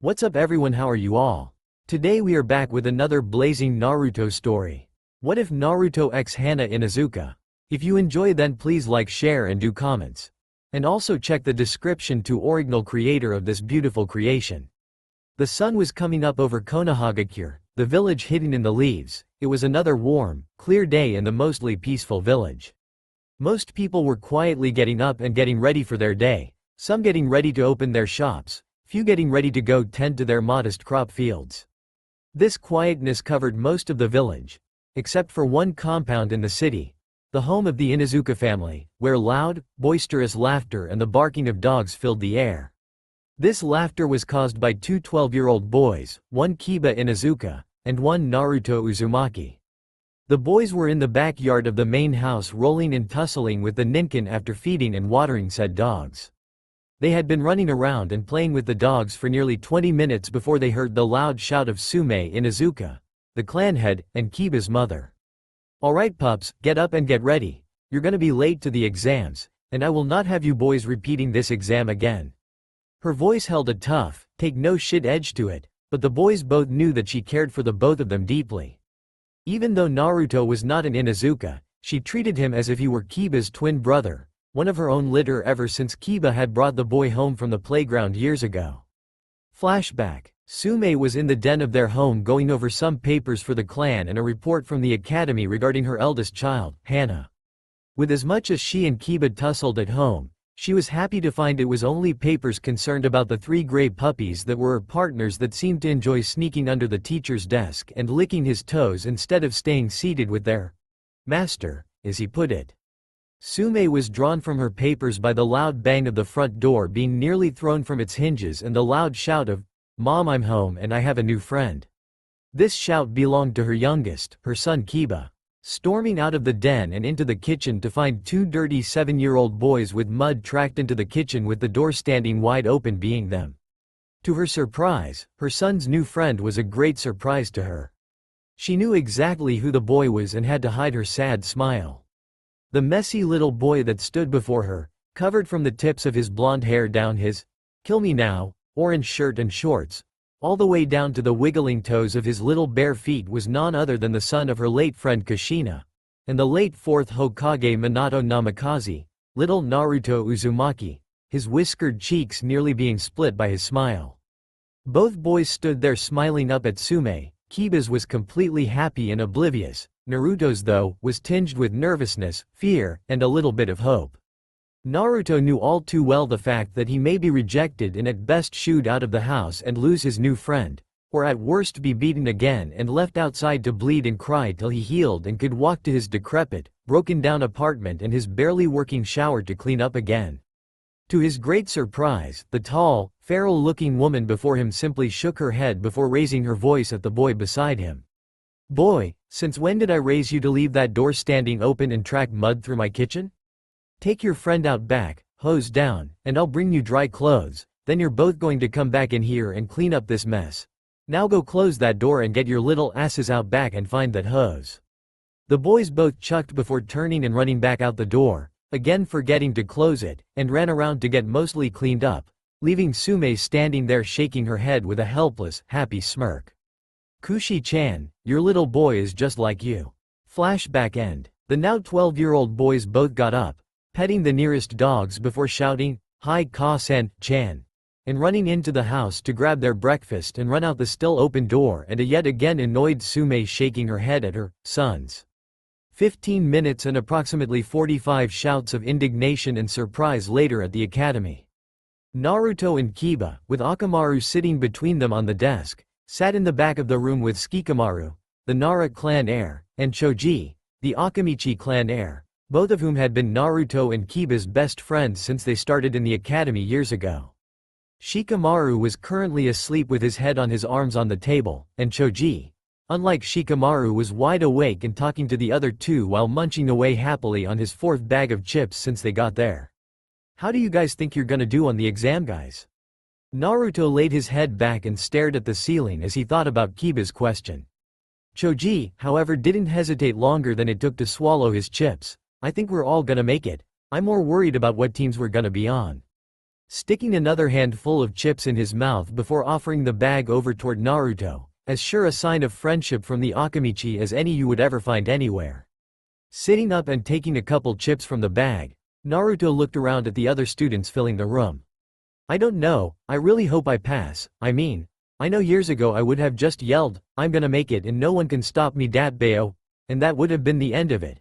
What's up everyone, how are you all? Today we are back with another blazing Naruto story. What if Naruto x Hana Inuzuka? If you enjoy then please like, share and do comments. And also check the description to original creator of this beautiful creation. The sun was coming up over Konohagakure, the village hidden in the leaves. It was another warm, clear day in the mostly peaceful village. Most people were quietly getting up and getting ready for their day, some getting ready to open their shops, few getting ready to go tend to their modest crop fields. This quietness covered most of the village, except for one compound in the city, the home of the Inuzuka family, where loud, boisterous laughter and the barking of dogs filled the air. This laughter was caused by two 12-year-old boys, one Kiba Inuzuka, and one Naruto Uzumaki. The boys were in the backyard of the main house rolling and tussling with the ninkin after feeding and watering said dogs. They had been running around and playing with the dogs for nearly 20 minutes before they heard the loud shout of Sume Inuzuka, the clan head, and Kiba's mother. "Alright pups, get up and get ready. You're gonna be late to the exams, and I will not have you boys repeating this exam again." Her voice held a tough, take no shit edge to it, but the boys both knew that she cared for the both of them deeply. Even though Naruto was not an Inuzuka, she treated him as if he were Kiba's twin brother, one of her own litter ever since Kiba had brought the boy home from the playground years ago. Flashback. Sume was in the den of their home going over some papers for the clan and a report from the academy regarding her eldest child, Hana. With as much as she and Kiba tussled at home, she was happy to find it was only papers concerned about the three gray puppies that were her partners that seemed to enjoy sneaking under the teacher's desk and licking his toes instead of staying seated with their master, as he put it. Sume was drawn from her papers by the loud bang of the front door being nearly thrown from its hinges and the loud shout of, "Mom, I'm home and I have a new friend." This shout belonged to her youngest, her son Kiba. Storming out of the den and into the kitchen to find two dirty 7-year-old boys with mud tracked into the kitchen with the door standing wide open being them. To her surprise, her son's new friend was a great surprise to her. She knew exactly who the boy was and had to hide her sad smile. The messy little boy that stood before her, covered from the tips of his blonde hair down his "kill me now" orange shirt and shorts, all the way down to the wiggling toes of his little bare feet was none other than the son of her late friend Kushina, and the late 4th Hokage Minato Namikaze, little Naruto Uzumaki, his whiskered cheeks nearly being split by his smile. Both boys stood there smiling up at Sume. Kiba's was completely happy and oblivious. Naruto's, though, was tinged with nervousness, fear, and a little bit of hope. Naruto knew all too well the fact that he may be rejected and at best shooed out of the house and lose his new friend, or at worst be beaten again and left outside to bleed and cry till he healed and could walk to his decrepit, broken-down apartment and his barely working shower to clean up again. To his great surprise, the tall, feral-looking woman before him simply shook her head before raising her voice at the boy beside him. "Boy, since when did I raise you to leave that door standing open and track mud through my kitchen? Take your friend out back, hose down, and I'll bring you dry clothes, then you're both going to come back in here and clean up this mess. Now go close that door and get your little asses out back and find that hose." The boys both chucked before turning and running back out the door, again forgetting to close it, and ran around to get mostly cleaned up, leaving Sume standing there shaking her head with a helpless, happy smirk. "Kushi-chan, your little boy is just like you." Flashback end. The now 12-year-old boys both got up, petting the nearest dogs before shouting, "Hi Ka-san-chan," and running into the house to grab their breakfast and run out the still open door and a yet again annoyed Sume shaking her head at her sons. 15 minutes and approximately 45 shouts of indignation and surprise later at the academy. Naruto and Kiba, with Akamaru sitting between them on the desk, sat in the back of the room with Shikamaru, the Nara clan heir, and Choji, the Akamichi clan heir, both of whom had been Naruto and Kiba's best friends since they started in the academy years ago. Shikamaru was currently asleep with his head on his arms on the table, and Choji, unlike Shikamaru, was wide awake and talking to the other two while munching away happily on his 4th bag of chips since they got there. "How do you guys think you're gonna do on the exam, guys?" Naruto laid his head back and stared at the ceiling as he thought about Kiba's question. Choji, however, didn't hesitate longer than it took to swallow his chips. "I think we're all gonna make it. I'm more worried about what teams we're gonna be on." sticking another handful of chips in his mouth before offering the bag over toward Naruto, as sure a sign of friendship from the Akamichi as any you would ever find anywhere. Sitting up and taking a couple chips from the bag, Naruto looked around at the other students filling the room. I don't know, I really hope I pass. I mean, I know years ago I would have just yelled, I'm gonna make it and no one can stop me datbayo, and that would have been the end of it.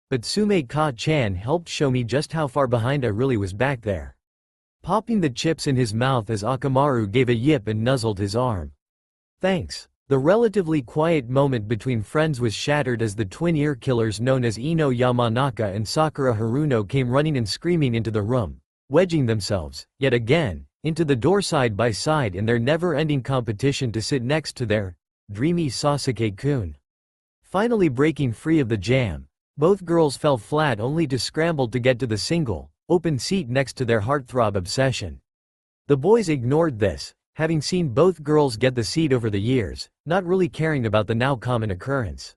But Sume-ka-chan helped show me just how far behind I really was back there. Popping the chips in his mouth as Akamaru gave a yip and nuzzled his arm. Thanks. The relatively quiet moment between friends was shattered as the twin ear killers known as Ino Yamanaka and Sakura Haruno came running and screaming into the room, wedging themselves, yet again, into the door side by side in their never-ending competition to sit next to their dreamy Sasuke-kun. Finally breaking free of the jam, both girls fell flat only to scramble to get to the single, open seat next to their heartthrob obsession. The boys ignored this, having seen both girls get the seat over the years, not really caring about the now common occurrence.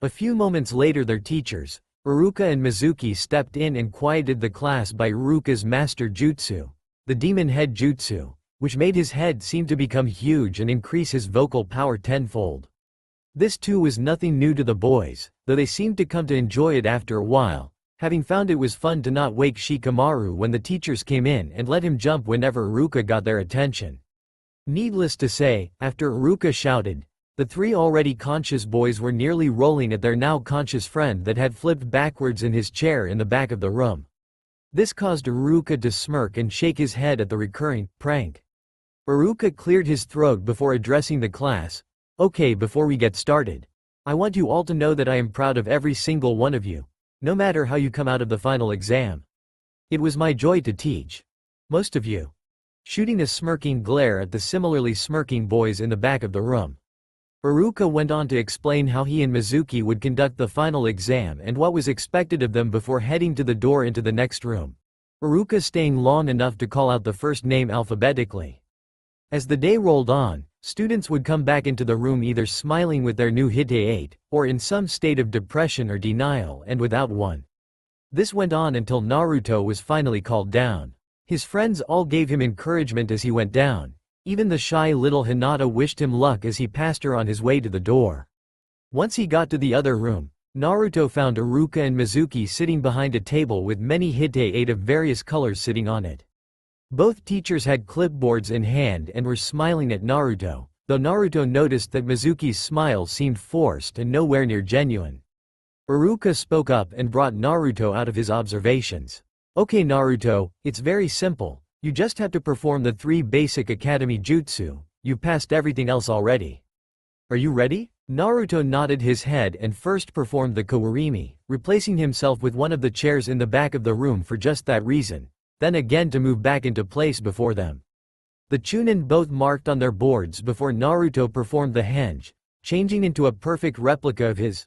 A few moments later their teachers, Iruka and Mizuki, stepped in and quieted the class by Iruka's master jutsu, the demon head jutsu, which made his head seem to become huge and increase his vocal power tenfold. This too was nothing new to the boys, though they seemed to come to enjoy it after a while, having found it was fun to not wake Shikamaru when the teachers came in and let him jump whenever Iruka got their attention. Needless to say, after Iruka shouted, the three already conscious boys were nearly rolling at their now conscious friend that had flipped backwards in his chair in the back of the room. This caused Iruka to smirk and shake his head at the recurring prank. Iruka cleared his throat before addressing the class. Okay, before we get started, I want you all to know that I am proud of every single one of you, no matter how you come out of the final exam. It was my joy to teach. Most of you. Shooting a smirking glare at the similarly smirking boys in the back of the room. Iruka went on to explain how he and Mizuki would conduct the final exam and what was expected of them before heading to the door into the next room. Iruka staying long enough to call out the first name alphabetically. As the day rolled on, students would come back into the room either smiling with their new Hite-8, or in some state of depression or denial and without one. This went on until Naruto was finally called down. His friends all gave him encouragement as he went down. Even the shy little Hinata wished him luck as he passed her on his way to the door. Once he got to the other room, Naruto found Iruka and Mizuki sitting behind a table with many Hite-8 of various colors sitting on it. Both teachers had clipboards in hand and were smiling at Naruto, though Naruto noticed that Mizuki's smile seemed forced and nowhere near genuine. Iruka spoke up and brought Naruto out of his observations. Okay Naruto, it's very simple, you just have to perform the 3 basic academy jutsu, you passed everything else already. Are you ready? Naruto nodded his head and first performed the Kawarimi, replacing himself with one of the chairs in the back of the room for just that reason, then again to move back into place before them. The Chunin both marked on their boards before Naruto performed the henge, changing into a perfect replica of his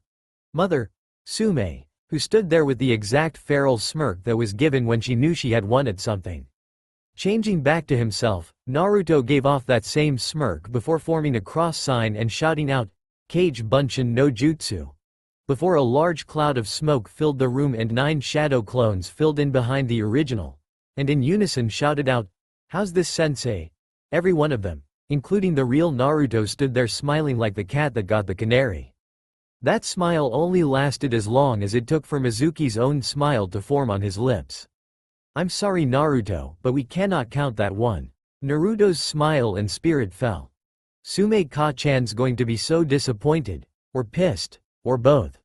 mother, Sume, who stood there with the exact feral smirk that was given when she knew she had won at something. Changing back to himself, Naruto gave off that same smirk before forming a cross sign and shouting out, Kage Bunshin no Jutsu. Before a large cloud of smoke filled the room and 9 shadow clones filled in behind the original, and in unison shouted out, How's this sensei? Every one of them, including the real Naruto, stood there smiling like the cat that got the canary. That smile only lasted as long as it took for Mizuki's own smile to form on his lips. I'm sorry Naruto, but we cannot count that one. Naruto's smile and spirit fell. Sume-ka-chan's going to be so disappointed, or pissed, or both.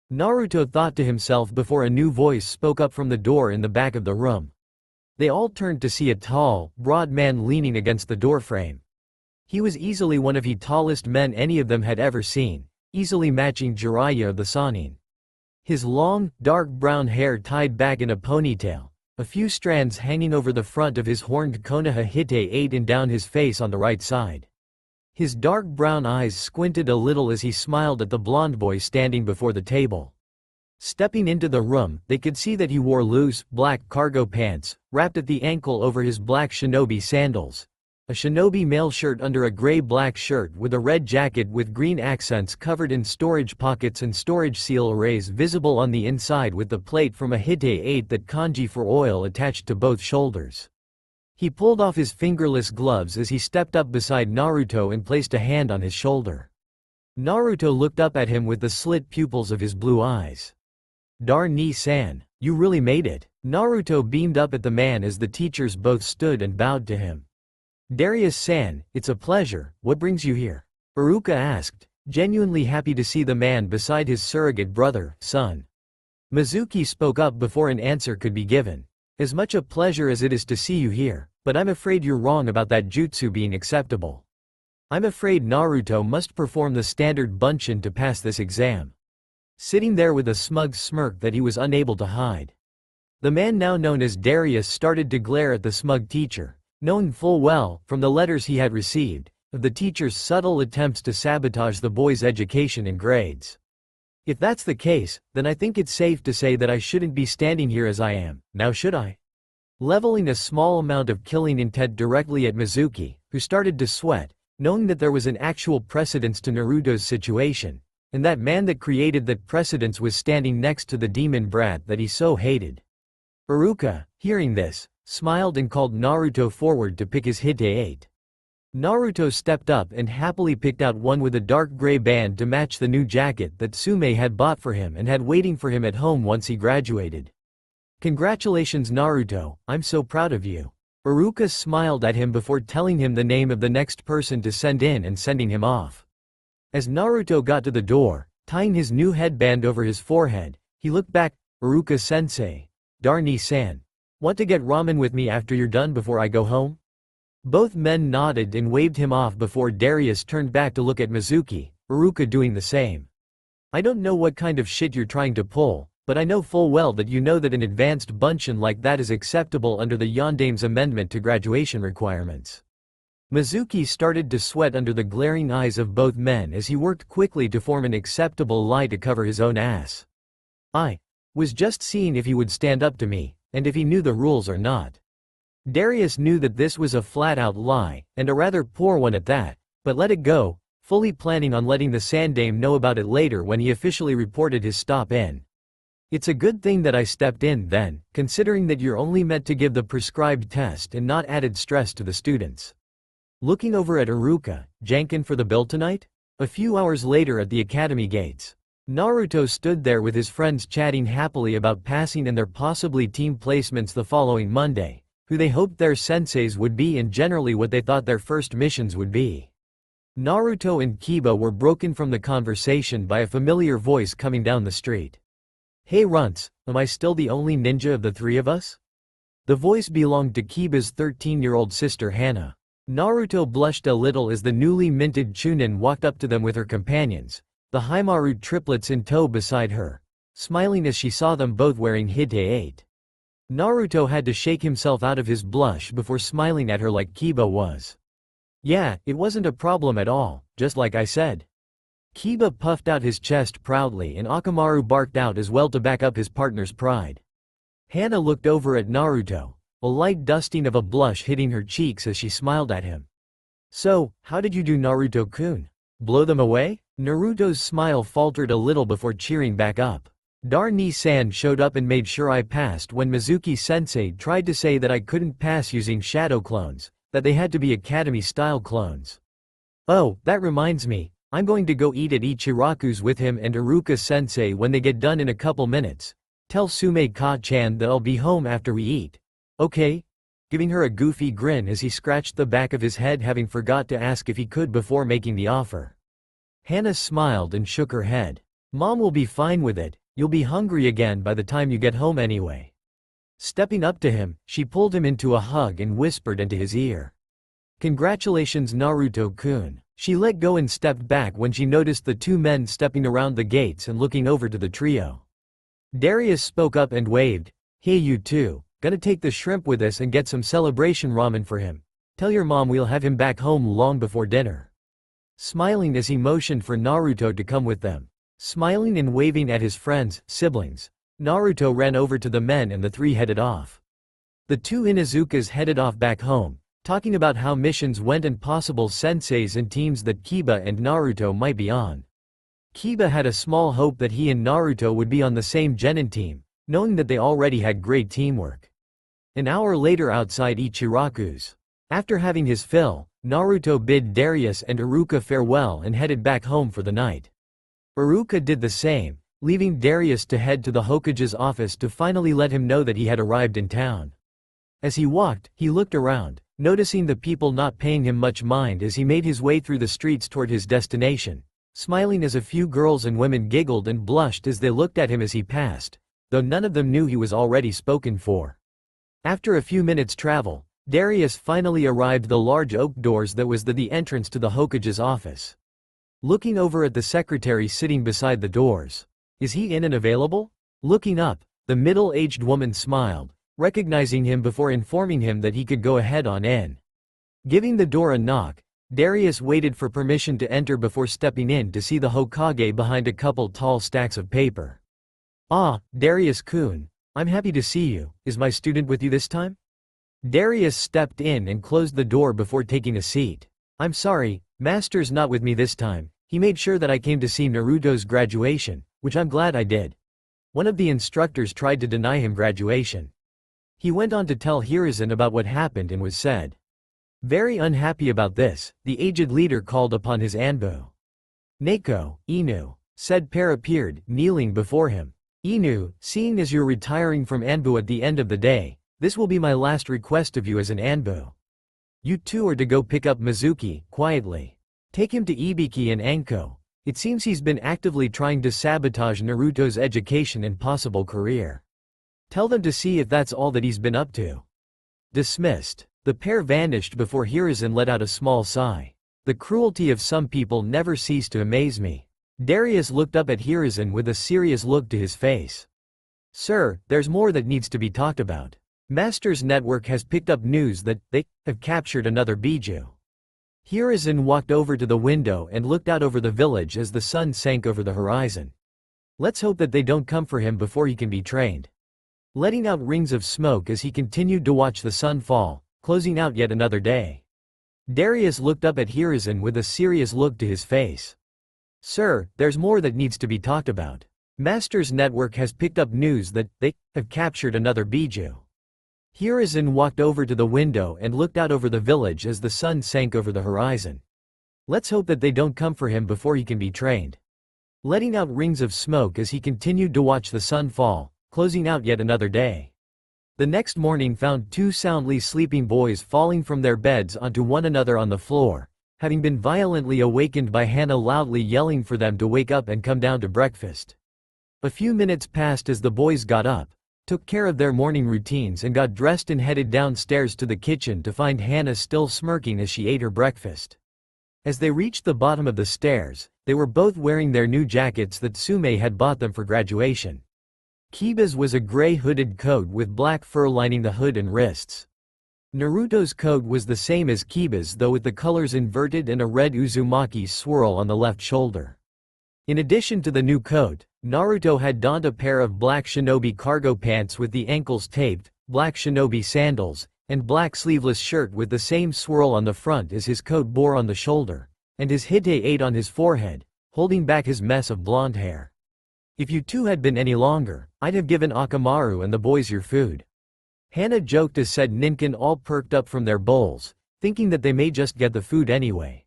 Naruto thought to himself before a new voice spoke up from the door in the back of the room. They all turned to see a tall, broad man leaning against the doorframe. He was easily one of the tallest men any of them had ever seen, easily matching Jiraiya of the Sannin. His long, dark brown hair tied back in a ponytail, a few strands hanging over the front of his horned Konoha Hite-8 and down his face on the right side. His dark brown eyes squinted a little as he smiled at the blonde boy standing before the table. Stepping into the room, they could see that he wore loose, black cargo pants, wrapped at the ankle over his black shinobi sandals, a shinobi mail shirt under a gray-black shirt with a red jacket with green accents covered in storage pockets and storage seal arrays visible on the inside with the plate from a Hite-8 that kanji for oil attached to both shoulders. He pulled off his fingerless gloves as he stepped up beside Naruto and placed a hand on his shoulder. Naruto looked up at him with the slit pupils of his blue eyes. "Dar-ni-san, you really made it." Naruto beamed up at the man as the teachers both stood and bowed to him. "Darius-san, it's a pleasure, what brings you here?" Iruka asked, genuinely happy to see the man beside his surrogate brother, son. Mizuki spoke up before an answer could be given. "As much a pleasure as it is to see you here, but I'm afraid you're wrong about that jutsu being acceptable. I'm afraid Naruto must perform the standard bunshin to pass this exam." Sitting there with a smug smirk that he was unable to hide, the man now known as Darius started to glare at the smug teacher, knowing full well, from the letters he had received, of the teacher's subtle attempts to sabotage the boy's education and grades. "If that's the case, then I think it's safe to say that I shouldn't be standing here as I am, now should I?" Leveling a small amount of killing intent directly at Mizuki, who started to sweat, knowing that there was an actual precedence to Naruto's situation, and that man that created that precedence was standing next to the demon brat that he so hated. Iruka, hearing this, smiled and called Naruto forward to pick his Hite-8. Naruto stepped up and happily picked out one with a dark gray band to match the new jacket that Sume had bought for him and had waiting for him at home once he graduated. "Congratulations Naruto, I'm so proud of you." Iruka smiled at him before telling him the name of the next person to send in and sending him off. As Naruto got to the door, tying his new headband over his forehead, he looked back. "Iruka-sensei, Dar-ni-san, want to get ramen with me after you're done before I go home?" Both men nodded and waved him off before Darius turned back to look at Mizuki, Iruka doing the same. "I don't know what kind of shit you're trying to pull, but I know full well that you know that an advanced bunshin like that is acceptable under the Yondame's amendment to graduation requirements." Mizuki started to sweat under the glaring eyes of both men as he worked quickly to form an acceptable lie to cover his own ass. "I was just seeing if he would stand up to me, and if he knew the rules or not." Darius knew that this was a flat-out lie, and a rather poor one at that, but let it go, fully planning on letting the Sandame know about it later when he officially reported his stop in. "It's a good thing that I stepped in then, considering that you're only meant to give the prescribed test and not added stress to the students." Looking over at Iruka, "Janken for the bill tonight?" A few hours later at the academy gates, Naruto stood there with his friends chatting happily about passing and their possibly team placements the following Monday, who they hoped their senseis would be and generally what they thought their first missions would be. Naruto and Kiba were broken from the conversation by a familiar voice coming down the street. "Hey Runts, am I still the only ninja of the three of us?" The voice belonged to Kiba's 13-year-old sister Hana. Naruto blushed a little as the newly minted Chunin walked up to them with her companions, the Haimaru triplets in tow beside her, smiling as she saw them both wearing Hite-8. Naruto had to shake himself out of his blush before smiling at her like Kiba was. "Yeah, it wasn't a problem at all, just like I said." Kiba puffed out his chest proudly and Akamaru barked out as well to back up his partner's pride. Hana looked over at Naruto, a light dusting of a blush hitting her cheeks as she smiled at him. "So, how did you do Naruto-kun? Blow them away?" Naruto's smile faltered a little before cheering back up. "Dar-ni-san showed up and made sure I passed when Mizuki-sensei tried to say that I couldn't pass using shadow clones, that they had to be academy-style clones. Oh, that reminds me, I'm going to go eat at Ichiraku's with him and Iruka-sensei when they get done in a couple minutes. Tell Sume-ka-chan that I'll be home after we eat. Okay?" Giving her a goofy grin as he scratched the back of his head having forgot to ask if he could before making the offer. Hana smiled and shook her head. "Mom will be fine with it. You'll be hungry again by the time you get home anyway." Stepping up to him, she pulled him into a hug and whispered into his ear. "Congratulations Naruto-kun." She let go and stepped back when she noticed the two men stepping around the gates and looking over to the trio. Darius spoke up and waved. "Hey you two, gonna take the shrimp with us and get some celebration ramen for him. Tell your mom we'll have him back home long before dinner." Smiling as he motioned for Naruto to come with them. Smiling and waving at his friends, siblings, Naruto ran over to the men and the three headed off. The two Inuzukas headed off back home, talking about how missions went and possible senseis and teams that Kiba and Naruto might be on. Kiba had a small hope that he and Naruto would be on the same genin team, knowing that they already had great teamwork. An hour later outside Ichiraku's. After having his fill, Naruto bid Darious and Iruka farewell and headed back home for the night. Iruka did the same, leaving Darius to head to the Hokage's office to finally let him know that he had arrived in town. As he walked, he looked around, noticing the people not paying him much mind as he made his way through the streets toward his destination, smiling as a few girls and women giggled and blushed as they looked at him as he passed, though none of them knew he was already spoken for. After a few minutes' travel, Darius finally arrived at the large oak doors that was the entrance to the Hokage's office. Looking over at the secretary sitting beside the doors. Is he in and available? Looking up, the middle-aged woman smiled, recognizing him before informing him that he could go ahead on in. Giving the door a knock, Darius waited for permission to enter before stepping in to see the Hokage behind a couple tall stacks of paper. "Ah, Darius-kun, I'm happy to see you. Is my student with you this time?" Darius stepped in and closed the door before taking a seat. "I'm sorry, Master's not with me this time. He made sure that I came to see Naruto's graduation, which I'm glad I did." One of the instructors tried to deny him graduation. He went on to tell Hiruzen about what happened and was said. Very unhappy about this, the aged leader called upon his Anbu. "Neko, Inu," said pair appeared, kneeling before him. "Inu, seeing as you're retiring from Anbu at the end of the day, this will be my last request of you as an Anbu. You two are to go pick up Mizuki, quietly. Take him to Ibiki and Anko. It seems he's been actively trying to sabotage Naruto's education and possible career. Tell them to see if that's all that he's been up to." Dismissed. The pair vanished before Hiruzen let out a small sigh. The cruelty of some people never ceased to amaze me. Darius looked up at Hiruzen with a serious look to his face. "Sir, there's more that needs to be talked about. Master's network has picked up news that they have captured another Biju." Hiruzen walked over to the window and looked out over the village as the sun sank over the horizon. Let's hope that they don't come for him before he can be trained. Letting out rings of smoke as he continued to watch the sun fall, closing out yet another day. Darius looked up at Hiruzen with a serious look to his face. "Sir, there's more that needs to be talked about. Master's network has picked up news that they have captured another Biju." Hiruzen walked over to the window and looked out over the village as the sun sank over the horizon. Let's hope that they don't come for him before he can be trained. Letting out rings of smoke as he continued to watch the sun fall, closing out yet another day. The next morning found two soundly sleeping boys falling from their beds onto one another on the floor, having been violently awakened by Hana loudly yelling for them to wake up and come down to breakfast. A few minutes passed as the boys got up, took care of their morning routines and got dressed and headed downstairs to the kitchen to find Hana still smirking as she ate her breakfast. As they reached the bottom of the stairs, they were both wearing their new jackets that Sume had bought them for graduation. Kiba's was a gray hooded coat with black fur lining the hood and wrists. Naruto's coat was the same as Kiba's though with the colors inverted and a red Uzumaki swirl on the left shoulder. In addition to the new coat, Naruto had donned a pair of black shinobi cargo pants with the ankles taped, black shinobi sandals, and black sleeveless shirt with the same swirl on the front as his coat bore on the shoulder, and his hite 8 on his forehead, holding back his mess of blonde hair. "If you two had been any longer, I'd have given Akamaru and the boys your food." Hana joked as said Ninken all perked up from their bowls, thinking that they may just get the food anyway.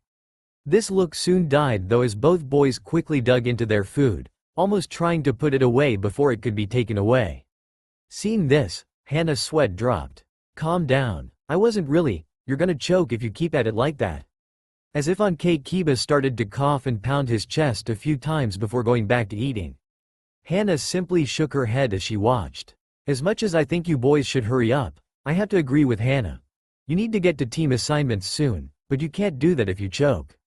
This look soon died though as both boys quickly dug into their food, almost trying to put it away before it could be taken away. Seeing this, Hana's sweat dropped. "Calm down. I wasn't really. You're gonna choke if you keep at it like that." As if on cake, Kiba started to cough and pound his chest a few times before going back to eating. Hana simply shook her head as she watched. "As much as I think you boys should hurry up, I have to agree with Hana. You need to get to team assignments soon, but you can't do that if you choke."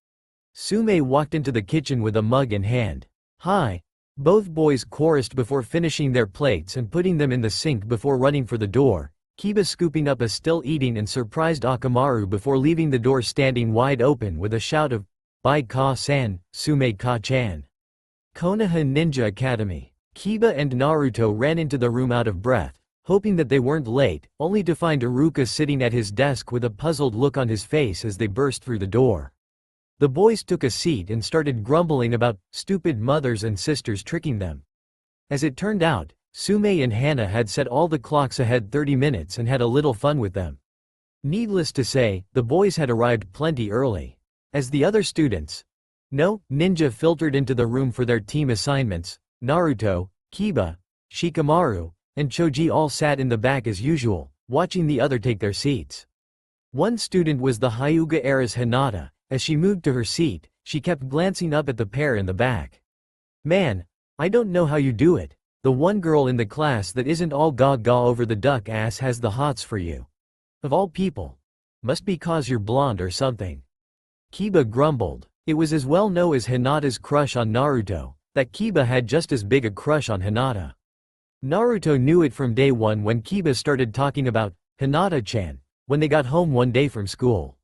Sume walked into the kitchen with a mug in hand. "Hi." Both boys chorused before finishing their plates and putting them in the sink before running for the door, Kiba scooping up a still eating and surprised Akamaru before leaving the door standing wide open with a shout of, "Bai Ka-san, Sume Ka-chan." Konoha Ninja Academy. Kiba and Naruto ran into the room out of breath, hoping that they weren't late, only to find Iruka sitting at his desk with a puzzled look on his face as they burst through the door. The boys took a seat and started grumbling about stupid mothers and sisters tricking them. As it turned out, Sume and Hana had set all the clocks ahead 30 minutes and had a little fun with them. Needless to say, the boys had arrived plenty early. As the other students, ninja filtered into the room for their team assignments, Naruto, Kiba, Shikamaru, and Choji all sat in the back as usual, watching the other take their seats. One student was the Hyuga heiress Hinata. As she moved to her seat, she kept glancing up at the pair in the back. "Man, I don't know how you do it. The one girl in the class that isn't all gaga over the duck ass has the hots for you. Of all people. Must be 'cause you're blonde or something." Kiba grumbled. It was as well known as Hinata's crush on Naruto, that Kiba had just as big a crush on Hinata. Naruto knew it from day one when Kiba started talking about Hinata-chan when they got home one day from school.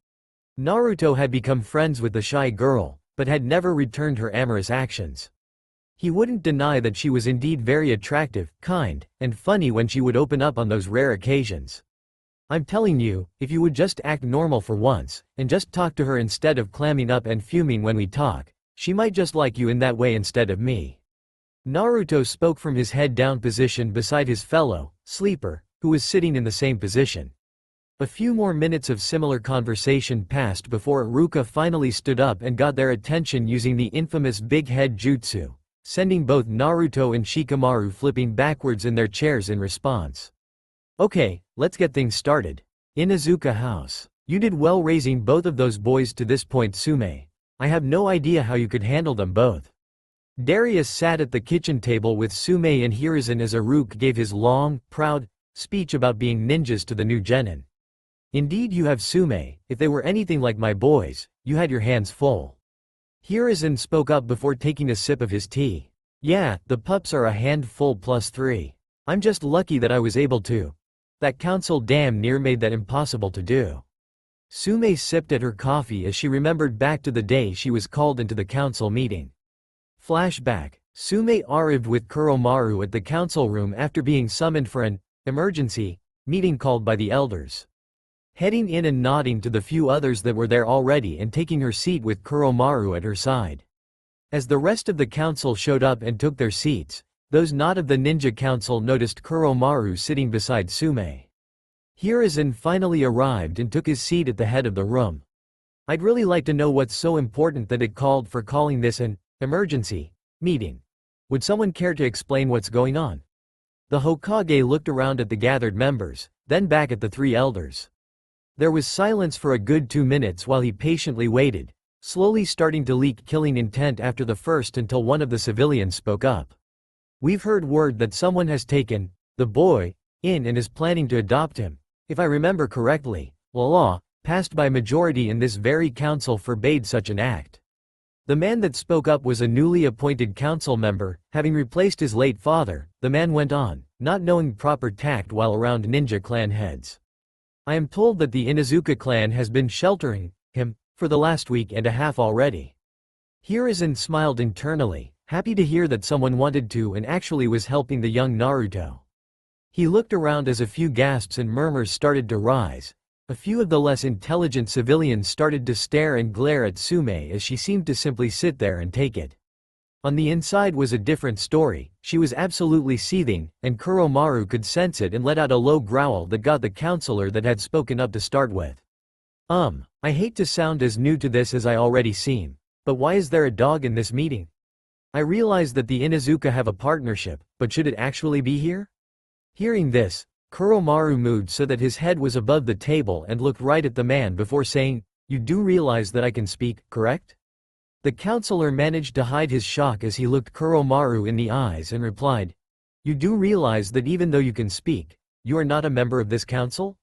Naruto had become friends with the shy girl, but had never returned her amorous actions. He wouldn't deny that she was indeed very attractive, kind, and funny when she would open up on those rare occasions. "I'm telling you, if you would just act normal for once, and just talk to her instead of clamming up and fuming when we talk, she might just like you in that way instead of me." Naruto spoke from his head-down position beside his fellow, sleeper, who was sitting in the same position. A few more minutes of similar conversation passed before Iruka finally stood up and got their attention using the infamous big head jutsu, sending both Naruto and Shikamaru flipping backwards in their chairs in response. "Okay, let's get things started. Inuzuka House. You did well raising both of those boys to this point, Sume. I have no idea how you could handle them both." Darius sat at the kitchen table with Sume and Hiruzen as Iruka gave his long, proud speech about being ninjas to the new genin. "Indeed you have, Sume. If they were anything like my boys, you had your hands full." Hiruzen spoke up before taking a sip of his tea. "Yeah, the pups are a handful plus 3. I'm just lucky that I was able to. That council damn near made that impossible to do." Sume sipped at her coffee as she remembered back to the day she was called into the council meeting. Flashback. Sume arrived with Kuromaru at the council room after being summoned for an emergency meeting called by the elders. Heading in and nodding to the few others that were there already and taking her seat with Kuromaru at her side. As the rest of the council showed up and took their seats, those not of the ninja council noticed Kuromaru sitting beside Sume. Hiruzen finally arrived and took his seat at the head of the room. "I'd really like to know what's so important that it called for calling this an emergency meeting. Would someone care to explain what's going on?" The Hokage looked around at the gathered members, then back at the 3 elders. There was silence for a good 2 minutes while he patiently waited, slowly starting to leak killing intent after the first until one of the civilians spoke up. "We've heard word that someone has taken the boy in and is planning to adopt him. If I remember correctly, a law passed by majority in this very council forbade such an act." The man that spoke up was a newly appointed council member, having replaced his late father. The man went on, not knowing proper tact while around ninja clan heads. "I am told that the Inuzuka clan has been sheltering him for the last week and a half already." Hiruzen smiled internally, happy to hear that someone wanted to and actually was helping the young Naruto. He looked around as a few gasps and murmurs started to rise. A few of the less intelligent civilians started to stare and glare at Sume as she seemed to simply sit there and take it. On the inside was a different story. She was absolutely seething, and Kuromaru could sense it and let out a low growl that got the counselor that had spoken up to start with. I hate to sound as new to this as I already seem, but why is there a dog in this meeting? I realize that the Inuzuka have a partnership, but should it actually be here?" Hearing this, Kuromaru moved so that his head was above the table and looked right at the man before saying, "You do realize that I can speak, correct?" The counselor managed to hide his shock as he looked Kuromaru in the eyes and replied, "You do realize that even though you can speak, you are not a member of this council?"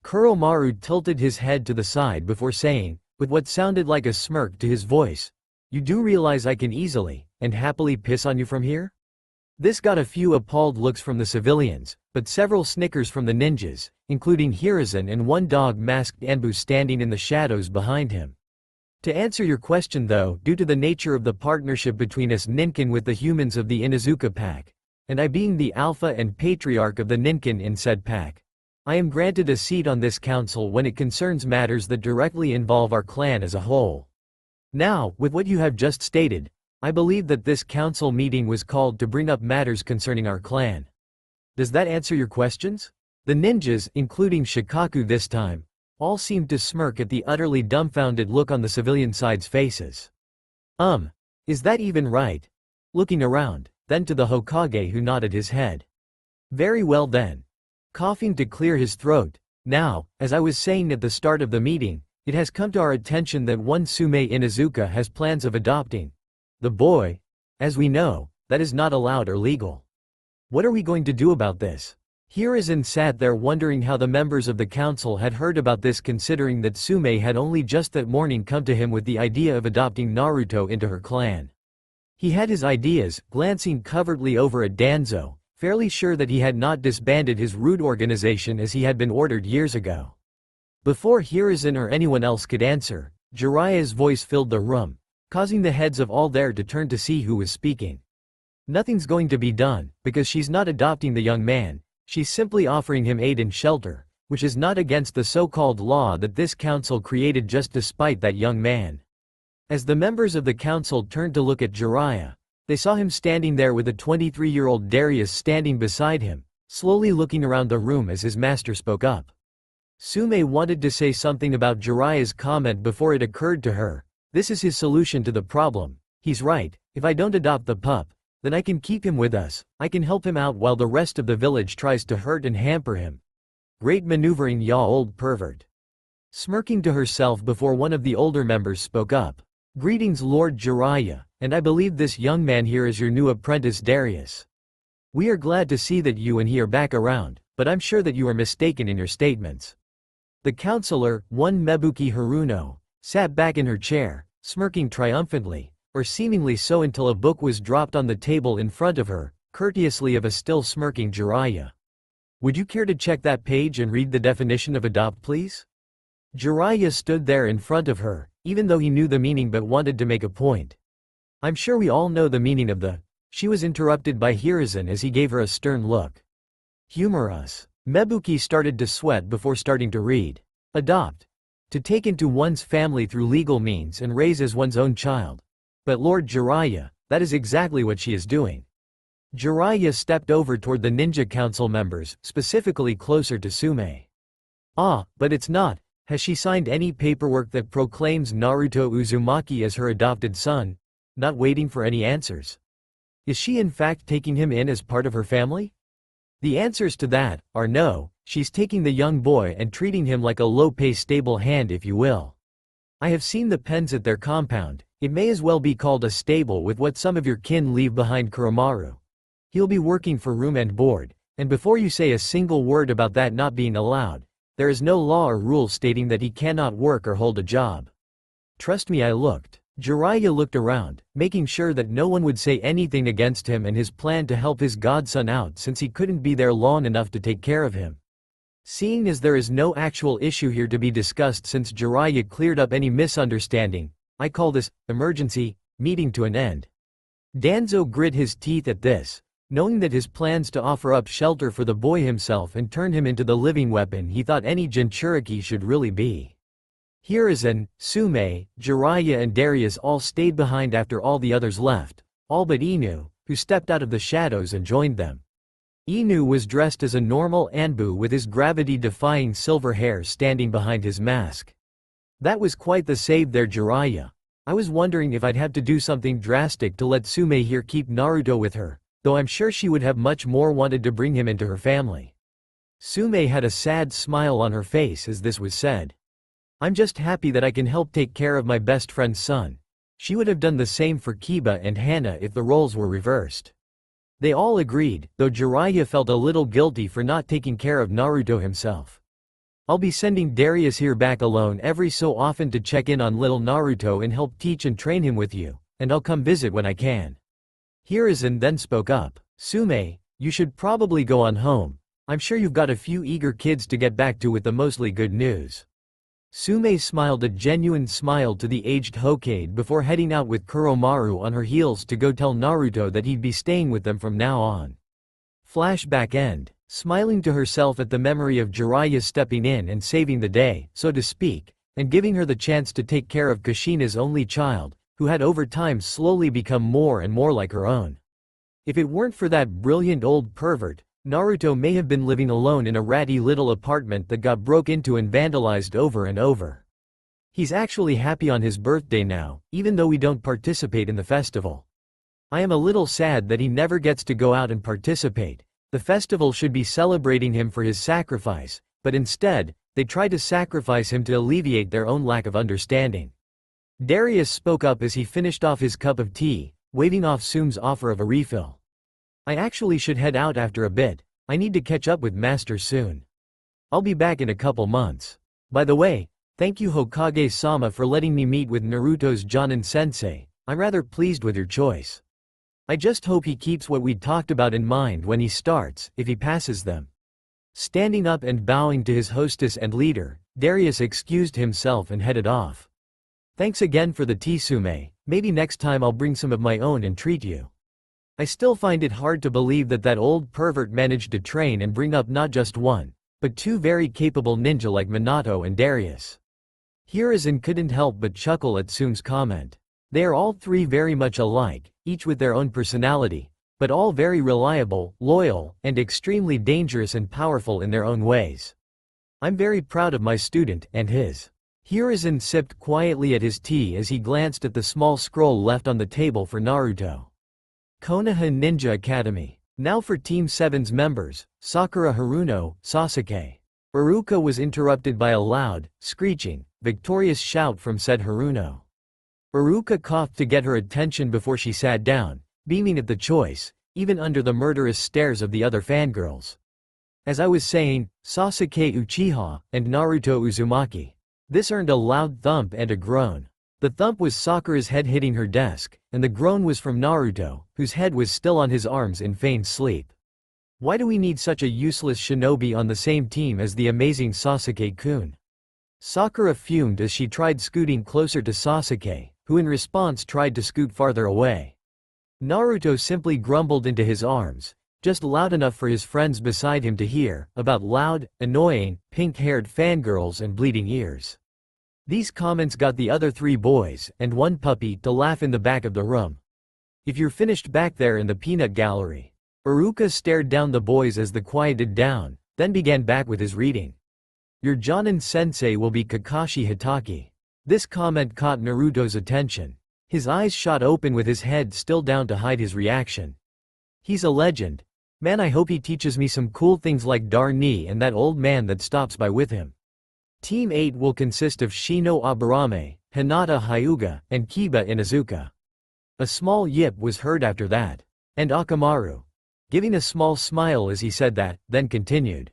Kuromaru tilted his head to the side before saying, with what sounded like a smirk to his voice, "You do realize I can easily and happily piss on you from here?" This got a few appalled looks from the civilians, but several snickers from the ninjas, including Hiruzen and one dog-masked Anbu standing in the shadows behind him. To answer your question though, due to the nature of the partnership between us Ninkin with the humans of the Inuzuka pack, and I being the alpha and patriarch of the Ninkin in said pack, I am granted a seat on this council when it concerns matters that directly involve our clan as a whole. Now, with what you have just stated, I believe that this council meeting was called to bring up matters concerning our clan. Does that answer your questions? The ninjas, including Shikaku this time, all seemed to smirk at the utterly dumbfounded look on the civilian side's faces. Is that even right? Looking around, then to the Hokage who nodded his head. Very well then. Coughing to clear his throat. Now, as I was saying at the start of the meeting, it has come to our attention that one Sume Inuzuka has plans of adopting the boy. As we know, that is not allowed or legal. What are we going to do about this? Hiruzen sat there wondering how the members of the council had heard about this, considering that Sume had only just that morning come to him with the idea of adopting Naruto into her clan. He had his ideas, glancing covertly over at Danzo, fairly sure that he had not disbanded his rude organization as he had been ordered years ago. Before Hiruzen or anyone else could answer, Jiraiya's voice filled the room, causing the heads of all there to turn to see who was speaking. Nothing's going to be done, because she's not adopting the young man, she's simply offering him aid and shelter, which is not against the so-called law that this council created just to spite that young man. As the members of the council turned to look at Jiraiya, they saw him standing there with a 23-year-old Darious standing beside him, slowly looking around the room as his master spoke up. Sume wanted to say something about Jiraiya's comment before it occurred to her. This is his solution to the problem. He's right, if I don't adopt the pup, then I can keep him with us, I can help him out while the rest of the village tries to hurt and hamper him. Great maneuvering, ya old pervert. Smirking to herself before one of the older members spoke up. Greetings Lord Jiraiya, and I believe this young man here is your new apprentice Darious. We are glad to see that you and he are back around, but I'm sure that you are mistaken in your statements. The counselor, one Mebuki Haruno, sat back in her chair, smirking triumphantly, or seemingly so until a book was dropped on the table in front of her, courteously of a still smirking Jiraiya. Would you care to check that page and read the definition of adopt, please? Jiraiya stood there in front of her, even though he knew the meaning but wanted to make a point. I'm sure we all know the meaning of the. She was interrupted by Hiruzen as he gave her a stern look. Humor us. Mebuki started to sweat before starting to read. Adopt. To take into one's family through legal means and raise as one's own child. But Lord Jiraiya, that is exactly what she is doing. Jiraiya stepped over toward the ninja council members, specifically closer to Sume. But it's not. Has she signed any paperwork that proclaims Naruto Uzumaki as her adopted son? Not waiting for any answers. Is she in fact taking him in as part of her family? The answers to that are no, she's taking the young boy and treating him like a low-pay stable hand, if you will. I have seen the pens at their compound. It may as well be called a stable with what some of your kin leave behind. Kuromaru. He'll be working for room and board, and before you say a single word about that not being allowed, there is no law or rule stating that he cannot work or hold a job. Trust me, I looked. Jiraiya looked around, making sure that no one would say anything against him and his plan to help his godson out since he couldn't be there long enough to take care of him. Seeing as there is no actual issue here to be discussed since Jiraiya cleared up any misunderstanding, I call this emergency meeting to an end. Danzo grit his teeth at this, knowing that his plans to offer up shelter for the boy himself and turn him into the living weapon he thought any Jinchuriki should really be. Hiruzen, Sume, Jiraiya and Darius all stayed behind after all the others left, all but Inu, who stepped out of the shadows and joined them. Inu was dressed as a normal Anbu with his gravity-defying silver hair standing behind his mask. That was quite the save there, Jiraiya. I was wondering if I'd have to do something drastic to let Sume here keep Naruto with her, though I'm sure she would have much more wanted to bring him into her family. Sume had a sad smile on her face as this was said. I'm just happy that I can help take care of my best friend's son. She would have done the same for Kiba and Hana if the roles were reversed. They all agreed, though Jiraiya felt a little guilty for not taking care of Naruto himself. I'll be sending Darius here back alone every so often to check in on little Naruto and help teach and train him with you, and I'll come visit when I can. Hiruzen then spoke up. Sume, you should probably go on home. I'm sure you've got a few eager kids to get back to with the mostly good news. Sume smiled a genuine smile to the aged Hokage before heading out with Kuromaru on her heels to go tell Naruto that he'd be staying with them from now on. Flashback end. Smiling to herself at the memory of Jiraiya stepping in and saving the day, so to speak, and giving her the chance to take care of Kushina's only child, who had over time slowly become more and more like her own. If it weren't for that brilliant old pervert, Naruto may have been living alone in a ratty little apartment that got broke into and vandalized over and over. He's actually happy on his birthday now, even though we don't participate in the festival. I am a little sad that he never gets to go out and participate. The festival should be celebrating him for his sacrifice, but instead, they try to sacrifice him to alleviate their own lack of understanding. Darious spoke up as he finished off his cup of tea, waving off Sume's offer of a refill. I actually should head out after a bit. I need to catch up with Master soon. I'll be back in a couple months. By the way, thank you Hokage-sama for letting me meet with Naruto's Jonin-sensei. I'm rather pleased with your choice. I just hope he keeps what we talked about in mind when he starts, if he passes them. Standing up and bowing to his hostess and leader, Darius excused himself and headed off. Thanks again for the tea, Sume. Maybe next time I'll bring some of my own and treat you. I still find it hard to believe that that old pervert managed to train and bring up not just one, but two very capable ninja like Minato and Darius. Hiruzen couldn't help but chuckle at Sume's comment. They are all three very much alike, each with their own personality, but all very reliable, loyal, and extremely dangerous and powerful in their own ways. I'm very proud of my student and his. Hiruzen sipped quietly at his tea as he glanced at the small scroll left on the table for Naruto. Konoha Ninja Academy. Now for Team 7's members, Sakura Haruno, Sasuke. Iruka was interrupted by a loud, screeching, victorious shout from said Haruno. Iruka coughed to get her attention before she sat down, beaming at the choice, even under the murderous stares of the other fangirls. As I was saying, Sasuke Uchiha, and Naruto Uzumaki. This earned a loud thump and a groan. The thump was Sakura's head hitting her desk, and the groan was from Naruto, whose head was still on his arms in feigned sleep. Why do we need such a useless shinobi on the same team as the amazing Sasuke-kun? Sakura fumed as she tried scooting closer to Sasuke, who in response tried to scoot farther away. Naruto simply grumbled into his arms, just loud enough for his friends beside him to hear, about loud, annoying, pink-haired fangirls and bleeding ears. These comments got the other three boys, and one puppy, to laugh in the back of the room. If you're finished back there in the peanut gallery. Iruka stared down the boys as they quieted down, then began back with his reading. Your Jonin-sensei will be Kakashi Hitaki. This comment caught Naruto's attention. His eyes shot open with his head still down to hide his reaction. He's a legend. Man, I hope he teaches me some cool things like Dar-ni and that old man that stops by with him. Team 8 will consist of Shino Aburame, Hinata Hyuga, and Kiba Inuzuka. A small yip was heard after that. And Akamaru. Giving a small smile as he said that, then continued.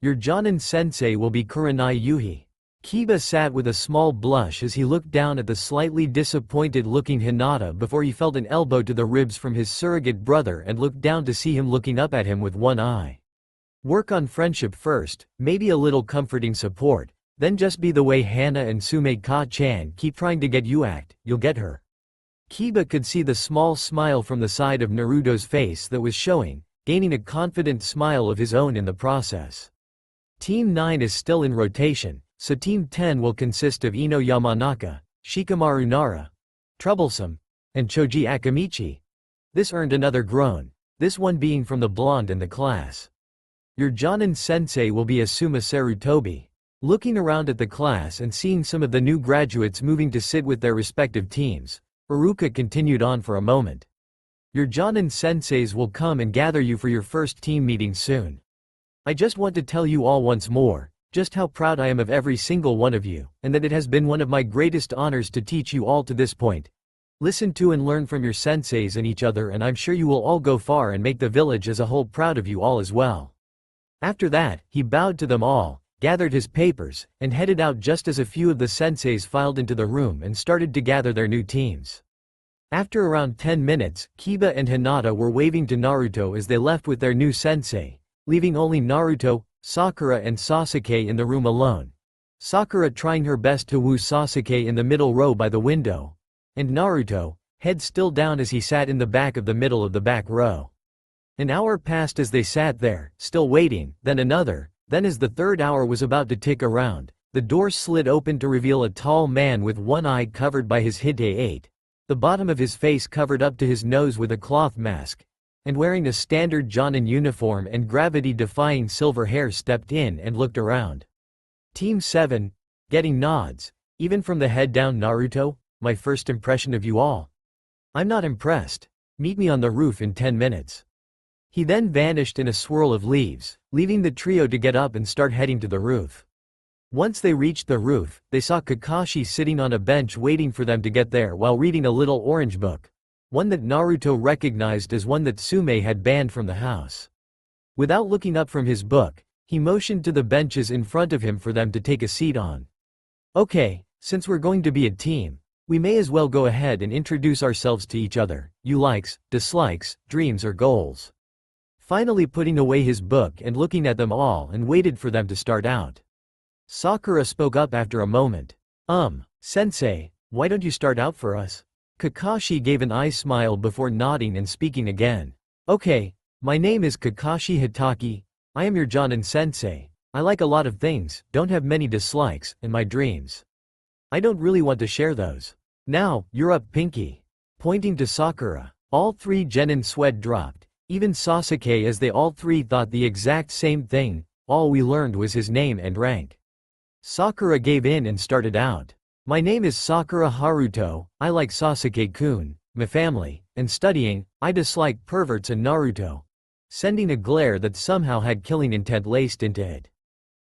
Your Jonin-sensei will be Kurenai Yuhi. Kiba sat with a small blush as he looked down at the slightly disappointed-looking Hinata before he felt an elbow to the ribs from his surrogate brother and looked down to see him looking up at him with one eye. Work on friendship first, maybe a little comforting support, then just be the way Hana and Sume-ka-chan keep trying to get you act, you'll get her. Kiba could see the small smile from the side of Naruto's face that was showing, gaining a confident smile of his own in the process. Team 9 is still in rotation, so Team 10 will consist of Ino Yamanaka, Shikamaru Nara, Troublesome, and Choji Akamichi. This earned another groan, this one being from the blonde in the class. Your Jonin-sensei will be Asuma Sarutobi. Looking around at the class and seeing some of the new graduates moving to sit with their respective teams, Iruka continued on for a moment. Your Jonin-senseis will come and gather you for your first team meeting soon. I just want to tell you all once more, just how proud I am of every single one of you, and that it has been one of my greatest honors to teach you all to this point. Listen to and learn from your senseis and each other, and I'm sure you will all go far and make the village as a whole proud of you all as well. After that, he bowed to them all, gathered his papers, and headed out just as a few of the senseis filed into the room and started to gather their new teams. After around 10 minutes, Kiba and Hinata were waving to Naruto as they left with their new sensei, leaving only Naruto, Sakura and Sasuke in the room alone. Sakura trying her best to woo Sasuke in the middle row by the window, and Naruto, head still down as he sat in the back of the middle of the back row. An hour passed as they sat there, still waiting, then another, then as the third hour was about to tick around, the door slid open to reveal a tall man with one eye covered by his hite-8, the bottom of his face covered up to his nose with a cloth mask, and wearing a standard Jonin uniform and gravity-defying silver hair stepped in and looked around. Team 7, getting nods, even from the head down. Naruto, my first impression of you all. I'm not impressed. Meet me on the roof in 10 minutes. He then vanished in a swirl of leaves, leaving the trio to get up and start heading to the roof. Once they reached the roof, they saw Kakashi sitting on a bench waiting for them to get there while reading a little orange book. One that Naruto recognized as one that Tsume had banned from the house. Without looking up from his book, he motioned to the benches in front of him for them to take a seat on. Okay, since we're going to be a team, we may as well go ahead and introduce ourselves to each other. You likes, dislikes, dreams or goals. Finally putting away his book and looking at them all and waited for them to start out. Sakura spoke up after a moment. Sensei, why don't you start out for us? Kakashi gave an eye smile before nodding and speaking again. Okay, my name is Kakashi Hitaki. I am your Jonin sensei. I like a lot of things, don't have many dislikes, and my dreams. I don't really want to share those. Now, you're up, Pinky. Pointing to Sakura. All three genin sweat dropped, even Sasuke, as they all three thought the exact same thing. All we learned was his name and rank. Sakura gave in and started out. My name is Sakura Haruto. I like Sasuke-kun, my family, and studying. I dislike perverts and Naruto. Sending a glare that somehow had killing intent laced into it.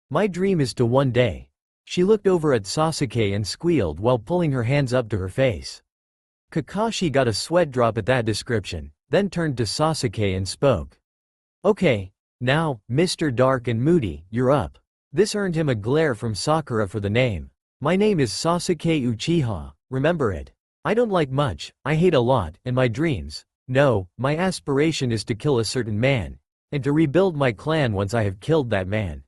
My dream is to one day. She looked over at Sasuke and squealed while pulling her hands up to her face. Kakashi got a sweat drop at that description, then turned to Sasuke and spoke. Okay, now, Mr. Dark and Moody, you're up. This earned him a glare from Sakura for the name. My name is Sasuke Uchiha, remember it. I don't like much, I hate a lot, and my dreams. No, my aspiration is to kill a certain man, and to rebuild my clan once I have killed that man.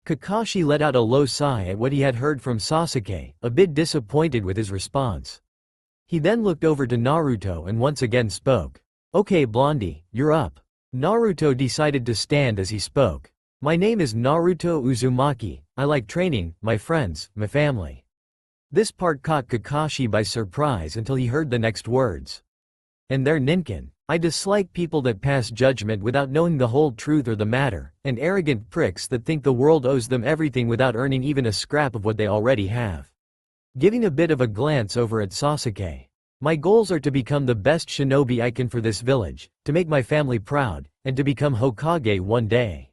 Kakashi let out a low sigh at what he had heard from Sasuke, a bit disappointed with his response. He then looked over to Naruto and once again spoke. Okay, Blondie, you're up. Naruto decided to stand as he spoke. My name is Naruto Uzumaki. I like training, my friends, my family. This part caught Kakashi by surprise until he heard the next words. And they're Ninkin. I dislike people that pass judgment without knowing the whole truth or the matter, and arrogant pricks that think the world owes them everything without earning even a scrap of what they already have. Giving a bit of a glance over at Sasuke. My goals are to become the best shinobi I can for this village, to make my family proud, and to become Hokage one day.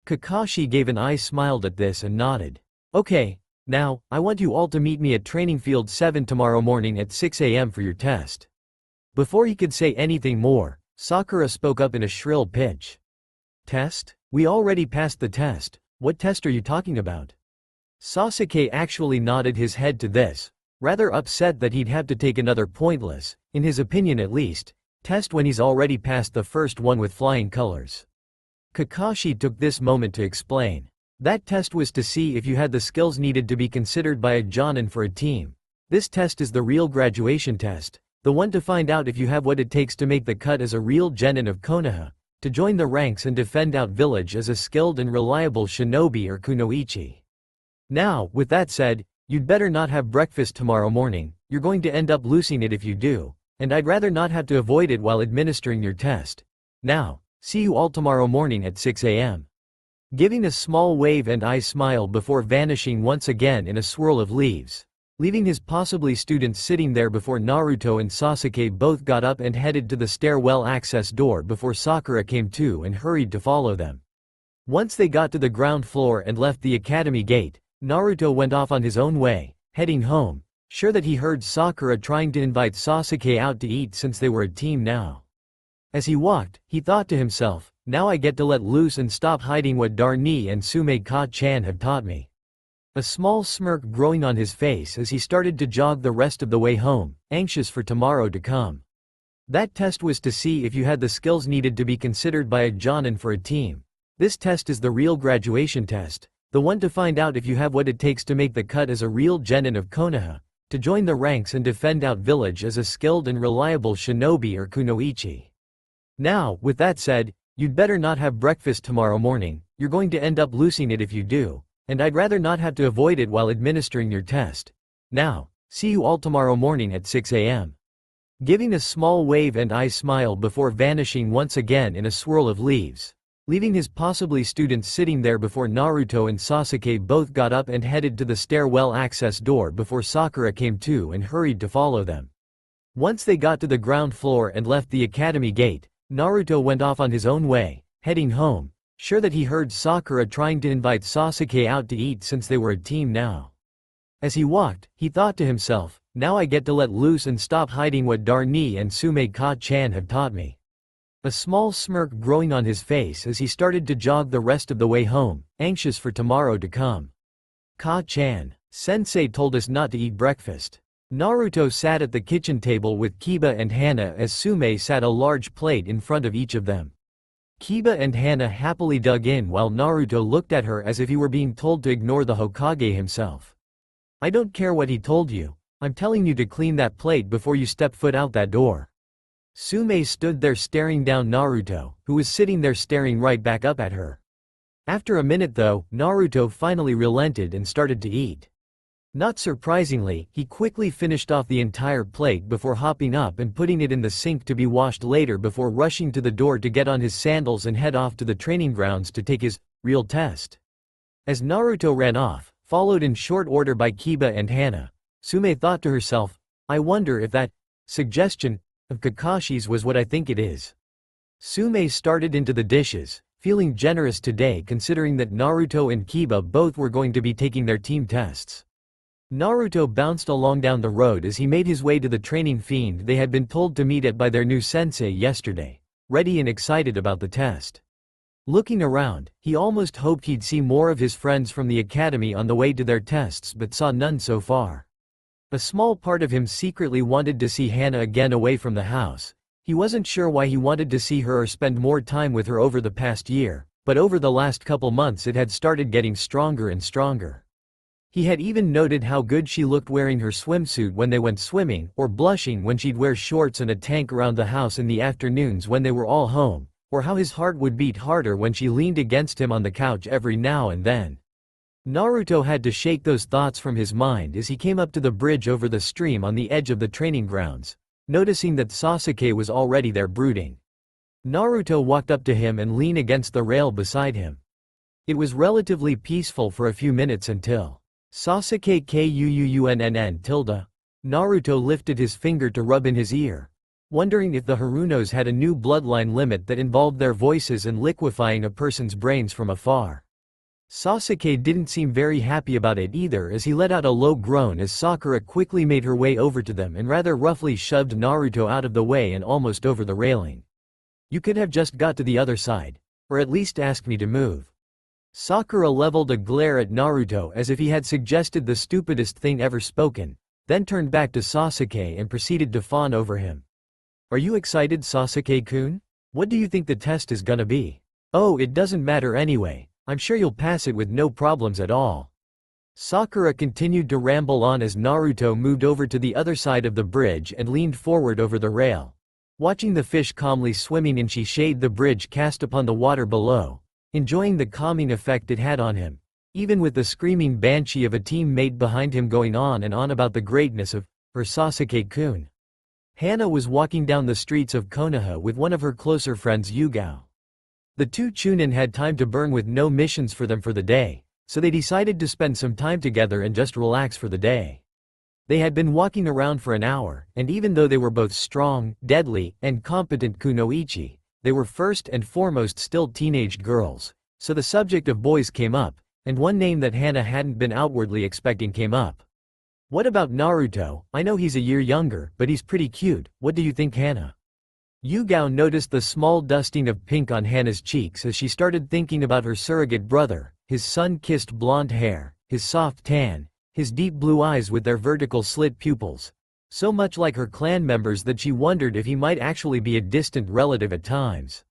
Kakashi gave an eye, smiled at this and nodded. Okay, now, I want you all to meet me at Training Field 7 tomorrow morning at 6 a.m. for your test. Before he could say anything more, Sakura spoke up in a shrill pitch. Test? We already passed the test. What test are you talking about? Sasuke actually nodded his head to this, rather upset that he'd have to take another pointless, in his opinion at least, test when he's already passed the first one with flying colors. Kakashi took this moment to explain. That test was to see if you had the skills needed to be considered by a Jonin for a team. This test is the real graduation test, the one to find out if you have what it takes to make the cut as a real genin of Konoha, to join the ranks and defend out village as a skilled and reliable shinobi or kunoichi. Now, with that said, you'd better not have breakfast tomorrow morning, you're going to end up losing it if you do, and I'd rather not have to avoid it while administering your test. Now, see you all tomorrow morning at 6 a.m. Giving a small wave and eye smile before vanishing once again in a swirl of leaves, leaving his possibly students sitting there before Naruto and Sasuke both got up and headed to the stairwell access door before Sakura came to and hurried to follow them. Once they got to the ground floor and left the academy gate, Naruto went off on his own way, heading home, sure that he heard Sakura trying to invite Sasuke out to eat since they were a team now. As he walked, he thought to himself, now I get to let loose and stop hiding what Darnie and Sume-ka-chan have taught me. A small smirk growing on his face as he started to jog the rest of the way home, anxious for tomorrow to come. That test was to see if you had the skills needed to be considered by a Jonin for a team. This test is the real graduation test, the one to find out if you have what it takes to make the cut as a real genin of Konoha, to join the ranks and defend out village as a skilled and reliable shinobi or kunoichi. Now, with that said, you'd better not have breakfast tomorrow morning, you're going to end up losing it if you do, and I'd rather not have to avoid it while administering your test. Now, see you all tomorrow morning at 6 a.m. giving a small wave and eye smile before vanishing once again in a swirl of leaves, leaving his possibly students sitting there before Naruto and Sasuke both got up and headed to the stairwell access door before Sakura came too and hurried to follow them. Once they got to the ground floor and left the academy gate, Naruto went off on his own way, heading home, sure that he heard Sakura trying to invite Sasuke out to eat since they were a team now. As he walked, he thought to himself, now I get to let loose and stop hiding what Darnie and Sume Ka-chan have taught me. A small smirk growing on his face as he started to jog the rest of the way home, anxious for tomorrow to come. Ka-chan, sensei told us not to eat breakfast. Naruto sat at the kitchen table with Kiba and Hana as Sume sat a large plate in front of each of them. Kiba and Hana happily dug in while Naruto looked at her as if he were being told to ignore the Hokage himself. I don't care what he told you, I'm telling you to clean that plate before you step foot out that door. Sume stood there staring down Naruto, who was sitting there staring right back up at her. After a minute though, Naruto finally relented and started to eat. Not surprisingly, he quickly finished off the entire plate before hopping up and putting it in the sink to be washed later before rushing to the door to get on his sandals and head off to the training grounds to take his real test. As Naruto ran off, followed in short order by Kiba and Hana, Sume thought to herself, I wonder if that suggestion of Kakashi's was what I think it is. Sume started into the dishes, feeling generous today considering that Naruto and Kiba both were going to be taking their team tests. Naruto bounced along down the road as he made his way to the training field they had been told to meet at by their new sensei yesterday, ready and excited about the test. Looking around, he almost hoped he'd see more of his friends from the academy on the way to their tests but saw none so far. A small part of him secretly wanted to see Hana again away from the house. He wasn't sure why he wanted to see her or spend more time with her over the past year, but over the last couple months it had started getting stronger and stronger. He had even noted how good she looked wearing her swimsuit when they went swimming, or blushing when she'd wear shorts and a tank around the house in the afternoons when they were all home, or how his heart would beat harder when she leaned against him on the couch every now and then. Naruto had to shake those thoughts from his mind as he came up to the bridge over the stream on the edge of the training grounds, noticing that Sasuke was already there brooding. Naruto walked up to him and leaned against the rail beside him. It was relatively peaceful for a few minutes until Sasuke kuunn. Naruto lifted his finger to rub in his ear, wondering if the Harunos had a new bloodline limit that involved their voices and liquefying a person's brains from afar. Sasuke didn't seem very happy about it either as he let out a low groan as Sakura quickly made her way over to them and rather roughly shoved Naruto out of the way and almost over the railing. You could have just got to the other side, or at least asked me to move. Sakura leveled a glare at Naruto as if he had suggested the stupidest thing ever spoken, then turned back to Sasuke and proceeded to fawn over him. Are you excited, Sasuke-kun? What do you think the test is gonna be? Oh, it doesn't matter anyway, I'm sure you'll pass it with no problems at all. Sakura continued to ramble on as Naruto moved over to the other side of the bridge and leaned forward over the rail. Watching the fish calmly swimming in shade the bridge cast upon the water below, enjoying the calming effect it had on him, even with the screaming banshee of a teammate behind him going on and on about the greatness of her Sasuke-kun. Hana was walking down the streets of Konoha with one of her closer friends Yugao. The two Chunin had time to burn with no missions for them for the day, so they decided to spend some time together and just relax for the day. They had been walking around for an hour, and even though they were both strong, deadly, and competent kunoichi, they were first and foremost still teenage girls, so the subject of boys came up, and one name that Hana hadn't been outwardly expecting came up. What about Naruto? I know he's a year younger, but he's pretty cute, what do you think, Hana? Yugao noticed the small dusting of pink on Hana's cheeks as she started thinking about her surrogate brother, his sun-kissed blonde hair, his soft tan, his deep blue eyes with their vertical slit pupils, so much like her clan members that she wondered if he might actually be a distant relative at times.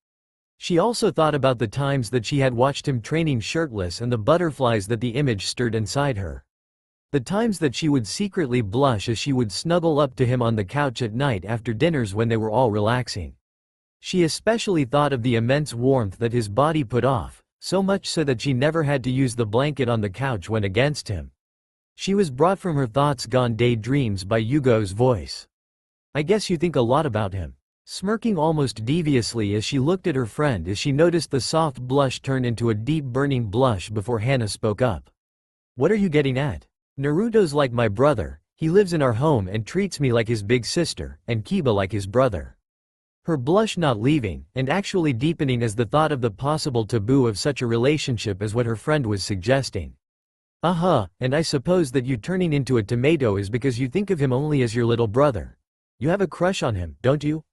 She also thought about the times that she had watched him training shirtless and the butterflies that the image stirred inside her. The times that she would secretly blush as she would snuggle up to him on the couch at night after dinners when they were all relaxing. She especially thought of the immense warmth that his body put off, so much so that she never had to use the blanket on the couch when against him. She was brought from her thoughts-gone daydreams by Yugo's voice. I guess you think a lot about him. Smirking almost deviously as she looked at her friend as she noticed the soft blush turn into a deep burning blush before Hana spoke up. What are you getting at? Naruto's like my brother, he lives in our home and treats me like his big sister, and Kiba like his brother. Her blush not leaving, and actually deepening as the thought of the possible taboo of such a relationship as what her friend was suggesting. And I suppose that you turning into a tomato is because you think of him only as your little brother. You have a crush on him, don't you?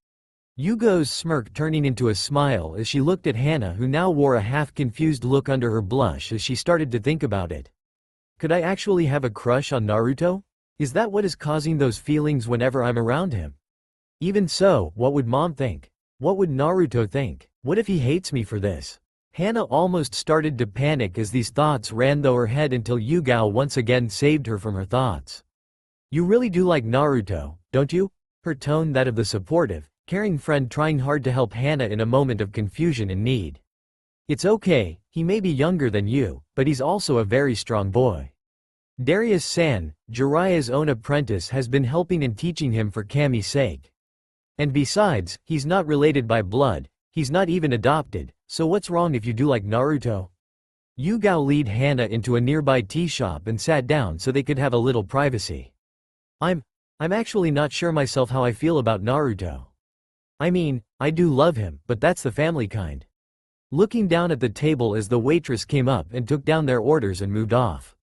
Yugo's smirk turning into a smile as she looked at Hana, who now wore a half-confused look under her blush as she started to think about it. Could I actually have a crush on Naruto? Is that what is causing those feelings whenever I'm around him? Even so, what would Mom think? What would Naruto think? What if he hates me for this? Hana almost started to panic as these thoughts ran through her head until Yugao once again saved her from her thoughts. You really do like Naruto, don't you? Her tone that of the supportive, caring friend trying hard to help Hana in a moment of confusion and need. It's okay, he may be younger than you, but he's also a very strong boy. Darious-san, Jiraiya's own apprentice, has been helping and teaching him for Kami's sake. And besides, he's not related by blood, he's not even adopted, so what's wrong if you do like Naruto? Yugao led Hana into a nearby tea shop and sat down so they could have a little privacy. I'm actually not sure myself how I feel about Naruto. I mean, I do love him, but that's the family kind. Looking down at the table as the waitress came up and took down their orders and moved off.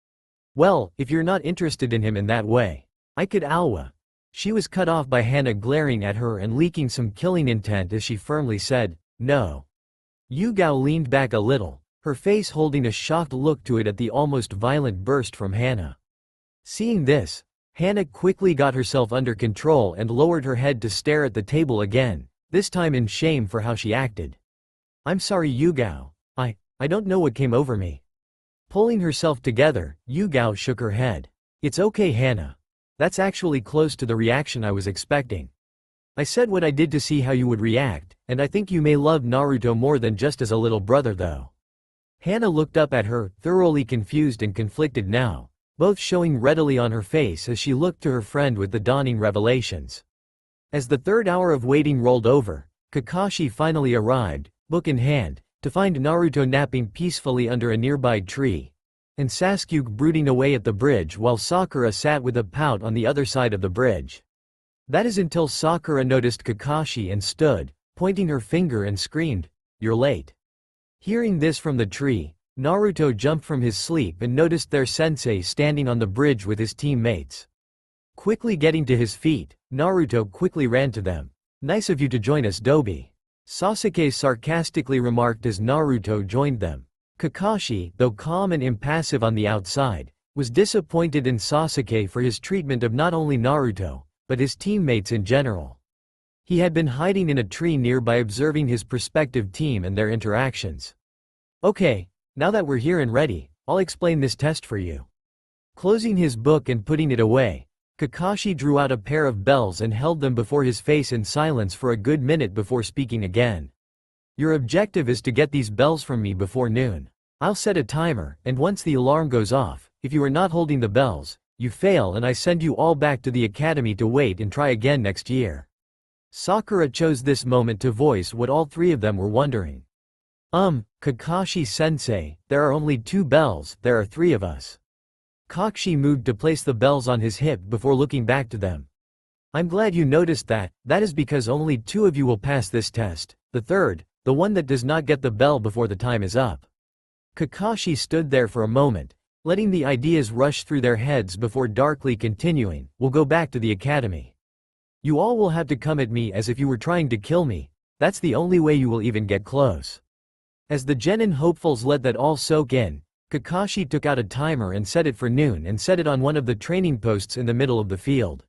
Well, if you're not interested in him in that way, I could alwa. She was cut off by Hana glaring at her and leaking some killing intent as she firmly said, no. Yugao leaned back a little, her face holding a shocked look to it at the almost violent burst from Hana. Seeing this, Hana quickly got herself under control and lowered her head to stare at the table again, this time in shame for how she acted. I'm sorry Yugao, I don't know what came over me. Pulling herself together, Yugao shook her head. It's okay Hana. That's actually close to the reaction I was expecting. I said what I did to see how you would react, and I think you may love Naruto more than just as a little brother though. Hana looked up at her, thoroughly confused and conflicted now, both showing readily on her face as she looked to her friend with the dawning revelations. As the third hour of waiting rolled over, Kakashi finally arrived, book in hand, to find Naruto napping peacefully under a nearby tree, and Sasuke brooding away at the bridge while Sakura sat with a pout on the other side of the bridge. That is until Sakura noticed Kakashi and stood, pointing her finger and screamed, "You're late." Hearing this from the tree, Naruto jumped from his sleep and noticed their sensei standing on the bridge with his teammates. Quickly getting to his feet, Naruto quickly ran to them. Nice of you to join us Dobi. Sasuke sarcastically remarked as Naruto joined them. Kakashi, though calm and impassive on the outside, was disappointed in Sasuke for his treatment of not only Naruto, but his teammates in general. He had been hiding in a tree nearby observing his prospective team and their interactions. Okay, now that we're here and ready, I'll explain this test for you. Closing his book and putting it away, Kakashi drew out a pair of bells and held them before his face in silence for a good minute before speaking again. Your objective is to get these bells from me before noon. I'll set a timer, and once the alarm goes off, if you are not holding the bells, you fail and I send you all back to the academy to wait and try again next year. Sakura chose this moment to voice what all three of them were wondering. Kakashi-sensei, there are only 2 bells, there are 3 of us. Kakashi moved to place the bells on his hip before looking back to them. I'm glad you noticed that is because only 2 of you will pass this test, the third, the one that does not get the bell before the time is up. Kakashi stood there for a moment, letting the ideas rush through their heads before darkly continuing, we'll go back to the academy. You all will have to come at me as if you were trying to kill me, that's the only way you will even get close. As the genin hopefuls let that all soak in, Kakashi took out a timer and set it for noon and set it on one of the training posts in the middle of the field.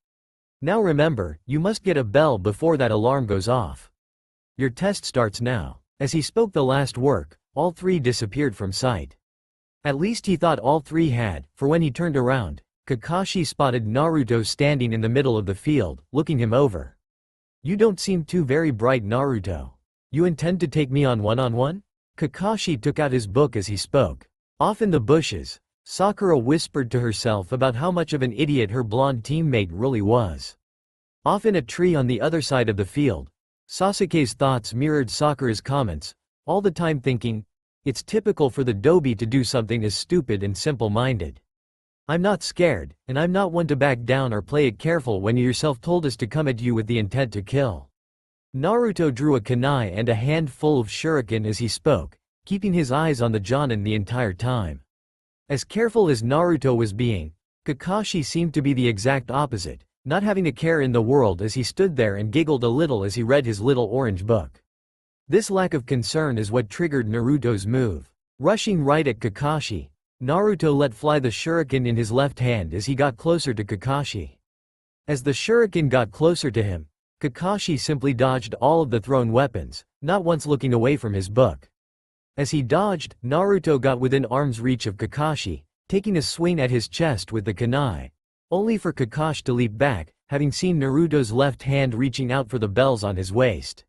Now remember, you must get a bell before that alarm goes off. Your test starts now. As he spoke the last word, all 3 disappeared from sight. At least he thought all 3 had, for when he turned around, Kakashi spotted Naruto standing in the middle of the field, looking him over. You don't seem too very bright Naruto. You intend to take me on one-on-one? Kakashi took out his book as he spoke. Off in the bushes, Sakura whispered to herself about how much of an idiot her blonde teammate really was. Off in a tree on the other side of the field, Sasuke's thoughts mirrored Sakura's comments, all the time thinking, it's typical for the Dobi to do something as stupid and simple-minded. I'm not scared, and I'm not one to back down or play it careful when you yourself told us to come at you with the intent to kill. Naruto drew a kunai and a handful of shuriken as he spoke, keeping his eyes on the Jonin the entire time. As careful as Naruto was being, Kakashi seemed to be the exact opposite, not having a care in the world as he stood there and giggled a little as he read his little orange book. This lack of concern is what triggered Naruto's move. Rushing right at Kakashi, Naruto let fly the shuriken in his left hand as he got closer to Kakashi. As the shuriken got closer to him, Kakashi simply dodged all of the thrown weapons, not once looking away from his book. As he dodged, Naruto got within arm's reach of Kakashi, taking a swing at his chest with the kunai, only for Kakashi to leap back, having seen Naruto's left hand reaching out for the bells on his waist.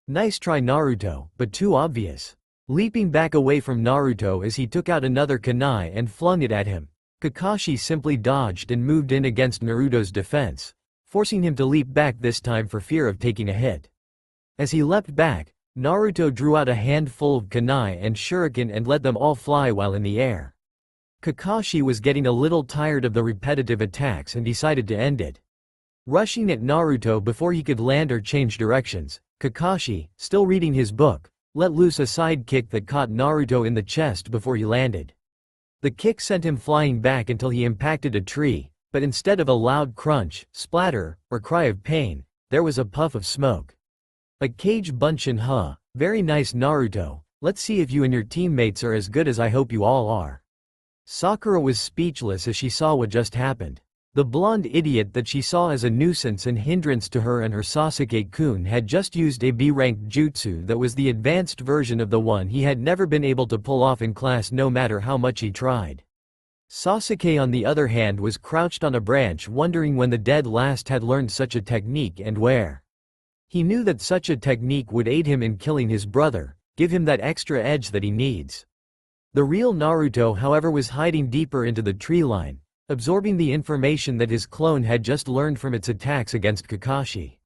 Nice try Naruto, but too obvious. Leaping back away from Naruto as he took out another kunai and flung it at him, Kakashi simply dodged and moved in against Naruto's defense, forcing him to leap back this time for fear of taking a hit. As he leapt back, Naruto drew out a handful of kunai and shuriken and let them all fly while in the air. Kakashi was getting a little tired of the repetitive attacks and decided to end it. Rushing at Naruto before he could land or change directions, Kakashi, still reading his book, let loose a side kick that caught Naruto in the chest before he landed. The kick sent him flying back until he impacted a tree, but instead of a loud crunch, splatter, or cry of pain, there was a puff of smoke. A Kage Bunshin huh, very nice Naruto, let's see if you and your teammates are as good as I hope you all are. Sakura was speechless as she saw what just happened. The blonde idiot that she saw as a nuisance and hindrance to her and her Sasuke-kun had just used a B-ranked jutsu that was the advanced version of the one he had never been able to pull off in class no matter how much he tried. Sasuke on the other hand was crouched on a branch wondering when the dead last had learned such a technique and where. He knew that such a technique would aid him in killing his brother, give him that extra edge that he needs. The real Naruto however was hiding deeper into the tree line, absorbing the information that his clone had just learned from its attacks against Kakashi.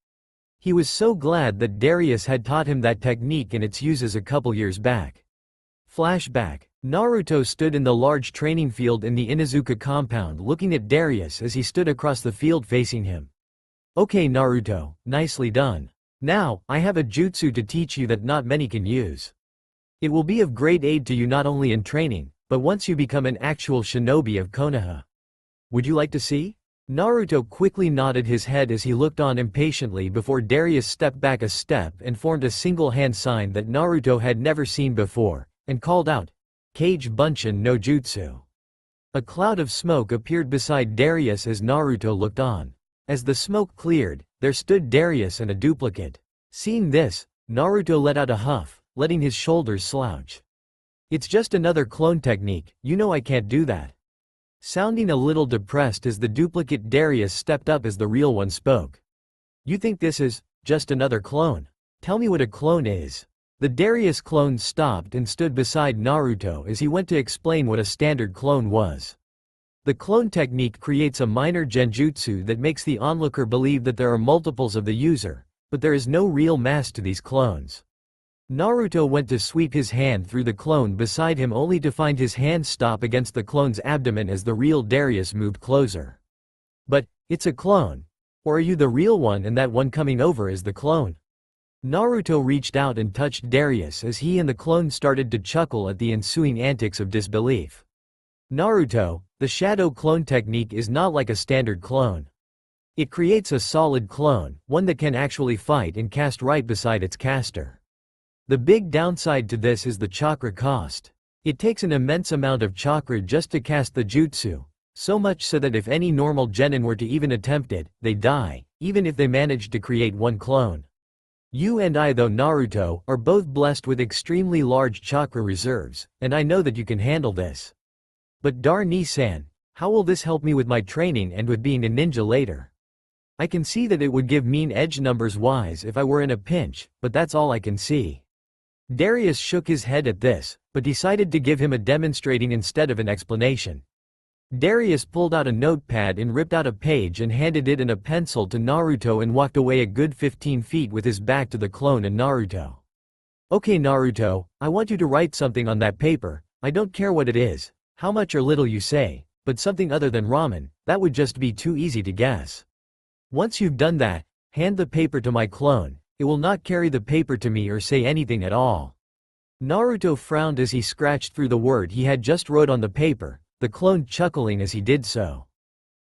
He was so glad that Darious had taught him that technique and its uses a couple years back. Flashback. Naruto stood in the large training field in the Inuzuka compound looking at Darious as he stood across the field facing him. Okay Naruto, nicely done. Now, I have a jutsu to teach you that not many can use. It will be of great aid to you not only in training, but once you become an actual shinobi of Konoha. Would you like to see? Naruto quickly nodded his head as he looked on impatiently before Darius stepped back a step and formed a single hand sign that Naruto had never seen before, and called out, Kage Bunshin no Jutsu. A cloud of smoke appeared beside Darius as Naruto looked on. As the smoke cleared, there stood Darius and a duplicate. Seeing this, Naruto let out a huff, letting his shoulders slouch. It's just another clone technique, you know I can't do that. Sounding a little depressed as the duplicate Darius stepped up as the real one spoke. You think this is just another clone? Tell me what a clone is. The Darius clone stopped and stood beside Naruto as he went to explain what a standard clone was. The clone technique creates a minor genjutsu that makes the onlooker believe that there are multiples of the user, but there is no real mass to these clones. Naruto went to sweep his hand through the clone beside him only to find his hand stop against the clone's abdomen as the real Darius moved closer. But, it's a clone. Or are you the real one and that one coming over is the clone? Naruto reached out and touched Darius as he and the clone started to chuckle at the ensuing antics of disbelief. Naruto, the shadow clone technique is not like a standard clone. It creates a solid clone, one that can actually fight and cast right beside its caster. The big downside to this is the chakra cost. It takes an immense amount of chakra just to cast the jutsu, so much so that if any normal genin were to even attempt it, they die, even if they managed to create one clone. You and I though Naruto, are both blessed with extremely large chakra reserves, and I know that you can handle this. But Dar-ni-san, how will this help me with my training and with being a ninja later? I can see that it would give mean edge numbers wise if I were in a pinch, but that's all I can see. Darius shook his head at this, but decided to give him a demonstrating instead of an explanation. Darius pulled out a notepad and ripped out a page and handed it and a pencil to Naruto and walked away a good 15 feet with his back to the clone and Naruto. Okay Naruto, I want you to write something on that paper. I don't care what it is, how much or little you say, but something other than ramen, that would just be too easy to guess. Once you've done that, hand the paper to my clone. It will not carry the paper to me or say anything at all. Naruto frowned as he scratched through the word he had just wrote on the paper, the clone chuckling as he did so.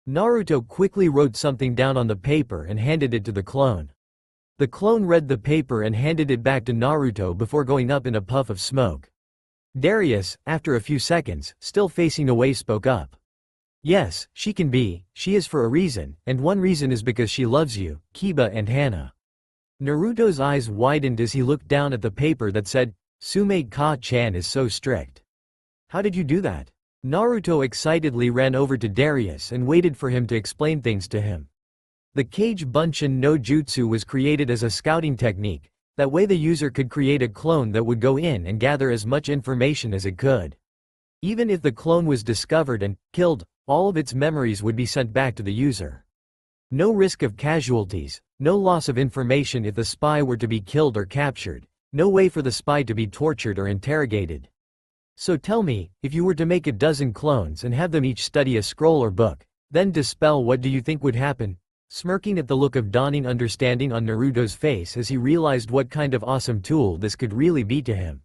Naruto quickly wrote something down on the paper and handed it to the clone. The clone read the paper and handed it back to Naruto before going up in a puff of smoke. Darius, after a few seconds, still facing away, spoke up. Yes, she can be, she is for a reason, and one reason is because she loves you, Kiba and Hana. Naruto's eyes widened as he looked down at the paper that said, Sume Ka-chan is so strict. How did you do that? Naruto excitedly ran over to Darius and waited for him to explain things to him. The Kage Bunshin no Jutsu was created as a scouting technique, that way the user could create a clone that would go in and gather as much information as it could. Even if the clone was discovered and killed, all of its memories would be sent back to the user. No risk of casualties, no loss of information if the spy were to be killed or captured, no way for the spy to be tortured or interrogated. So tell me, if you were to make a dozen clones and have them each study a scroll or book, then dispel, what do you think would happen? Smirking at the look of dawning understanding on Naruto's face as he realized what kind of awesome tool this could really be to him.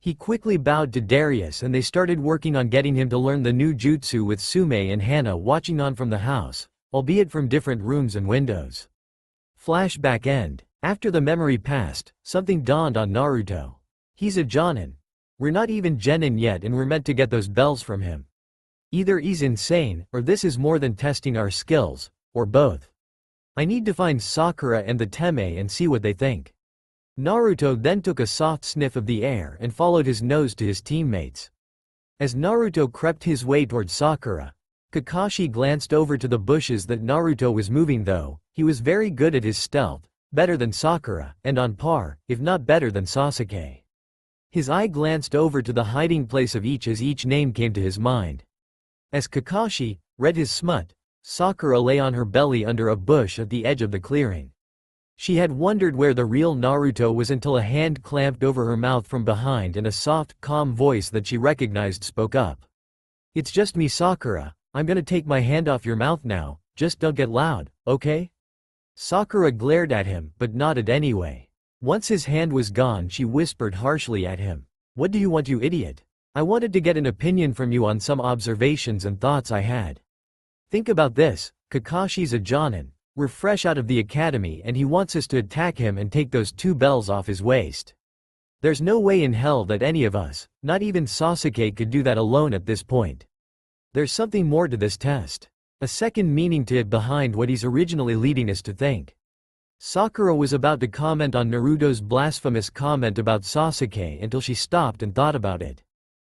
He quickly bowed to Darius and they started working on getting him to learn the new jutsu with Sume and Hana watching on from the house, albeit from different rooms and windows. Flashback end. After the memory passed, something dawned on Naruto. He's a Jonin. We're not even genin yet and we're meant to get those bells from him. Either he's insane, or this is more than testing our skills, or both. I need to find Sakura and the Teme and see what they think. Naruto then took a soft sniff of the air and followed his nose to his teammates. As Naruto crept his way toward Sakura, Kakashi glanced over to the bushes that Naruto was moving, though he was very good at his stealth, better than Sakura, and on par, if not better than Sasuke. His eye glanced over to the hiding place of each as each name came to his mind. As Kakashi read his smut, Sakura lay on her belly under a bush at the edge of the clearing. She had wondered where the real Naruto was until a hand clamped over her mouth from behind and a soft, calm voice that she recognized spoke up. It's just me, Sakura. I'm gonna take my hand off your mouth now, just don't get loud, okay? Sakura glared at him, but nodded anyway. Once his hand was gone, she whispered harshly at him. What do you want, you idiot? I wanted to get an opinion from you on some observations and thoughts I had. Think about this, Kakashi's a Jonin. We're fresh out of the academy and he wants us to attack him and take those 2 bells off his waist. There's no way in hell that any of us, not even Sasuke, could do that alone at this point. There's something more to this test. A second meaning to it behind what he's originally leading us to think. Sakura was about to comment on Naruto's blasphemous comment about Sasuke until she stopped and thought about it.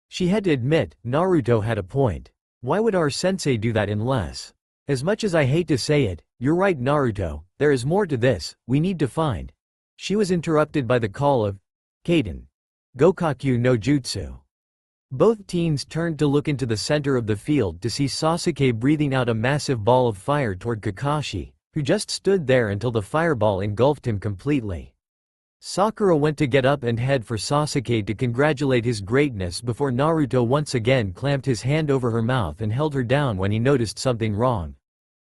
She had to admit, Naruto had a point. Why would our sensei do that unless? As much as I hate to say it, you're right Naruto, there is more to this, we need to find. She was interrupted by the call of Kaden. Gokaku no Jutsu. Both teens turned to look into the center of the field to see Sasuke breathing out a massive ball of fire toward Kakashi, who just stood there until the fireball engulfed him completely. Sakura went to get up and head for Sasuke to congratulate his greatness before Naruto once again clamped his hand over her mouth and held her down when he noticed something wrong.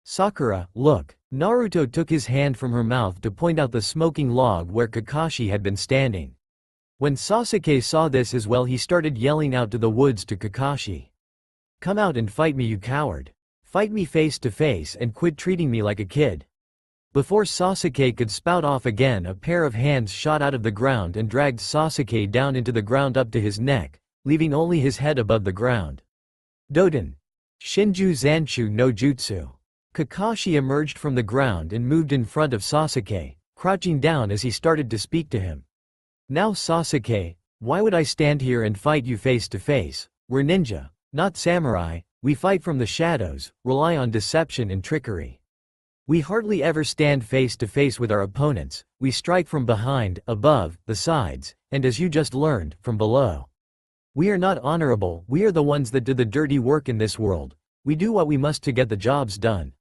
Sakura, look. Naruto took his hand from her mouth to point out the smoking log where Kakashi had been standing. When Sasuke saw this as well, he started yelling out to the woods to Kakashi. Come out and fight me, you coward. Fight me face to face and quit treating me like a kid. Before Sasuke could spout off again, a pair of hands shot out of the ground and dragged Sasuke down into the ground up to his neck, leaving only his head above the ground. Doden. Shinju Zanshu no Jutsu. Kakashi emerged from the ground and moved in front of Sasuke, crouching down as he started to speak to him. Now Sasuke, why would I stand here and fight you face to face? We're ninja, not samurai, we fight from the shadows, rely on deception and trickery. We hardly ever stand face to face with our opponents, we strike from behind, above, the sides, and as you just learned, from below. We are not honorable, we are the ones that do the dirty work in this world. We do what we must to get the jobs done.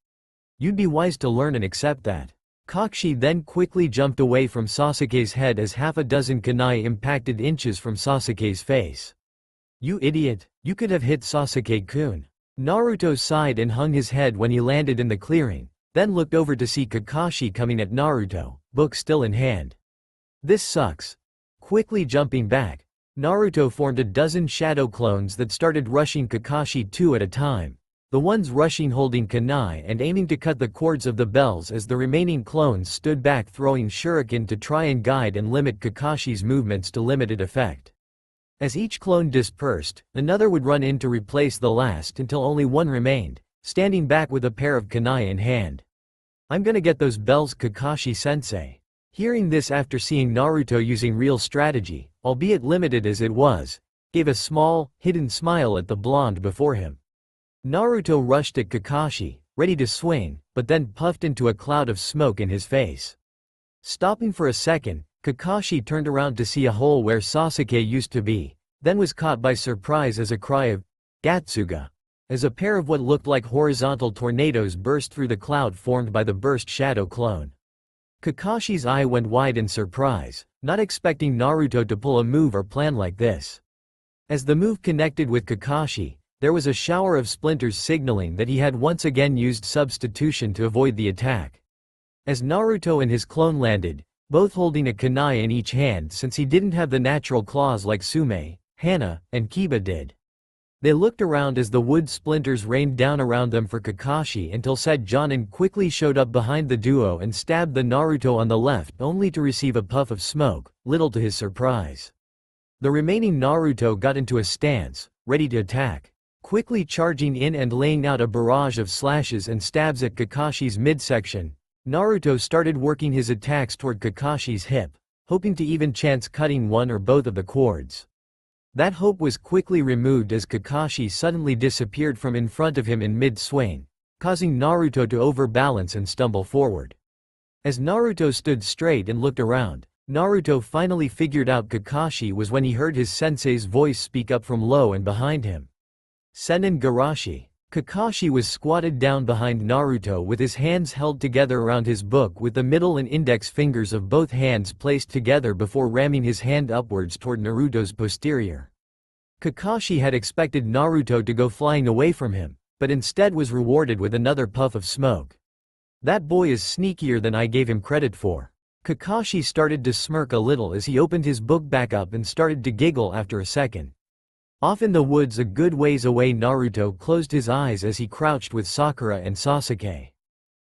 You'd be wise to learn and accept that. Kakashi then quickly jumped away from Sasuke's head as half a dozen kunai impacted inches from Sasuke's face. You idiot, you could have hit Sasuke-kun. Naruto sighed and hung his head when he landed in the clearing, then looked over to see Kakashi coming at Naruto, book still in hand. This sucks. Quickly jumping back, Naruto formed a dozen shadow clones that started rushing Kakashi two at a time, the ones rushing holding kunai and aiming to cut the cords of the bells as the remaining clones stood back throwing shuriken to try and guide and limit Kakashi's movements to limited effect. As each clone dispersed, another would run in to replace the last until only one remained, standing back with a pair of kunai in hand. I'm gonna get those bells, Kakashi-sensei. Hearing this after seeing Naruto using real strategy, albeit limited as it was, gave a small, hidden smile at the blonde before him. Naruto rushed at Kakashi, ready to swing, but then puffed into a cloud of smoke in his face. Stopping for a second, Kakashi turned around to see a hole where Sasuke used to be, then was caught by surprise as a cry of Gatsuga, as a pair of what looked like horizontal tornadoes burst through the cloud formed by the burst shadow clone. Kakashi's eye went wide in surprise, not expecting Naruto to pull a move or plan like this. As the move connected with Kakashi, there was a shower of splinters signaling that he had once again used substitution to avoid the attack. As Naruto and his clone landed, both holding a kunai in each hand since he didn't have the natural claws like Sume, Hana, and Kiba did. They looked around as the wood splinters rained down around them for Kakashi until said Jonin quickly showed up behind the duo and stabbed the Naruto on the left only to receive a puff of smoke, little to his surprise. The remaining Naruto got into a stance, ready to attack, quickly charging in and laying out a barrage of slashes and stabs at Kakashi's midsection. Naruto started working his attacks toward Kakashi's hip, hoping to even chance cutting one or both of the cords. That hope was quickly removed as Kakashi suddenly disappeared from in front of him in mid-swing, causing Naruto to overbalance and stumble forward. As Naruto stood straight and looked around, Naruto finally figured out Kakashi was when he heard his sensei's voice speak up from low and behind him. Senin Garashi. Kakashi was squatted down behind Naruto with his hands held together around his book with the middle and index fingers of both hands placed together before ramming his hand upwards toward Naruto's posterior. Kakashi had expected Naruto to go flying away from him, but instead was rewarded with another puff of smoke. That boy is sneakier than I gave him credit for. Kakashi started to smirk a little as he opened his book back up and started to giggle after a second. Off in the woods a good ways away, Naruto closed his eyes as he crouched with Sakura and Sasuke.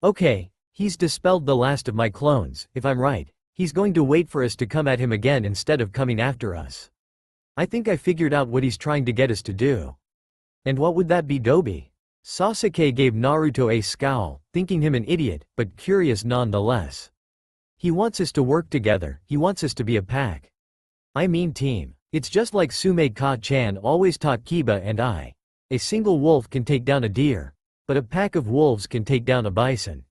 Okay, he's dispelled the last of my clones. If I'm right, he's going to wait for us to come at him again instead of coming after us. I think I figured out what he's trying to get us to do. And what would that be, Dobi? Sasuke gave Naruto a scowl, thinking him an idiot, but curious nonetheless. He wants us to work together, he wants us to be a pack. I mean team. It's just like Sume Ka-chan always taught Kiba and I. A single wolf can take down a deer, but a pack of wolves can take down a bison.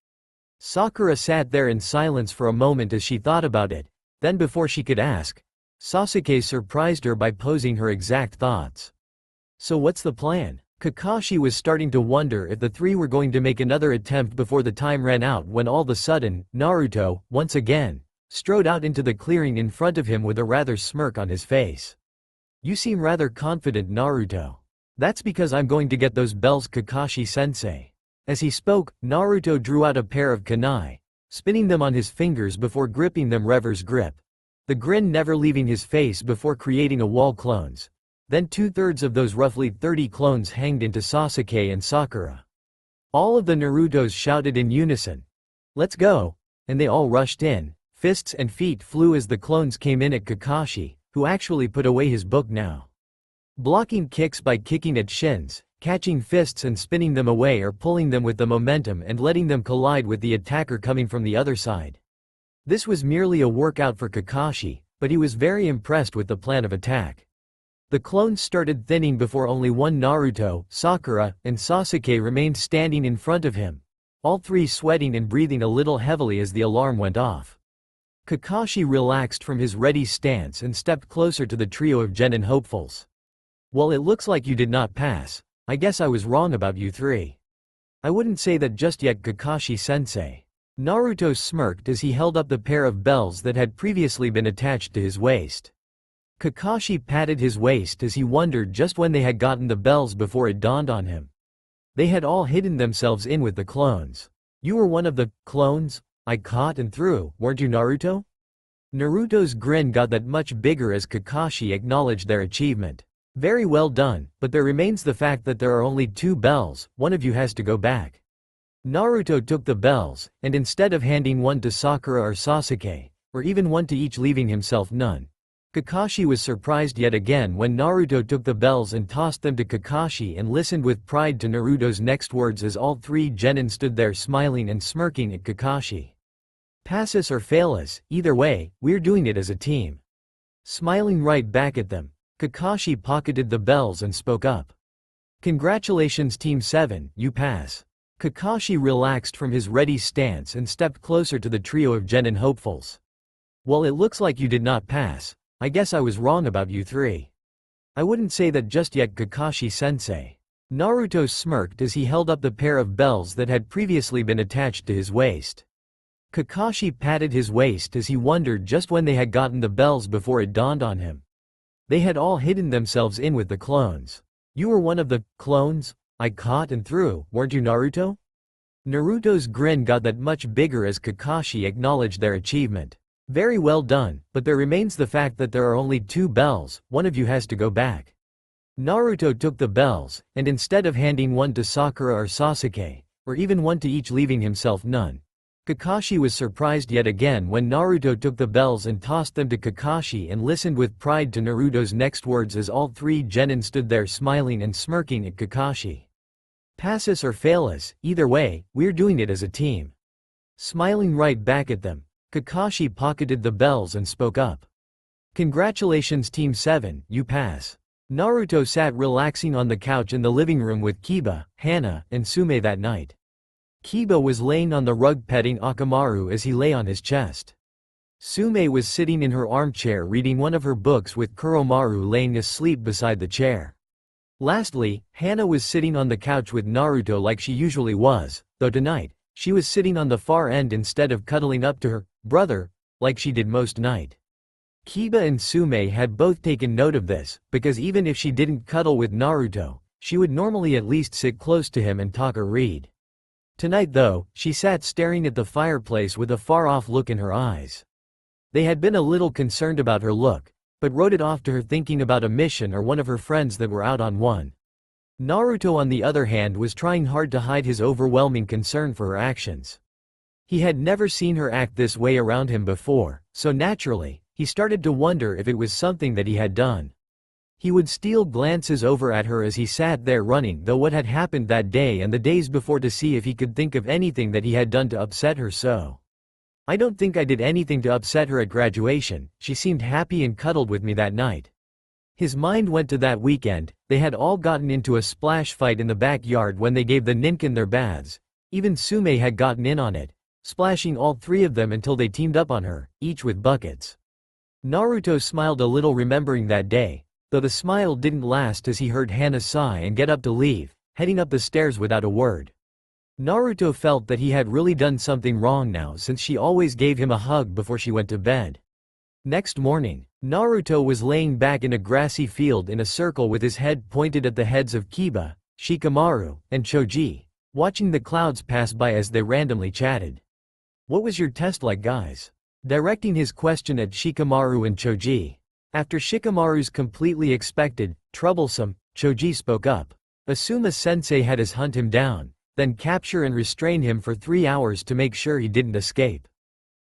Sakura sat there in silence for a moment as she thought about it, then before she could ask, Sasuke surprised her by posing her exact thoughts. So what's the plan? Kakashi was starting to wonder if the three were going to make another attempt before the time ran out when all of a sudden, Naruto, once again, strode out into the clearing in front of him with a rather smirk on his face. You seem rather confident, Naruto. That's because I'm going to get those bells, Kakashi-sensei. As he spoke, Naruto drew out a pair of kunai, spinning them on his fingers before gripping them reverse grip. The grin never leaving his face before creating a wall clones. Then 2/3 of those roughly 30 clones hanged into Sasuke and Sakura. All of the Narutos shouted in unison, "Let's go!" And they all rushed in. Fists and feet flew as the clones came in at Kakashi, who actually put away his book now. Blocking kicks by kicking at shins, catching fists and spinning them away or pulling them with the momentum and letting them collide with the attacker coming from the other side. This was merely a workout for Kakashi, but he was very impressed with the plan of attack. The clones started thinning before only one Naruto, Sakura, and Sasuke remained standing in front of him, all three sweating and breathing a little heavily as the alarm went off. Kakashi relaxed from his ready stance and stepped closer to the trio of genin hopefuls. Well, it looks like you did not pass. I guess I was wrong about you three. I wouldn't say that just yet, Kakashi-sensei. Naruto smirked as he held up the pair of bells that had previously been attached to his waist. Kakashi patted his waist as he wondered just when they had gotten the bells before it dawned on him. They had all hidden themselves in with the clones. You were one of the clones I caught and threw, weren't you, Naruto? Naruto's grin got that much bigger as Kakashi acknowledged their achievement. Very well done, but there remains the fact that there are only 2 bells, one of you has to go back. Naruto took the bells, and instead of handing one to Sakura or Sasuke, or even one to each leaving himself none, Kakashi was surprised yet again when Naruto took the bells and tossed them to Kakashi and listened with pride to Naruto's next words as all 3 genin stood there smiling and smirking at Kakashi. Pass us or fail us, either way, we're doing it as a team. Smiling right back at them, Kakashi pocketed the bells and spoke up. Congratulations Team 7, you pass. Kakashi relaxed from his ready stance and stepped closer to the trio of genin hopefuls. Well, it looks like you did not pass. I guess I was wrong about you three. I wouldn't say that just yet, Kakashi-sensei. Naruto smirked as he held up the pair of bells that had previously been attached to his waist. Kakashi patted his waist as he wondered just when they had gotten the bells before it dawned on him. They had all hidden themselves in with the clones. You were one of the clones I caught and threw, weren't you, Naruto? Naruto's grin got that much bigger as Kakashi acknowledged their achievement. Very well done, but there remains the fact that there are only 2 bells, one of you has to go back. Naruto took the bells, and instead of handing one to Sakura or Sasuke, or even one to each leaving himself none, Kakashi was surprised yet again when Naruto took the bells and tossed them to Kakashi and listened with pride to Naruto's next words as all 3 genin stood there smiling and smirking at Kakashi. Pass us or fail us, either way, we're doing it as a team. Smiling right back at them, Kakashi pocketed the bells and spoke up. Congratulations Team 7, you pass. Naruto sat relaxing on the couch in the living room with Kiba, Hana, and Sume that night. Kiba was laying on the rug petting Akamaru as he lay on his chest. Sume was sitting in her armchair reading one of her books with Kuromaru laying asleep beside the chair. Lastly, Hana was sitting on the couch with Naruto like she usually was, though tonight, she was sitting on the far end instead of cuddling up to her brother, like she did most night. Kiba and Sume had both taken note of this, because even if she didn't cuddle with Naruto, she would normally at least sit close to him and talk or read. Tonight though, she sat staring at the fireplace with a far-off look in her eyes. They had been a little concerned about her look, but wrote it off to her thinking about a mission or one of her friends that were out on one. Naruto on the other hand was trying hard to hide his overwhelming concern for her actions. He had never seen her act this way around him before, so naturally, he started to wonder if it was something that he had done. He would steal glances over at her as he sat there running though what had happened that day and the days before to see if he could think of anything that he had done to upset her so. I don't think I did anything to upset her at graduation, she seemed happy and cuddled with me that night. His mind went to that weekend. They had all gotten into a splash fight in the backyard when they gave the Ninken their baths. Even Sume had gotten in on it, splashing all 3 of them until they teamed up on her, each with buckets. Naruto smiled a little remembering that day, though the smile didn't last as he heard Hana sigh and get up to leave, heading up the stairs without a word. Naruto felt that he had really done something wrong now since she always gave him a hug before she went to bed. Next morning, Naruto was laying back in a grassy field in a circle with his head pointed at the heads of Kiba, Shikamaru, and Choji, watching the clouds pass by as they randomly chatted. What was your test like, guys? Directing his question at Shikamaru and Choji. After Shikamaru's completely expected, troublesome, Choji spoke up. Asuma-sensei had us hunt him down, then capture and restrain him for 3 hours to make sure he didn't escape.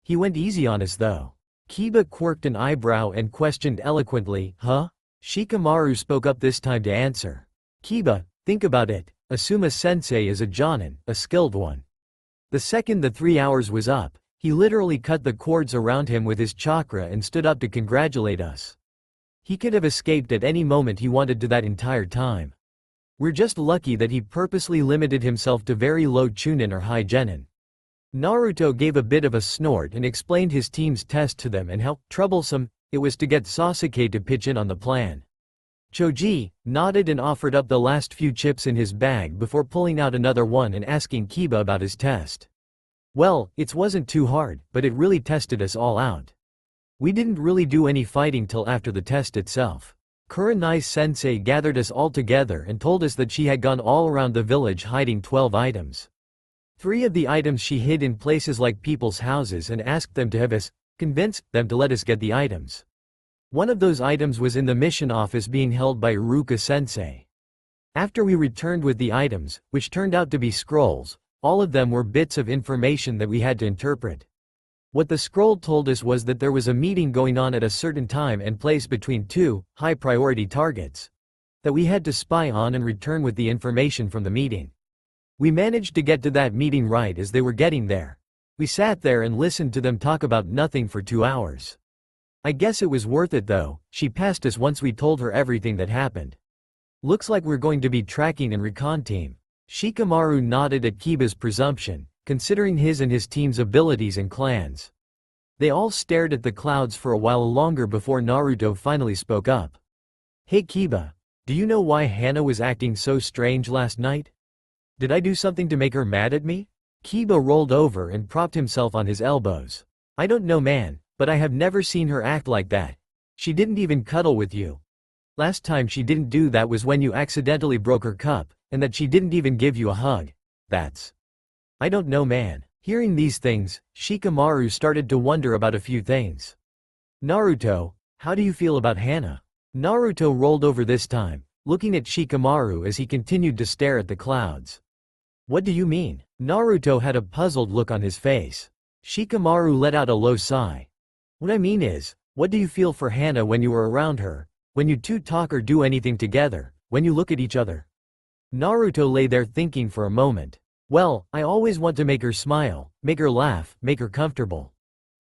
He went easy on us though. Kiba quirked an eyebrow and questioned eloquently, huh? Shikamaru spoke up this time to answer. Kiba, think about it, Asuma-sensei is a jonin, a skilled one. The second the 3 hours was up, he literally cut the cords around him with his chakra and stood up to congratulate us. He could have escaped at any moment he wanted to that entire time. We're just lucky that he purposely limited himself to very low chunin or high genin. Naruto gave a bit of a snort and explained his team's test to them and how troublesome it was to get Sasuke to pitch in on the plan. Choji nodded and offered up the last few chips in his bag before pulling out another one and asking Kiba about his test. Well, it wasn't too hard, but it really tested us all out. We didn't really do any fighting till after the test itself. Kurenai-sensei gathered us all together and told us that she had gone all around the village hiding 12 items. 3 of the items she hid in places like people's houses and asked them to have us, convinced them to let us get the items. One of those items was in the mission office being held by Iruka-sensei. After we returned with the items, which turned out to be scrolls, all of them were bits of information that we had to interpret. What the scroll told us was that there was a meeting going on at a certain time and place between 2 high-priority targets that we had to spy on and return with the information from the meeting. We managed to get to that meeting right as they were getting there. We sat there and listened to them talk about nothing for 2 hours. I guess it was worth it though. She passed us once we told her everything that happened. Looks like we're going to be tracking and recon team. Shikamaru nodded at Kiba's presumption, considering his and his team's abilities and clans. They all stared at the clouds for a while longer before Naruto finally spoke up. Hey Kiba, do you know why Hana was acting so strange last night? Did I do something to make her mad at me? Kiba rolled over and propped himself on his elbows. I don't know man, but I have never seen her act like that. She didn't even cuddle with you. Last time she didn't do that was when you accidentally broke her cup, and that she didn't even give you a hug. I don't know man. Hearing these things, Shikamaru started to wonder about a few things. Naruto, how do you feel about Hana? Naruto rolled over this time, looking at Shikamaru as he continued to stare at the clouds. What do you mean? Naruto had a puzzled look on his face. Shikamaru let out a low sigh. What I mean is, what do you feel for Hana when you are around her, when you two talk or do anything together, when you look at each other? Naruto lay there thinking for a moment. Well, I always want to make her smile, make her laugh, make her comfortable.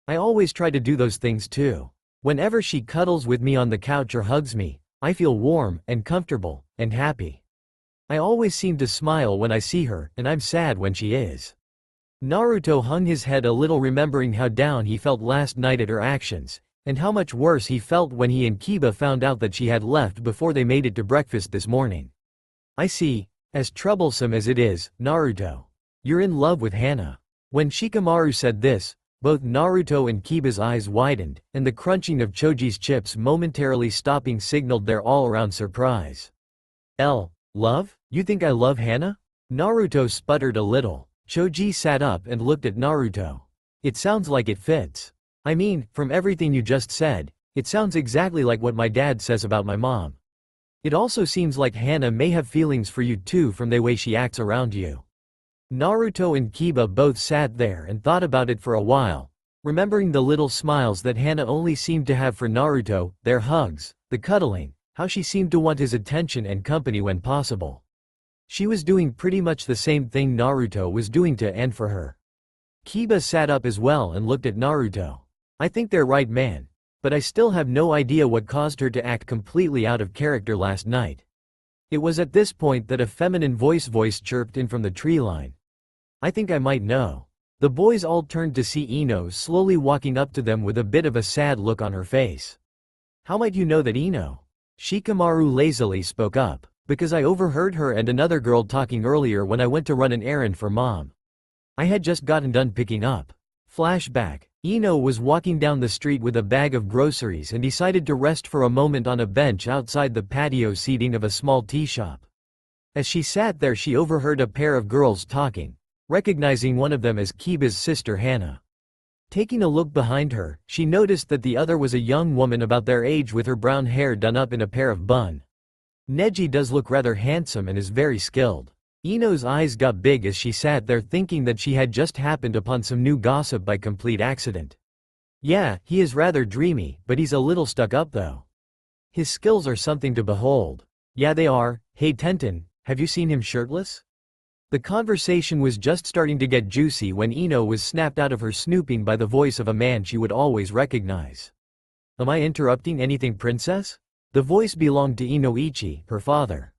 I always try to do those things too. Whenever she cuddles with me on the couch or hugs me, I feel warm and comfortable and happy. I always seem to smile when I see her, and I'm sad when she is. Naruto hung his head a little, remembering how down he felt last night at her actions, and how much worse he felt when he and Kiba found out that she had left before they made it to breakfast this morning. I see. As troublesome as it is, Naruto. You're in love with Hana. When Shikamaru said this, both Naruto and Kiba's eyes widened, and the crunching of Choji's chips momentarily stopping signaled their all-around surprise. Love? You think I love Hana? Naruto sputtered a little. Choji sat up and looked at Naruto. It sounds like it fits. I mean, from everything you just said, it sounds exactly like what my dad says about my mom. It also seems like Hana may have feelings for you too from the way she acts around you. Naruto and Kiba both sat there and thought about it for a while, remembering the little smiles that Hana only seemed to have for Naruto, their hugs, the cuddling, how she seemed to want his attention and company when possible. She was doing pretty much the same thing Naruto was doing to and for her. Kiba sat up as well and looked at Naruto. I think they're right man. But I still have no idea what caused her to act completely out of character last night. It was at this point that a feminine voice chirped in from the tree line. I think I might know. The boys all turned to see Ino slowly walking up to them with a bit of a sad look on her face. How might you know that Ino? Shikamaru lazily spoke up. Because I overheard her and another girl talking earlier when I went to run an errand for mom. I had just gotten done picking up. Flashback. Ino was walking down the street with a bag of groceries and decided to rest for a moment on a bench outside the patio seating of a small tea shop. As she sat there, she overheard a pair of girls talking, recognizing one of them as Kiba's sister Hana. Taking a look behind her, she noticed that the other was a young woman about their age with her brown hair done up in a pair of bun. Neji does look rather handsome and is very skilled. Ino's eyes got big as she sat there thinking that she had just happened upon some new gossip by complete accident. Yeah, he is rather dreamy, but he's a little stuck up though. His skills are something to behold. Yeah they are. Hey Tenten, have you seen him shirtless? The conversation was just starting to get juicy when Ino was snapped out of her snooping by the voice of a man she would always recognize. Am I interrupting anything, princess? The voice belonged to Inoichi, her father.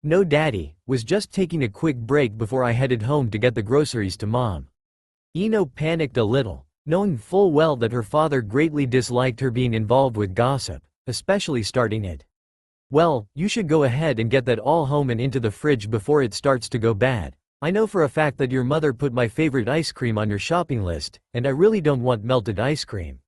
No daddy, was just taking a quick break before I headed home to get the groceries to mom. Ino panicked a little, knowing full well that her father greatly disliked her being involved with gossip, especially starting it. Well, you should go ahead and get that all home and into the fridge before it starts to go bad. I know for a fact that your mother put my favorite ice cream on your shopping list, and I really don't want melted ice cream."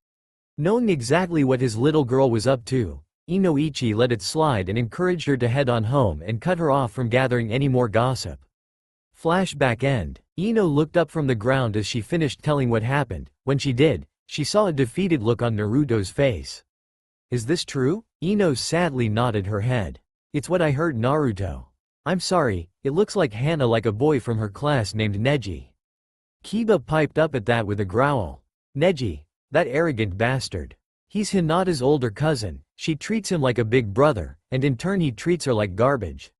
Knowing exactly what his little girl was up to, Inoichi let it slide and encouraged her to head on home and cut her off from gathering any more gossip. Flashback end. Ino looked up from the ground as she finished telling what happened. When she did, she saw a defeated look on Naruto's face. "Is this true?" Ino sadly nodded her head. "It's what I heard, Naruto. I'm sorry, it looks like Hana like a boy from her class named Neji." Kiba piped up at that with a growl. "Neji? That arrogant bastard. He's Hinata's older cousin, she treats him like a big brother, and in turn he treats her like garbage."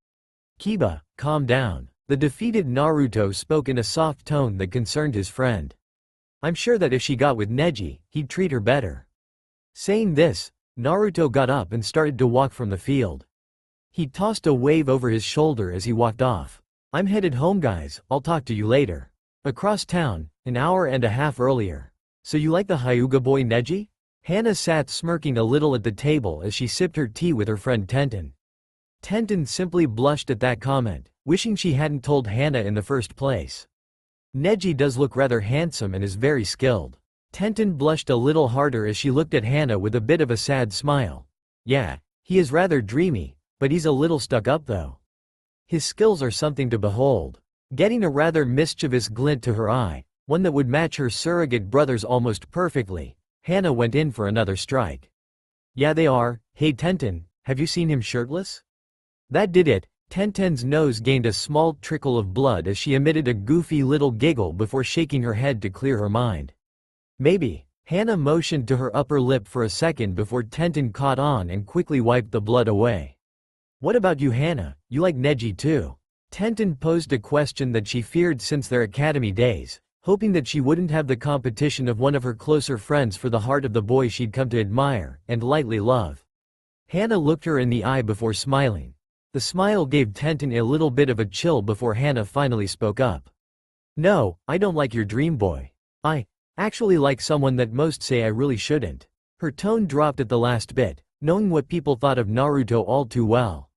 "Kiba, calm down." The defeated Naruto spoke in a soft tone that concerned his friend. "I'm sure that if she got with Neji, he'd treat her better." Saying this, Naruto got up and started to walk from the field. He tossed a wave over his shoulder as he walked off. "I'm headed home, guys, I'll talk to you later." Across town, an hour and a half earlier. "So you like the Hyuga boy Neji?" Hana sat smirking a little at the table as she sipped her tea with her friend Tenten. Tenten simply blushed at that comment, wishing she hadn't told Hana in the first place. "Neji does look rather handsome and is very skilled." Tenten blushed a little harder as she looked at Hana with a bit of a sad smile. "Yeah, he is rather dreamy, but he's a little stuck up though. His skills are something to behold." Getting a rather mischievous glint to her eye, one that would match her surrogate brother's almost perfectly, Hana went in for another strike. "Yeah, they are. Hey Tenten, have you seen him shirtless?" That did it. Tenten's nose gained a small trickle of blood as she emitted a goofy little giggle before shaking her head to clear her mind. "Maybe." Hana motioned to her upper lip for a second before Tenten caught on and quickly wiped the blood away. "What about you, Hana? You like Neji too?" Tenten posed a question that she feared since their academy days, hoping that she wouldn't have the competition of one of her closer friends for the heart of the boy she'd come to admire and lightly love. Hana looked her in the eye before smiling. The smile gave Tenten a little bit of a chill before Hana finally spoke up. "No, I don't like your dream boy. I actually like someone that most say I really shouldn't." Her tone dropped at the last bit, knowing what people thought of Naruto all too well.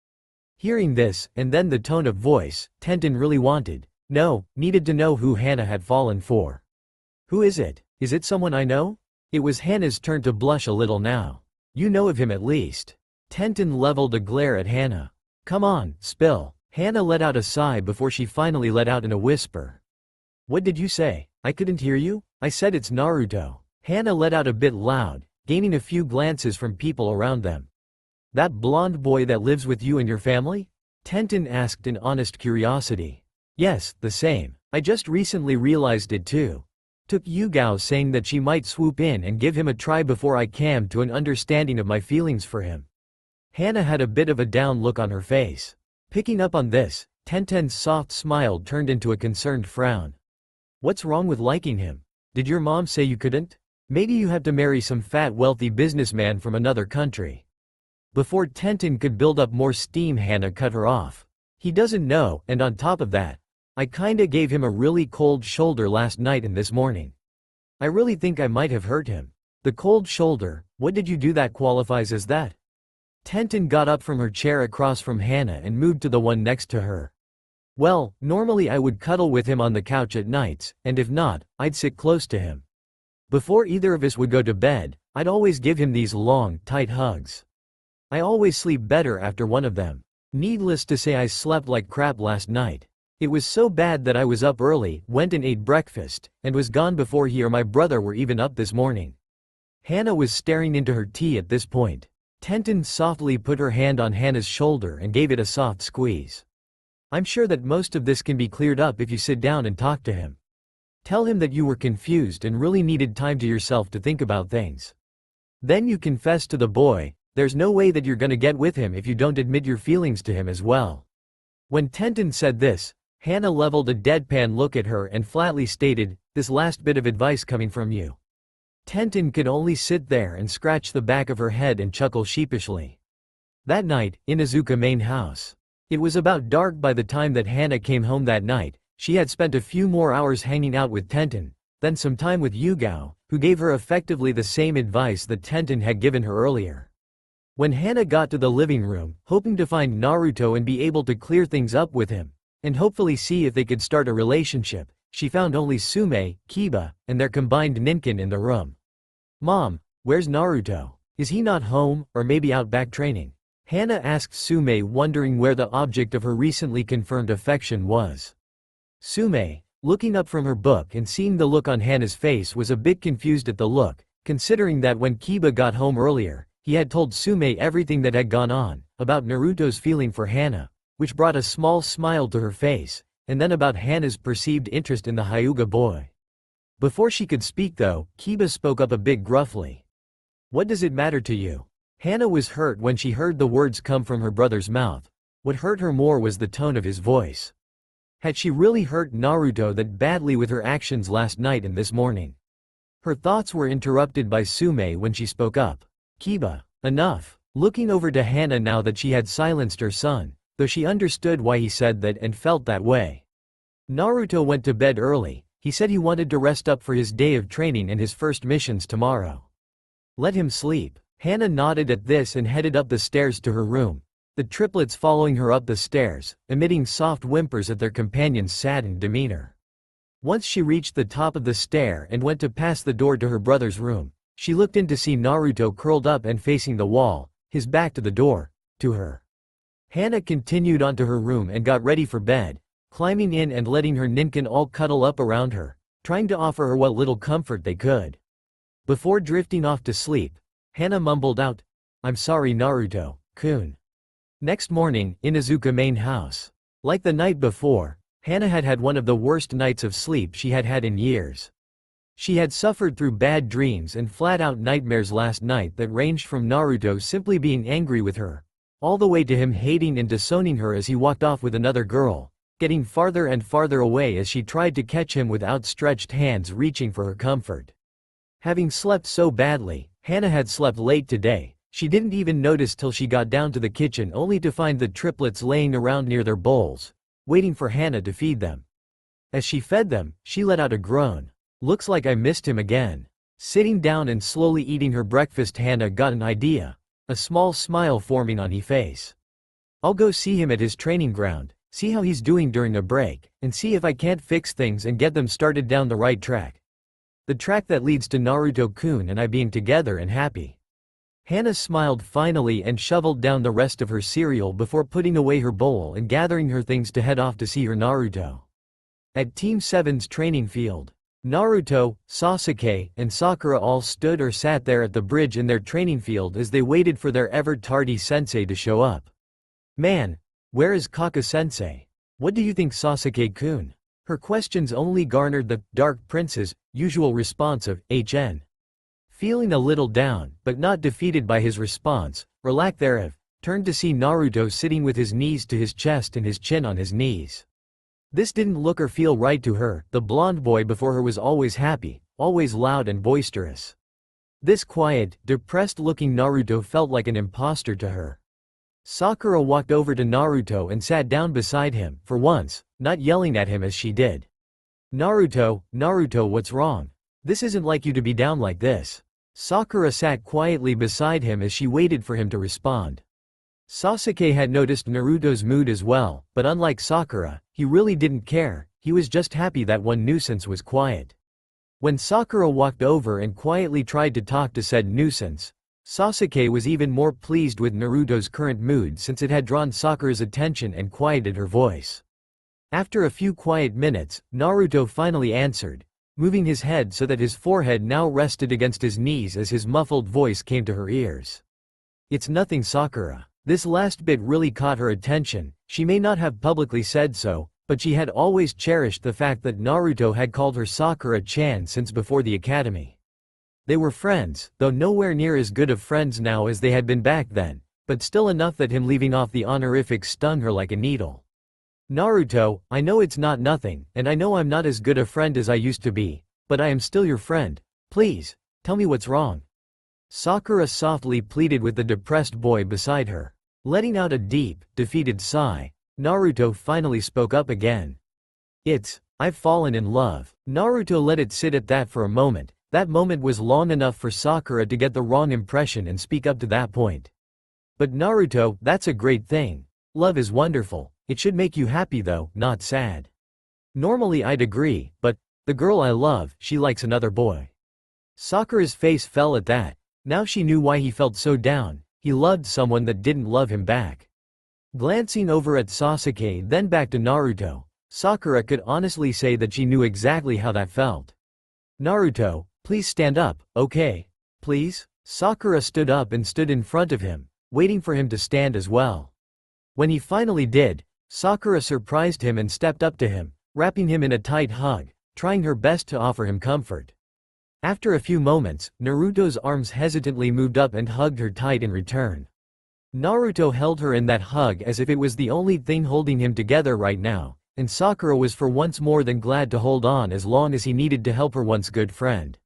Hearing this, and then the tone of voice, Tenten really needed to know who Hana had fallen for. "Who is it? Is it someone I know?" It was Hana's turn to blush a little now. "You know of him at least." Tenten leveled a glare at Hana. "Come on, spill." Hana let out a sigh before she finally let out in a whisper. "What did you say? I couldn't hear you." "I said it's Naruto." Hana let out a bit loud, gaining a few glances from people around them. "That blonde boy that lives with you and your family?" Tenten asked in honest curiosity. "Yes, the same. I just recently realized it too. Took Yugao saying that she might swoop in and give him a try before I came to an understanding of my feelings for him." Hana had a bit of a down look on her face. Picking up on this, Tenten's soft smile turned into a concerned frown. "What's wrong with liking him? Did your mom say you couldn't? Maybe you have to marry some fat wealthy businessman from another country." Before Tenten could build up more steam, Hana cut her off. "He doesn't know, and on top of that, I kinda gave him a really cold shoulder last night and this morning. I really think I might have hurt him." "The cold shoulder, what did you do that qualifies as that?" Tenten got up from her chair across from Hana and moved to the one next to her. "Well, normally I would cuddle with him on the couch at nights, and if not, I'd sit close to him. Before either of us would go to bed, I'd always give him these long, tight hugs. I always sleep better after one of them. Needless to say, I slept like crap last night. It was so bad that I was up early, went and ate breakfast, and was gone before he or my brother were even up this morning." Hana was staring into her tea at this point. Tenten softly put her hand on Hana's shoulder and gave it a soft squeeze. "I'm sure that most of this can be cleared up if you sit down and talk to him. Tell him that you were confused and really needed time to yourself to think about things. Then you confess to the boy. There's no way that you're gonna get with him if you don't admit your feelings to him as well." When Tenten said this, Hana leveled a deadpan look at her and flatly stated, "This last bit of advice coming from you." Tenten could only sit there and scratch the back of her head and chuckle sheepishly. That night, Inuzuka main house. It was about dark by the time that Hana came home that night. She had spent a few more hours hanging out with Tenten, then some time with Yugao, who gave her effectively the same advice that Tenten had given her earlier. When Hana got to the living room, hoping to find Naruto and be able to clear things up with him, and hopefully see if they could start a relationship, she found only Sume, Kiba, and their combined ninkin in the room. "Mom, where's Naruto? Is he not home, or maybe out back training?" Hana asked Sume, wondering where the object of her recently confirmed affection was. Sume, looking up from her book and seeing the look on Hana's face, was a bit confused at the look, considering that when Kiba got home earlier, he had told Sume everything that had gone on, about Naruto's feeling for Hana, which brought a small smile to her face, and then about Hana's perceived interest in the Hyuga boy. Before she could speak though, Kiba spoke up a bit gruffly. "What does it matter to you?" Hana was hurt when she heard the words come from her brother's mouth. What hurt her more was the tone of his voice. Had she really hurt Naruto that badly with her actions last night and this morning? Her thoughts were interrupted by Sume when she spoke up. "Kiba, enough." Looking over to Hana now that she had silenced her son, though she understood why he said that and felt that way. Naruto went to bed early. He said he wanted to rest up for his day of training and his first missions tomorrow. "Let him sleep." Hana nodded at this and headed up the stairs to her room, the triplets following her up the stairs, emitting soft whimpers at their companion's saddened demeanor. Once she reached the top of the stair and went to pass the door to her brother's room, she looked in to see Naruto curled up and facing the wall, his back to the door, to her. Hana continued on to her room and got ready for bed, climbing in and letting her ninkin all cuddle up around her, trying to offer her what little comfort they could. Before drifting off to sleep, Hana mumbled out, "I'm sorry Naruto-kun." Next morning, Inuzuka main house. Like the night before, Hana had had one of the worst nights of sleep she had had in years. She had suffered through bad dreams and flat-out nightmares last night that ranged from Naruto simply being angry with her, all the way to him hating and disowning her as he walked off with another girl, getting farther and farther away as she tried to catch him with outstretched hands reaching for her comfort. Having slept so badly, Hana had slept late today. She didn't even notice till she got down to the kitchen only to find the triplets laying around near their bowls, waiting for Hana to feed them. As she fed them, she let out a groan. "Looks like I missed him again." Sitting down and slowly eating her breakfast, Hana got an idea, a small smile forming on his face. "I'll go see him at his training ground, see how he's doing during a break, and see if I can't fix things and get them started down the right track. The track that leads to Naruto-kun and I being together and happy." Hana smiled finally and shoveled down the rest of her cereal before putting away her bowl and gathering her things to head off to see her Naruto. At Team 7's training field, Naruto, Sasuke, and Sakura all stood or sat there at the bridge in their training field as they waited for their ever-tardy sensei to show up. "Man, where is Kaka-sensei? What do you think, Sasuke-kun?" Her questions only garnered the Dark Prince's usual response of "HN." Feeling a little down, but not defeated by his response, or lack thereof, turned to see Naruto sitting with his knees to his chest and his chin on his knees. This didn't look or feel right to her. The blonde boy before her was always happy, always loud and boisterous. This quiet, depressed-looking Naruto felt like an imposter to her. Sakura walked over to Naruto and sat down beside him, for once, not yelling at him as she did. "Naruto, what's wrong? This isn't like you to be down like this." Sakura sat quietly beside him as she waited for him to respond. Sasuke had noticed Naruto's mood as well, but unlike Sakura, he really didn't care. He was just happy that one nuisance was quiet. When Sakura walked over and quietly tried to talk to said nuisance, Sasuke was even more pleased with Naruto's current mood since it had drawn Sakura's attention and quieted her voice. After a few quiet minutes, Naruto finally answered, moving his head so that his forehead now rested against his knees as his muffled voice came to her ears. "It's nothing, Sakura." This last bit really caught her attention. She may not have publicly said so, but she had always cherished the fact that Naruto had called her Sakura-chan since before the academy. They were friends, though nowhere near as good of friends now as they had been back then, but still enough that him leaving off the honorific stung her like a needle. "Naruto, I know it's not nothing, and I know I'm not as good a friend as I used to be, but I am still your friend. Please, tell me what's wrong." Sakura softly pleaded with the depressed boy beside her. Letting out a deep, defeated sigh, Naruto finally spoke up again. I've fallen in love." Naruto let it sit at that for a moment. That moment was long enough for Sakura to get the wrong impression and speak up to that point. But Naruto, that's a great thing. Love is wonderful. It should make you happy though, not sad. Normally I'd agree, but the girl I love, she likes another boy. Sakura's face fell at that. Now she knew why he felt so down. He loved someone that didn't love him back. Glancing over at Sasuke then back to Naruto, Sakura could honestly say that she knew exactly how that felt. Naruto, please stand up, okay? Please? Sakura stood up and stood in front of him, waiting for him to stand as well. When he finally did, Sakura surprised him and stepped up to him, wrapping him in a tight hug, trying her best to offer him comfort. After a few moments, Naruto's arms hesitantly moved up and hugged her tight in return. Naruto held her in that hug as if it was the only thing holding him together right now, and Sakura was for once more than glad to hold on as long as he needed to help her once good friend.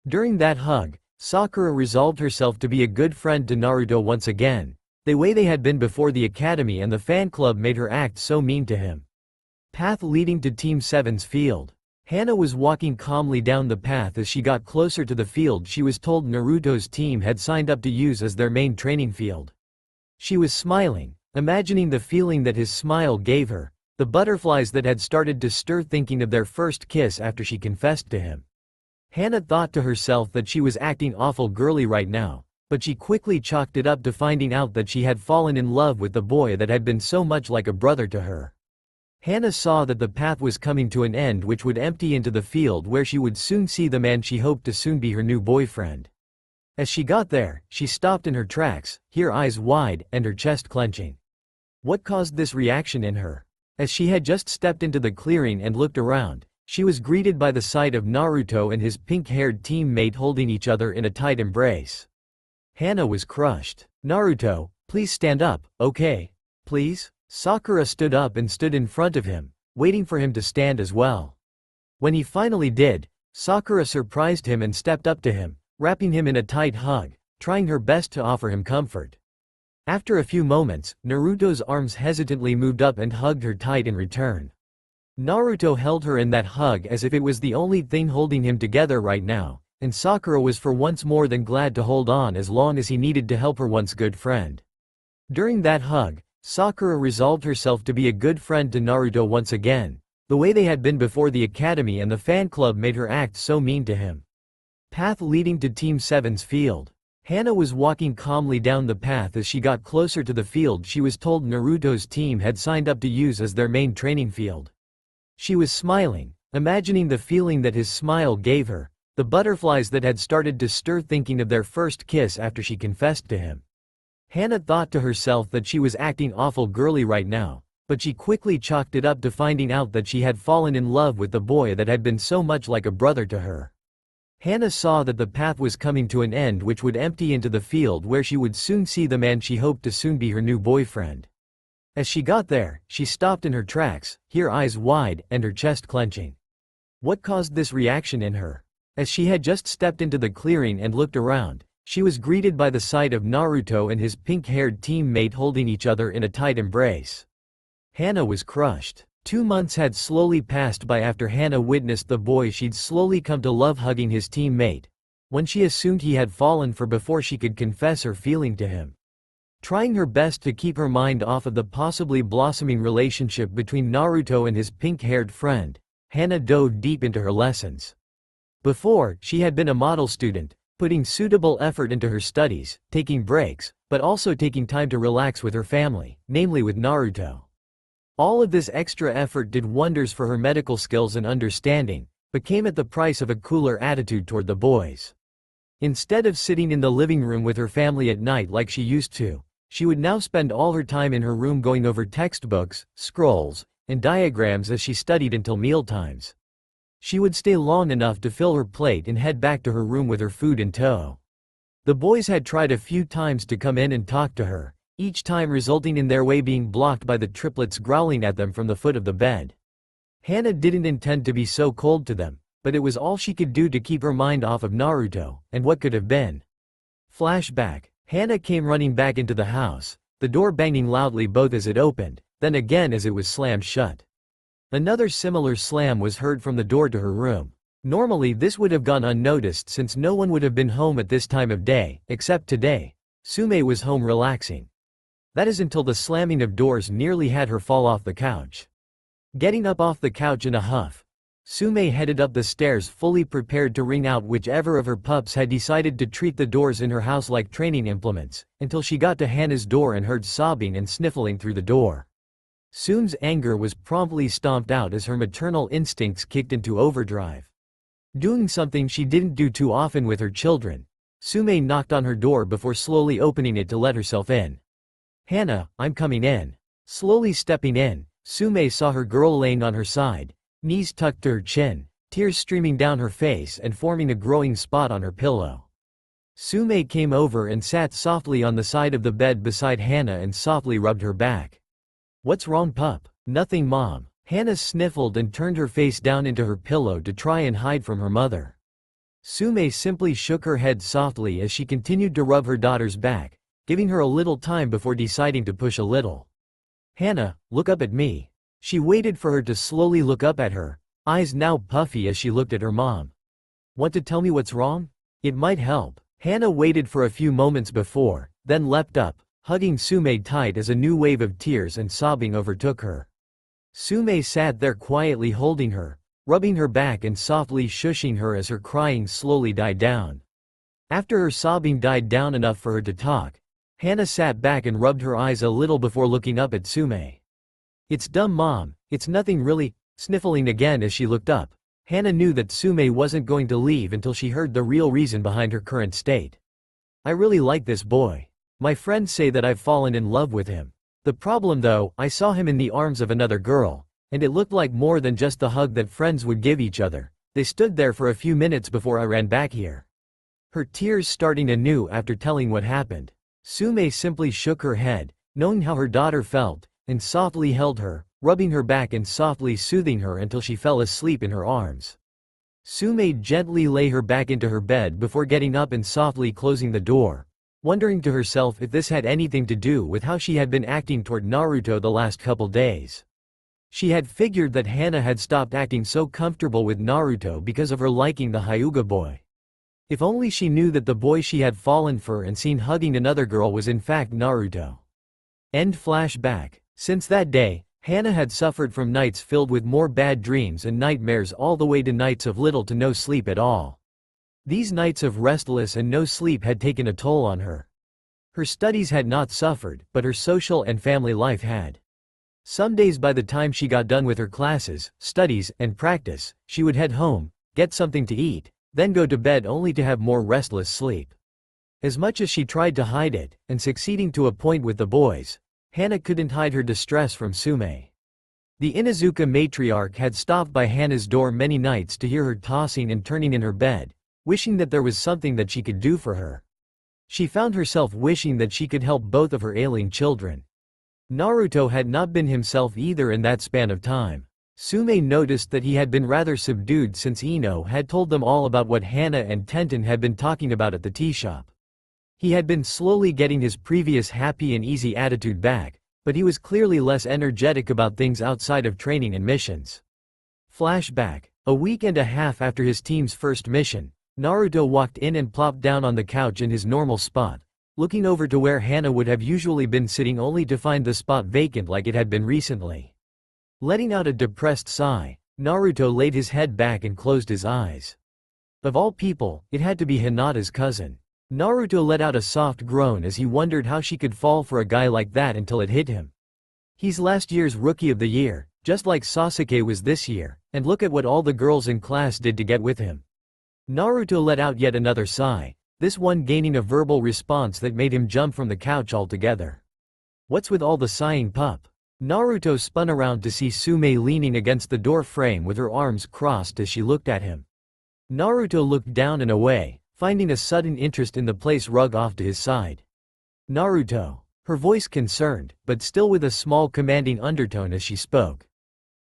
During that hug, Sakura resolved herself to be a good friend to Naruto once again, the way they had been before the academy and the fan club made her act so mean to him. Path leading to Team 7's field. Hana was walking calmly down the path. As she got closer to the field she was told Naruto's team had signed up to use as their main training field. She was smiling, imagining the feeling that his smile gave her, the butterflies that had started to stir thinking of their first kiss after she confessed to him. Hana thought to herself that she was acting awful girly right now, but she quickly chalked it up to finding out that she had fallen in love with the boy that had been so much like a brother to her. Hana saw that the path was coming to an end which would empty into the field where she would soon see the man she hoped to soon be her new boyfriend. As she got there, she stopped in her tracks, her eyes wide and her chest clenching. What caused this reaction in her? As she had just stepped into the clearing and looked around, she was greeted by the sight of Naruto and his pink-haired teammate holding each other in a tight embrace. Hana was crushed. Naruto, please stand up, okay? Please? Sakura stood up and stood in front of him, waiting for him to stand as well. When he finally did, Sakura surprised him and stepped up to him, wrapping him in a tight hug, trying her best to offer him comfort. After a few moments, Naruto's arms hesitantly moved up and hugged her tight in return. Naruto held her in that hug as if it was the only thing holding him together right now, and Sakura was for once more than glad to hold on as long as he needed to help her once good friend. During that hug, Sakura resolved herself to be a good friend to Naruto once again, the way they had been before the academy and the fan club made her act so mean to him. Path leading to Team 7's field. Hana was walking calmly down the path. As she got closer to the field she was told Naruto's team had signed up to use as their main training field. She was smiling, imagining the feeling that his smile gave her, the butterflies that had started to stir thinking of their first kiss after she confessed to him. Hana thought to herself that she was acting awful girly right now, but she quickly chalked it up to finding out that she had fallen in love with the boy that had been so much like a brother to her. Hana saw that the path was coming to an end which would empty into the field where she would soon see the man she hoped to soon be her new boyfriend. As she got there, she stopped in her tracks, her eyes wide and her chest clenching. What caused this reaction in her? As she had just stepped into the clearing and looked around, she was greeted by the sight of Naruto and his pink-haired teammate holding each other in a tight embrace. Hana was crushed. 2 months had slowly passed by after Hana witnessed the boy she'd slowly come to love hugging his teammate, when she assumed he had fallen for before she could confess her feeling to him. Trying her best to keep her mind off of the possibly blossoming relationship between Naruto and his pink-haired friend, Hana dove deep into her lessons. Before, she had been a model student, putting suitable effort into her studies, taking breaks, but also taking time to relax with her family, namely with Naruto. All of this extra effort did wonders for her medical skills and understanding, but came at the price of a cooler attitude toward the boys. Instead of sitting in the living room with her family at night like she used to, she would now spend all her time in her room going over textbooks, scrolls, and diagrams as she studied until mealtimes. She would stay long enough to fill her plate and head back to her room with her food in tow. The boys had tried a few times to come in and talk to her, each time resulting in their way being blocked by the triplets growling at them from the foot of the bed. Hana didn't intend to be so cold to them, but it was all she could do to keep her mind off of Naruto, and what could have been. Flashback. Hana came running back into the house, the door banging loudly both as it opened, then again as it was slammed shut. Another similar slam was heard from the door to her room. Normally this would have gone unnoticed since no one would have been home at this time of day, except today. Sume was home relaxing. That is until the slamming of doors nearly had her fall off the couch. Getting up off the couch in a huff, Sume headed up the stairs fully prepared to wring out whichever of her pups had decided to treat the doors in her house like training implements, until she got to Hana's door and heard sobbing and sniffling through the door. Sume's anger was promptly stomped out as her maternal instincts kicked into overdrive. Doing something she didn't do too often with her children, Sume knocked on her door before slowly opening it to let herself in. "Hana, I'm coming in." Slowly stepping in, Sume saw her girl laying on her side, knees tucked to her chin, tears streaming down her face and forming a growing spot on her pillow. Sume came over and sat softly on the side of the bed beside Hana and softly rubbed her back. "What's wrong, pup?" "Nothing, Mom." Hana sniffled and turned her face down into her pillow to try and hide from her mother. Sume simply shook her head softly as she continued to rub her daughter's back, giving her a little time before deciding to push a little. "Hana, look up at me." She waited for her to slowly look up at her, eyes now puffy as she looked at her mom. "Want to tell me what's wrong? It might help." Hana waited for a few moments before, then leapt up, hugging Sume tight as a new wave of tears and sobbing overtook her. Sume sat there quietly holding her, rubbing her back and softly shushing her as her crying slowly died down. After her sobbing died down enough for her to talk, Hana sat back and rubbed her eyes a little before looking up at Sume. "It's dumb, Mom, it's nothing really." Sniffling again as she looked up, Hana knew that Sume wasn't going to leave until she heard the real reason behind her current state. "I really like this boy. My friends say that I've fallen in love with him. The problem though, I saw him in the arms of another girl, and it looked like more than just the hug that friends would give each other. They stood there for a few minutes before I ran back here." Her tears starting anew after telling what happened, Sume simply shook her head, knowing how her daughter felt, and softly held her, rubbing her back and softly soothing her until she fell asleep in her arms. Sume gently lay her back into her bed before getting up and softly closing the door, wondering to herself if this had anything to do with how she had been acting toward Naruto the last couple days. She had figured that Hana had stopped acting so comfortable with Naruto because of her liking the Hyuga boy. If only she knew that the boy she had fallen for and seen hugging another girl was in fact Naruto. End flashback. Since that day, Hana had suffered from nights filled with more bad dreams and nightmares all the way to nights of little to no sleep at all. These nights of restless and no sleep had taken a toll on her. Her studies had not suffered, but her social and family life had. Some days by the time she got done with her classes, studies, and practice, she would head home, get something to eat, then go to bed only to have more restless sleep. As much as she tried to hide it, and succeeding to a point with the boys, Hana couldn't hide her distress from Sume. The Inuzuka matriarch had stopped by Hana's door many nights to hear her tossing and turning in her bed, wishing that there was something that she could do for her. She found herself wishing that she could help both of her ailing children. Naruto had not been himself either in that span of time. Sume noticed that he had been rather subdued since Ino had told them all about what Hana and Tenten had been talking about at the tea shop. He had been slowly getting his previous happy and easy attitude back, but he was clearly less energetic about things outside of training and missions. Flashback. A week and a half after his team's first mission, Naruto walked in and plopped down on the couch in his normal spot, looking over to where Hana would have usually been sitting only to find the spot vacant like it had been recently. Letting out a depressed sigh, Naruto laid his head back and closed his eyes. Of all people, it had to be Hinata's cousin. Naruto let out a soft groan as he wondered how she could fall for a guy like that until it hit him. He's last year's Rookie of the Year, just like Sasuke was this year, and look at what all the girls in class did to get with him. Naruto let out yet another sigh, this one gaining a verbal response that made him jump from the couch altogether. What's with all the sighing, pup? Naruto spun around to see Sume leaning against the door frame with her arms crossed as she looked at him. Naruto looked down and away, finding a sudden interest in the place rug off to his side. "Naruto." Her voice concerned, but still with a small commanding undertone as she spoke.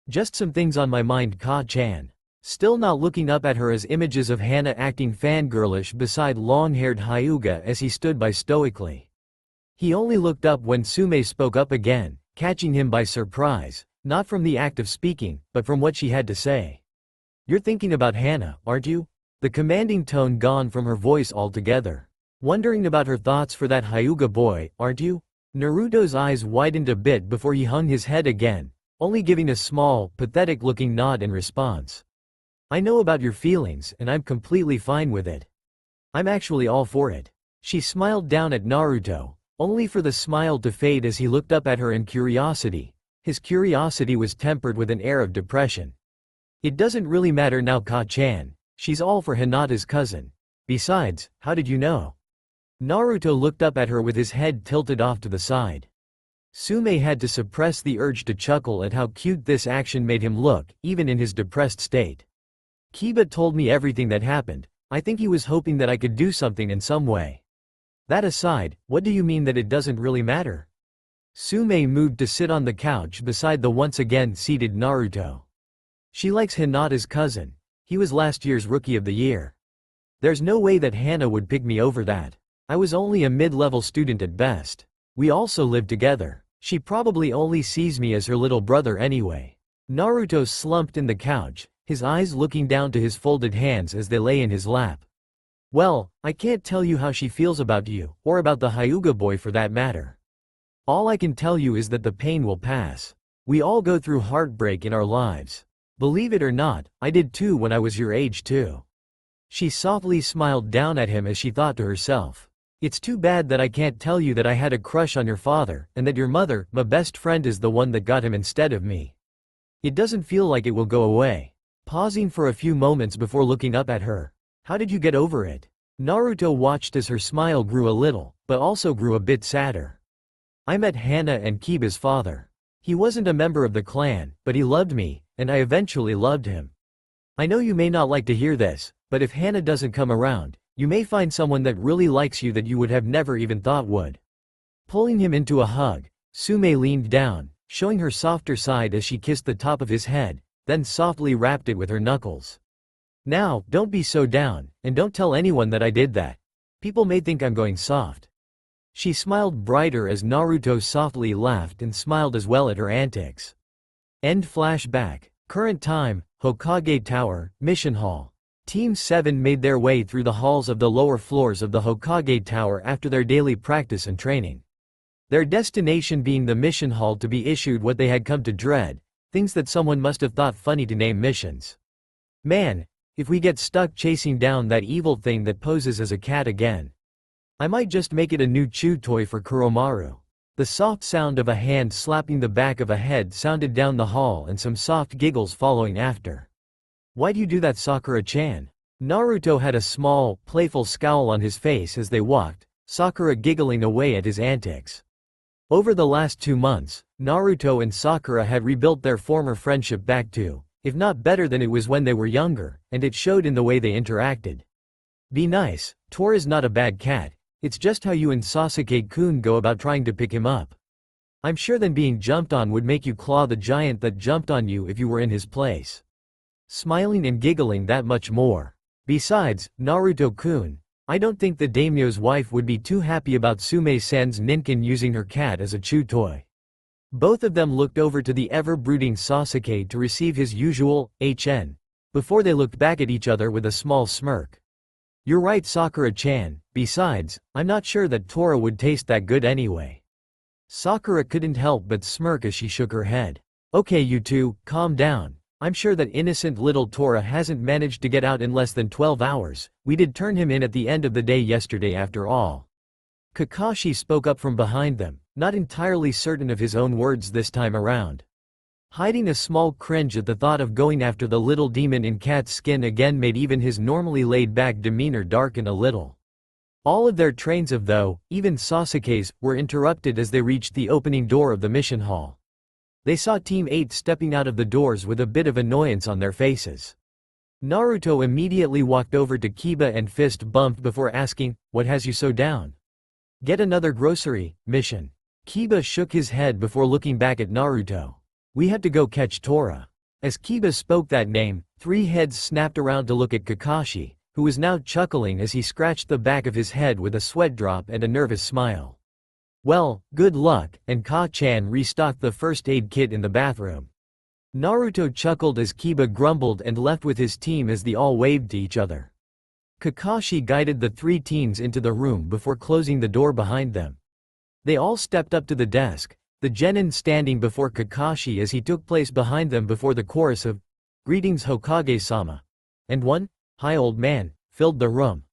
"Just some things on my mind, Ka-chan." Still not looking up at her as images of Hana acting fangirlish beside long-haired Hyuga as he stood by stoically. He only looked up when Sume spoke up again, catching him by surprise, not from the act of speaking, but from what she had to say. "You're thinking about Hana, aren't you?" The commanding tone gone from her voice altogether. Wondering about her thoughts for that Hyuga boy, aren't you? Naruto's eyes widened a bit before he hung his head again, only giving a small, pathetic-looking nod in response. I know about your feelings, and I'm completely fine with it. I'm actually all for it. She smiled down at Naruto, only for the smile to fade as he looked up at her in curiosity. His curiosity was tempered with an air of depression. It doesn't really matter now, Ka-chan. She's all for Hinata's cousin. Besides, how did you know? Naruto looked up at her with his head tilted off to the side. Sume had to suppress the urge to chuckle at how cute this action made him look, even in his depressed state. Kiba told me everything that happened. I think he was hoping that I could do something in some way. That aside, what do you mean that it doesn't really matter? Sume moved to sit on the couch beside the once again seated Naruto. She likes Hinata's cousin. He was last year's Rookie of the Year. There's no way that Hana would pick me over that. I was only a mid-level student at best. We also lived together. She probably only sees me as her little brother anyway. Naruto slumped in the couch, his eyes looking down to his folded hands as they lay in his lap. Well, I can't tell you how she feels about you, or about the Hyuga boy for that matter. All I can tell you is that the pain will pass. We all go through heartbreak in our lives. Believe it or not, I did too when I was your age too. She softly smiled down at him as she thought to herself. It's too bad that I can't tell you that I had a crush on your father, and that your mother, my best friend, is the one that got him instead of me. It doesn't feel like it will go away. Pausing for a few moments before looking up at her. How did you get over it? Naruto watched as her smile grew a little, but also grew a bit sadder. I met Hana and Kiba's father. He wasn't a member of the clan, but he loved me, and I eventually loved him. I know you may not like to hear this, but if Hana doesn't come around, you may find someone that really likes you that you would have never even thought would. Pulling him into a hug, Sume leaned down, showing her softer side as she kissed the top of his head, then softly wrapped it with her knuckles. Now, don't be so down, and don't tell anyone that I did that. People may think I'm going soft. She smiled brighter as Naruto softly laughed and smiled as well at her antics. End flashback. Current time, Hokage Tower, Mission Hall. Team 7 made their way through the halls of the lower floors of the Hokage Tower after their daily practice and training. Their destination being the mission hall to be issued what they had come to dread, things that someone must have thought funny to name missions. Man, if we get stuck chasing down that evil thing that poses as a cat again. I might just make it a new chew toy for Kuromaru. The soft sound of a hand slapping the back of a head sounded down the hall and some soft giggles following after. Why'd you do that, Sakura-chan? Naruto had a small, playful scowl on his face as they walked, Sakura giggling away at his antics. Over the last 2 months, Naruto and Sakura had rebuilt their former friendship back to, if not better than it was when they were younger, and it showed in the way they interacted. Be nice, Tora's not a bad cat, it's just how you and Sasuke-kun go about trying to pick him up. I'm sure then being jumped on would make you claw the giant that jumped on you if you were in his place. Smiling and giggling that much more. Besides, Naruto-kun, I don't think the daimyo's wife would be too happy about Sume-san's ninkin using her cat as a chew toy. Both of them looked over to the ever-brooding Sasuke to receive his usual HN, before they looked back at each other with a small smirk. You're right, Sakura-chan, besides, I'm not sure that Tora would taste that good anyway. Sakura couldn't help but smirk as she shook her head. Okay, you two, calm down. I'm sure that innocent little Tora hasn't managed to get out in less than 12 hours, we did turn him in at the end of the day yesterday after all. Kakashi spoke up from behind them, not entirely certain of his own words this time around. Hiding a small cringe at the thought of going after the little demon in cat's skin again made even his normally laid-back demeanor darken a little. All of their trains of though, even Sasuke's, were interrupted as they reached the opening door of the mission hall. They saw Team 8 stepping out of the doors with a bit of annoyance on their faces. Naruto immediately walked over to Kiba and fist bumped before asking, "What has you so down?" "Get another grocery, mission." Kiba shook his head before looking back at Naruto. "We had to go catch Tora." As Kiba spoke that name, 3 heads snapped around to look at Kakashi, who was now chuckling as he scratched the back of his head with a sweat drop and a nervous smile. Well, good luck, and Ka-chan restocked the first aid kit in the bathroom. Naruto chuckled as Kiba grumbled and left with his team as they all waved to each other. Kakashi guided the three teens into the room before closing the door behind them. They all stepped up to the desk, the genin standing before Kakashi as he took place behind them before the chorus of "Greetings Hokage-sama" and one "Hi old man" filled the room.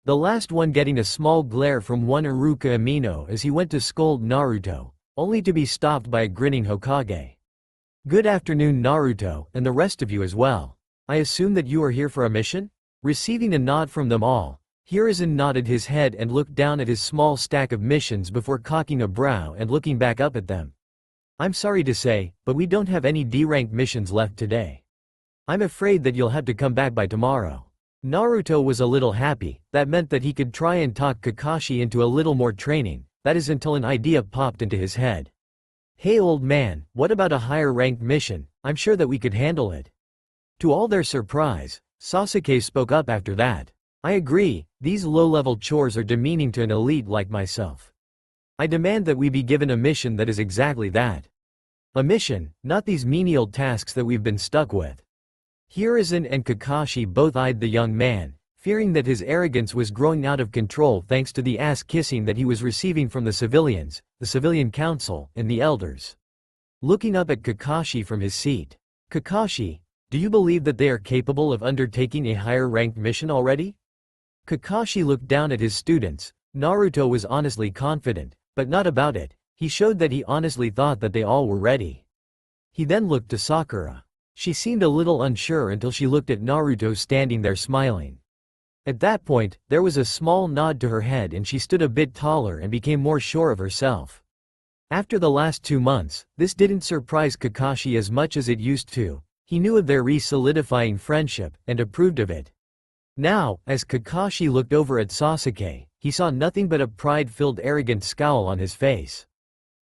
The last one getting a small glare from one Iruka Amino as he went to scold Naruto, only to be stopped by a grinning Hokage. "Good afternoon Naruto, and the rest of you as well. I assume that you are here for a mission?" Receiving a nod from them all, Hiruzen nodded his head and looked down at his small stack of missions before cocking a brow and looking back up at them. "I'm sorry to say, but we don't have any D-rank missions left today. I'm afraid that you'll have to come back by tomorrow." Naruto was a little happy. That meant that he could try and talk Kakashi into a little more training, that is until an idea popped into his head. "Hey old man, what about a higher ranked mission? I'm sure that we could handle it." To all their surprise, Sasuke spoke up after that. "I agree, these low-level chores are demeaning to an elite like myself. I demand that we be given a mission that is exactly that. A mission, not these menial tasks that we've been stuck with." Hiruzen and Kakashi both eyed the young man, fearing that his arrogance was growing out of control thanks to the ass-kissing that he was receiving from the civilians, the civilian council, and the elders. Looking up at Kakashi from his seat. "Kakashi, do you believe that they are capable of undertaking a higher-ranked mission already?" Kakashi looked down at his students. Naruto was honestly confident, but not about it. He showed that he honestly thought that they all were ready. He then looked to Sakura. She seemed a little unsure until she looked at Naruto standing there smiling. At that point, there was a small nod to her head and she stood a bit taller and became more sure of herself. After the last 2 months, this didn't surprise Kakashi as much as it used to. He knew of their re-solidifying friendship, and approved of it. Now, as Kakashi looked over at Sasuke, he saw nothing but a pride-filled arrogant scowl on his face.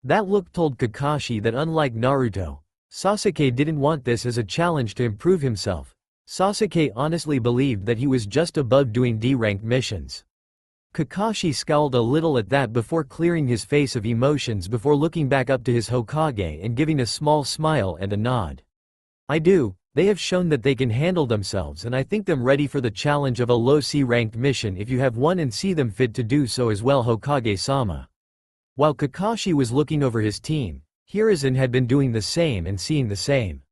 That look told Kakashi that unlike Naruto, Sasuke didn't want this as a challenge to improve himself. Sasuke honestly believed that he was just above doing D-ranked missions. Kakashi scowled a little at that before clearing his face of emotions before looking back up to his Hokage and giving a small smile and a nod. "I do. They have shown that they can handle themselves and I think them ready for the challenge of a low C-ranked mission if you have one and see them fit to do so as well Hokage-sama." While Kakashi was looking over his team, Hiruzen had been doing the same and seeing the same.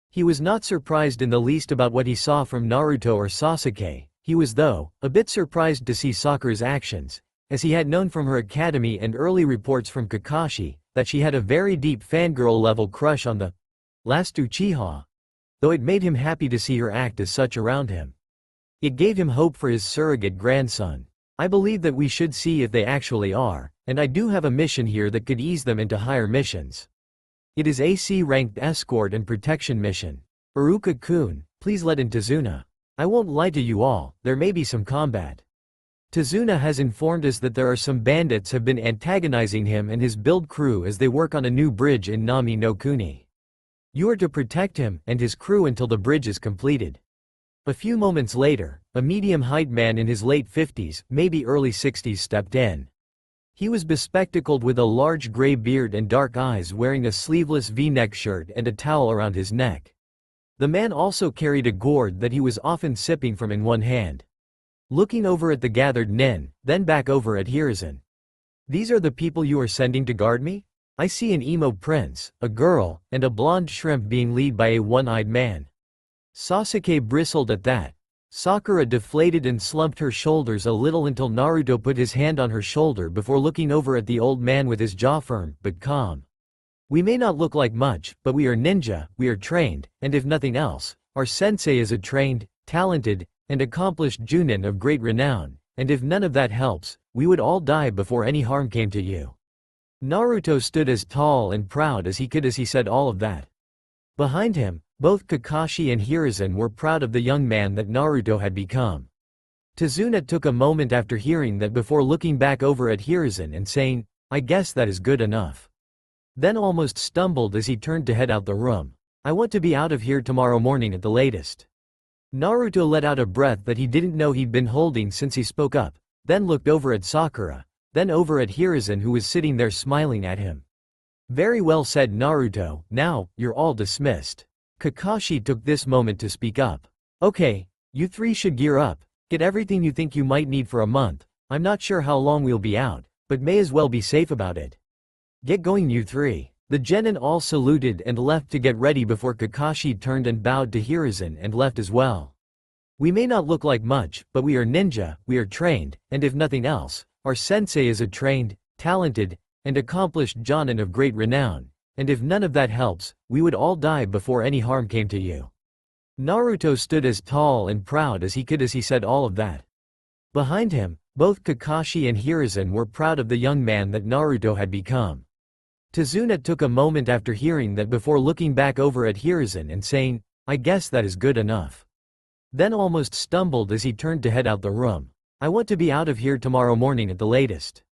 He was not surprised in the least about what he saw from Naruto or Sasuke. He was though, a bit surprised to see Sakura's actions, as he had known from her academy and early reports from Kakashi, that she had a very deep fangirl-level crush on the last Uchiha. Though it made him happy to see her act as such around him. It gave him hope for his surrogate grandson. "I believe that we should see if they actually are, and I do have a mission here that could ease them into higher missions. It is a C-ranked escort and protection mission. Iruka-kun, please let in Tazuna. I won't lie to you all, there may be some combat. Tazuna has informed us that there are some bandits have been antagonizing him and his build crew as they work on a new bridge in Nami no Kuni. You are to protect him and his crew until the bridge is completed." A few moments later, a medium-height man in his late 50s, maybe early 60s stepped in. He was bespectacled with a large gray beard and dark eyes, wearing a sleeveless V-neck shirt and a towel around his neck. The man also carried a gourd that he was often sipping from in one hand. Looking over at the gathered nin, then back over at Hiruzen. "These are the people you are sending to guard me? I see an emo prince, a girl, and a blonde shrimp being led by a one-eyed man." Sasuke bristled at that. Sakura deflated and slumped her shoulders a little until Naruto put his hand on her shoulder before looking over at the old man with his jaw firm, but calm. "We may not look like much, but we are ninja, we are trained, and if nothing else, our sensei is a trained, talented, and accomplished Junin of great renown, and if none of that helps, we would all die before any harm came to you." Naruto stood as tall and proud as he could as he said all of that. Behind him, both Kakashi and Hiruzen were proud of the young man that Naruto had become. Tazuna took a moment after hearing that before looking back over at Hiruzen and saying, "I guess that is good enough." Then almost stumbled as he turned to head out the room. "I want to be out of here tomorrow morning at the latest." Naruto let out a breath that he didn't know he'd been holding since he spoke up, then looked over at Sakura, then over at Hiruzen who was sitting there smiling at him. "Very well said Naruto, now, you're all dismissed." Kakashi took this moment to speak up. "Okay, you three should gear up. Get everything you think you might need for a month. I'm not sure how long we'll be out, but may as well be safe about it. Get going, you three. The genin all saluted and left to get ready before Kakashi turned and bowed to Hiruzen and left as well. We may not look like much, but we are ninja, we are trained, and if nothing else, our sensei is a trained, talented, and accomplished jonin of great renown, and if none of that helps, we would all die before any harm came to you. Naruto stood as tall and proud as he could as he said all of that. Behind him, both Kakashi and Hiruzen were proud of the young man that Naruto had become. Tazuna took a moment after hearing that before looking back over at Hiruzen and saying, I guess that is good enough. Then almost stumbled as he turned to head out the room. I want to be out of here tomorrow morning at the latest.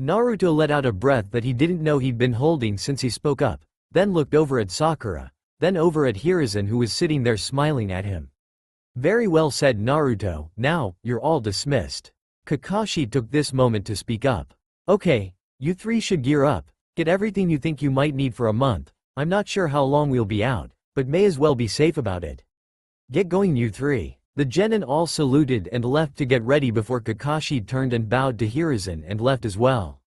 Naruto let out a breath that he didn't know he'd been holding since he spoke up, then looked over at Sakura, then over at Hiruzen who was sitting there smiling at him. Very well said, Naruto, now, you're all dismissed. Kakashi took this moment to speak up. Okay, you three should gear up. Get everything you think you might need for a month. I'm not sure how long we'll be out, but may as well be safe about it. Get going, you three. The genin all saluted and left to get ready before Kakashi turned and bowed to Hiruzen and left as well.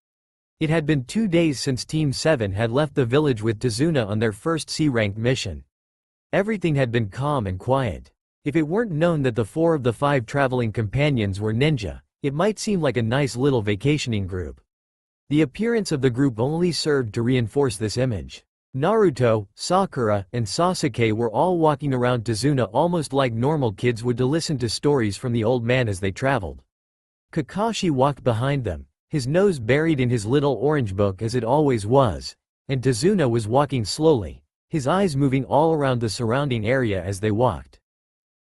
It had been 2 days since Team 7 had left the village with Tazuna on their first C-ranked mission. Everything had been calm and quiet. If it weren't known that the 4 of the 5 traveling companions were ninja, it might seem like a nice little vacationing group. The appearance of the group only served to reinforce this image. Naruto, Sakura, and Sasuke were all walking around Tazuna almost like normal kids would to listen to stories from the old man as they traveled. Kakashi walked behind them, his nose buried in his little orange book as it always was, and Tazuna was walking slowly, his eyes moving all around the surrounding area as they walked.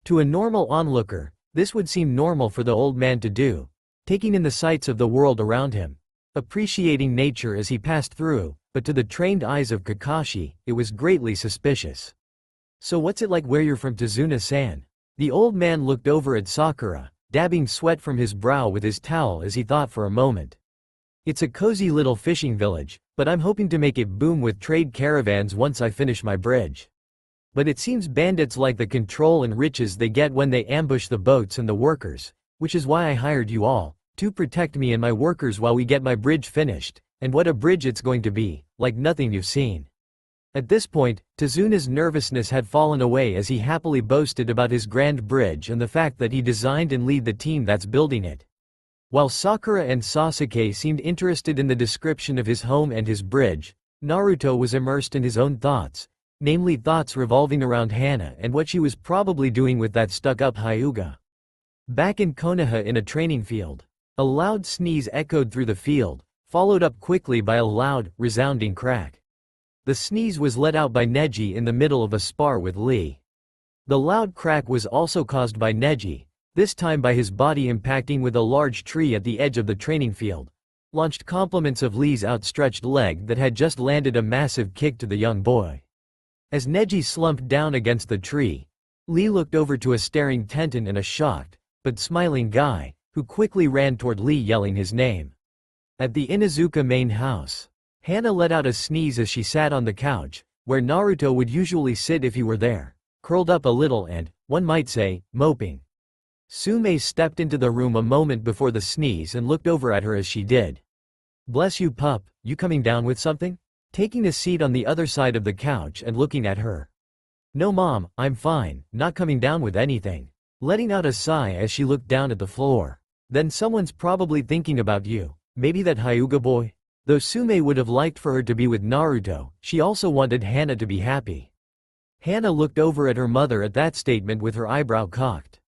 To a normal onlooker, this would seem normal for the old man to do, taking in the sights of the world around him, appreciating nature as he passed through, but to the trained eyes of Kakashi, it was greatly suspicious. So what's it like where you're from, Tazuna-san? The old man looked over at Sakura, dabbing sweat from his brow with his towel as he thought for a moment. It's a cozy little fishing village, but I'm hoping to make it boom with trade caravans once I finish my bridge. But it seems bandits like the control and riches they get when they ambush the boats and the workers, which is why I hired you all, to protect me and my workers while we get my bridge finished, and what a bridge it's going to be, like nothing you've seen. At this point, Tazuna's nervousness had fallen away as he happily boasted about his grand bridge and the fact that he designed and lead the team that's building it. While Sakura and Sasuke seemed interested in the description of his home and his bridge, Naruto was immersed in his own thoughts, namely thoughts revolving around Hana and what she was probably doing with that stuck-up Hyuga. Back in Konoha in a training field, a loud sneeze echoed through the field, followed up quickly by a loud, resounding crack. The sneeze was let out by Neji in the middle of a spar with Lee. The loud crack was also caused by Neji, this time by his body impacting with a large tree at the edge of the training field, launched compliments of Lee's outstretched leg that had just landed a massive kick to the young boy. As Neji slumped down against the tree, Lee looked over to a staring Tenten and a shocked, but smiling guy, who quickly ran toward Lee yelling his name. At the Inuzuka main house, Hana let out a sneeze as she sat on the couch, where Naruto would usually sit if he were there, curled up a little and, one might say, moping. Sume stepped into the room a moment before the sneeze and looked over at her as she did. Bless you, pup, you coming down with something? Taking a seat on the other side of the couch and looking at her. No mom, I'm fine, not coming down with anything. Letting out a sigh as she looked down at the floor. Then someone's probably thinking about you, maybe that Hyuga boy? Though Sume would have liked for her to be with Naruto, she also wanted Hana to be happy. Hana looked over at her mother at that statement with her eyebrow cocked.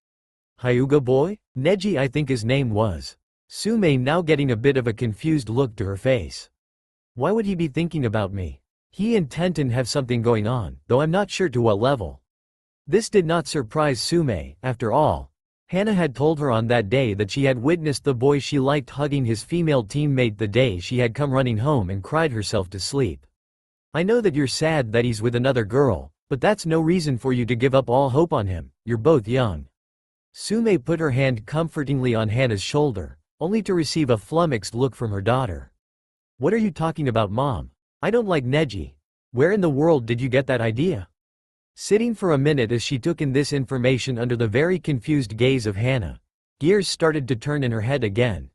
Hyuga boy? Neji I think his name was. Sume now getting a bit of a confused look to her face. Why would he be thinking about me? He and Tenten have something going on, though I'm not sure to what level. This did not surprise Sume, after all. Hana had told her on that day that she had witnessed the boy she liked hugging his female teammate the day she had come running home and cried herself to sleep. I know that you're sad that he's with another girl, but that's no reason for you to give up all hope on him, you're both young. Sume put her hand comfortingly on Hana's shoulder, only to receive a flummoxed look from her daughter. What are you talking about, Mom? I don't like Neji. Where in the world did you get that idea? Sitting for a minute as she took in this information under the very confused gaze of Hana, Gears started to turn in her head again.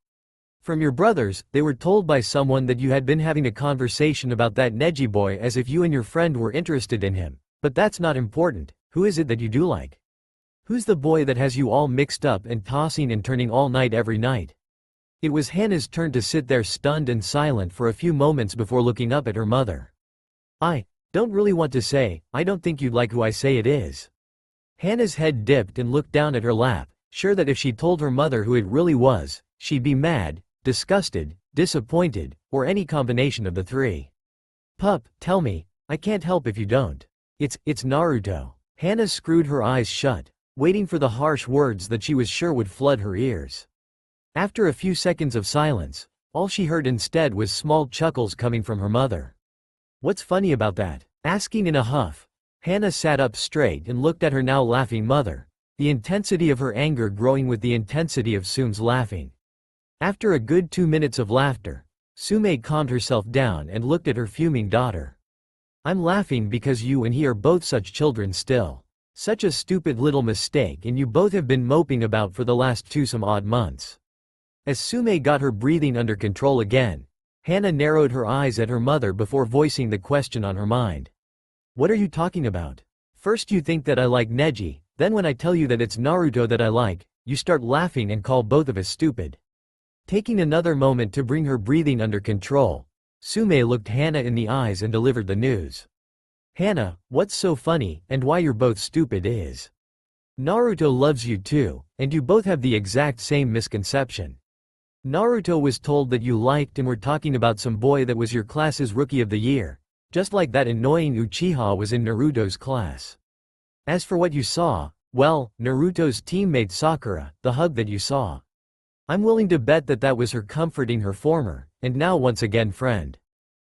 From your brothers, they were told by someone that you had been having a conversation about that Neji boy as if you and your friend were interested in him. But that's not important. Who is it that you do like? Who's the boy that has you all mixed up and tossing and turning all night every night? It was Hana's turn to sit there stunned and silent for a few moments before looking up at her mother. I don't really want to say, I don't think you'd like who I say it is. Hana's head dipped and looked down at her lap, sure that if she told her mother who it really was, she'd be mad, disgusted, disappointed, or any combination of the three. Pup, tell me, I can't help if you don't. It's Naruto. Hana screwed her eyes shut, waiting for the harsh words that she was sure would flood her ears. After a few seconds of silence, all she heard instead was small chuckles coming from her mother. What's funny about that? Asking in a huff, Hana sat up straight and looked at her now laughing mother, the intensity of her anger growing with the intensity of Sume's laughing. After a good 2 minutes of laughter, Sume calmed herself down and looked at her fuming daughter. I'm laughing because you and he are both such children still. Such a stupid little mistake, and you both have been moping about for the last 2-some-odd months. As Sume got her breathing under control again, Hana narrowed her eyes at her mother before voicing the question on her mind. What are you talking about? First you think that I like Neji, then when I tell you that it's Naruto that I like, you start laughing and call both of us stupid. Taking another moment to bring her breathing under control, Sume looked Hana in the eyes and delivered the news. Hana, what's so funny, and why you're both stupid is Naruto loves you too, and you both have the exact same misconception. Naruto was told that you liked and were talking about some boy that was your class's rookie of the year, just like that annoying Uchiha was in Naruto's class. As for what you saw, well, Naruto's teammate Sakura, the hug that you saw. I'm willing to bet that that was her comforting her former, and now once again friend.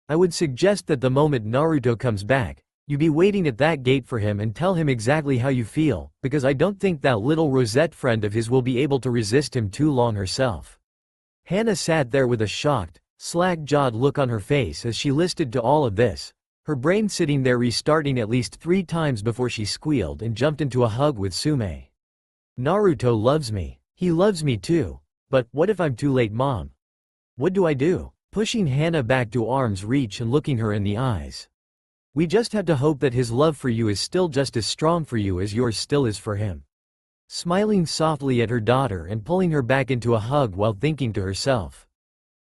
I would suggest that the moment Naruto comes back, you be waiting at that gate for him and tell him exactly how you feel, because I don't think that little Rosette friend of his will be able to resist him too long herself. Hana sat there with a shocked, slack-jawed look on her face as she listened to all of this, her brain sitting there restarting at least 3 times before she squealed and jumped into a hug with Sume. Naruto loves me. He loves me too. But, what if I'm too late, Mom? What do I do? Pushing Hana back to arm's reach and looking her in the eyes. We just have to hope that his love for you is still just as strong for you as yours still is for him. Smiling softly at her daughter and pulling her back into a hug while thinking to herself.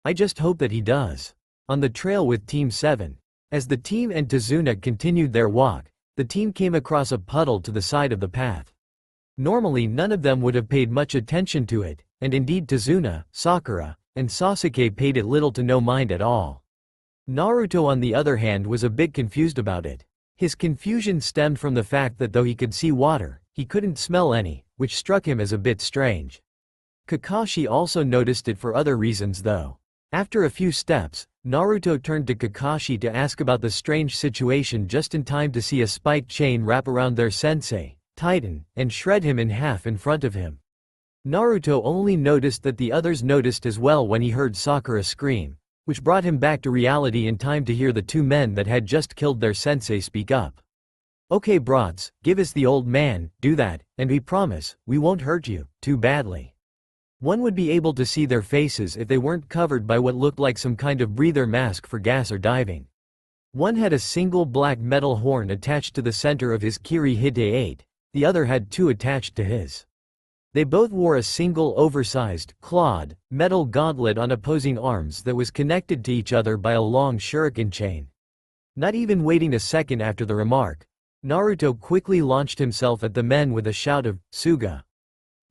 I just hope that he does. On the trail with Team 7. As the team and Tazuna continued their walk, the team came across a puddle to the side of the path. Normally none of them would have paid much attention to it, and indeed Tazuna, Sakura, and Sasuke paid it little to no mind at all. Naruto on the other hand was a bit confused about it. His confusion stemmed from the fact that though he could see water, he couldn't smell any, which struck him as a bit strange. Kakashi also noticed it for other reasons though. After a few steps, Naruto turned to Kakashi to ask about the strange situation just in time to see a spiked chain wrap around their sensei, tighten, and shred him in half in front of him. Naruto only noticed that the others noticed as well when he heard Sakura scream, which brought him back to reality in time to hear the 2 men that had just killed their sensei speak up. Okay broads, give us the old man, do that, and we promise, we won't hurt you, too badly. One would be able to see their faces if they weren't covered by what looked like some kind of breather mask for gas or diving. One had a single black metal horn attached to the center of his Kirihite 8, the other had 2 attached to his. They both wore a single oversized, clawed, metal gauntlet on opposing arms that was connected to each other by a long shuriken chain. Not even waiting a second after the remark, Naruto quickly launched himself at the men with a shout of, Suga.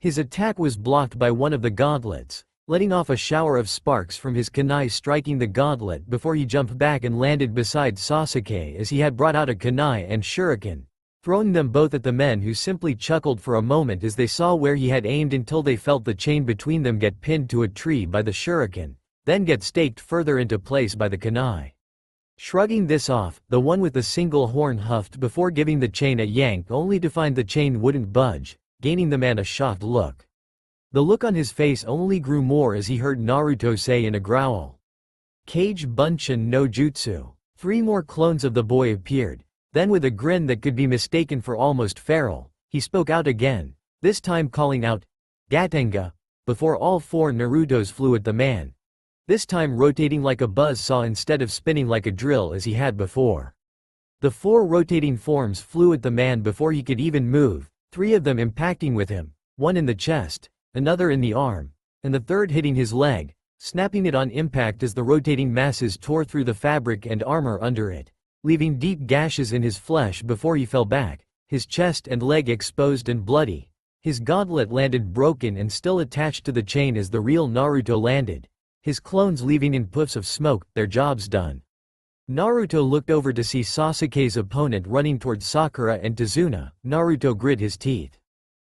His attack was blocked by one of the gauntlets, letting off a shower of sparks from his kunai striking the gauntlet before he jumped back and landed beside Sasuke as he had brought out a kunai and shuriken, throwing them both at the men who simply chuckled for a moment as they saw where he had aimed until they felt the chain between them get pinned to a tree by the shuriken, then get staked further into place by the kunai. Shrugging this off, the one with the single horn huffed before giving the chain a yank only to find the chain wouldn't budge, gaining the man a shocked look. The look on his face only grew more as he heard Naruto say in a growl. Kage Bunshin no Jutsu. 3 more clones of the boy appeared. Then with a grin that could be mistaken for almost feral, he spoke out again, this time calling out, Gatenga, before all 4 Narutos flew at the man. This time rotating like a buzzsaw instead of spinning like a drill as he had before. The 4 rotating forms flew at the man before he could even move, 3 of them impacting with him, one in the chest, another in the arm, and the third hitting his leg, snapping it on impact as the rotating masses tore through the fabric and armor under it, leaving deep gashes in his flesh before he fell back, his chest and leg exposed and bloody. His gauntlet landed broken and still attached to the chain as the real Naruto landed, his clones leaving in puffs of smoke, their jobs done. Naruto looked over to see Sasuke's opponent running towards Sakura and Tazuna. Naruto grit his teeth.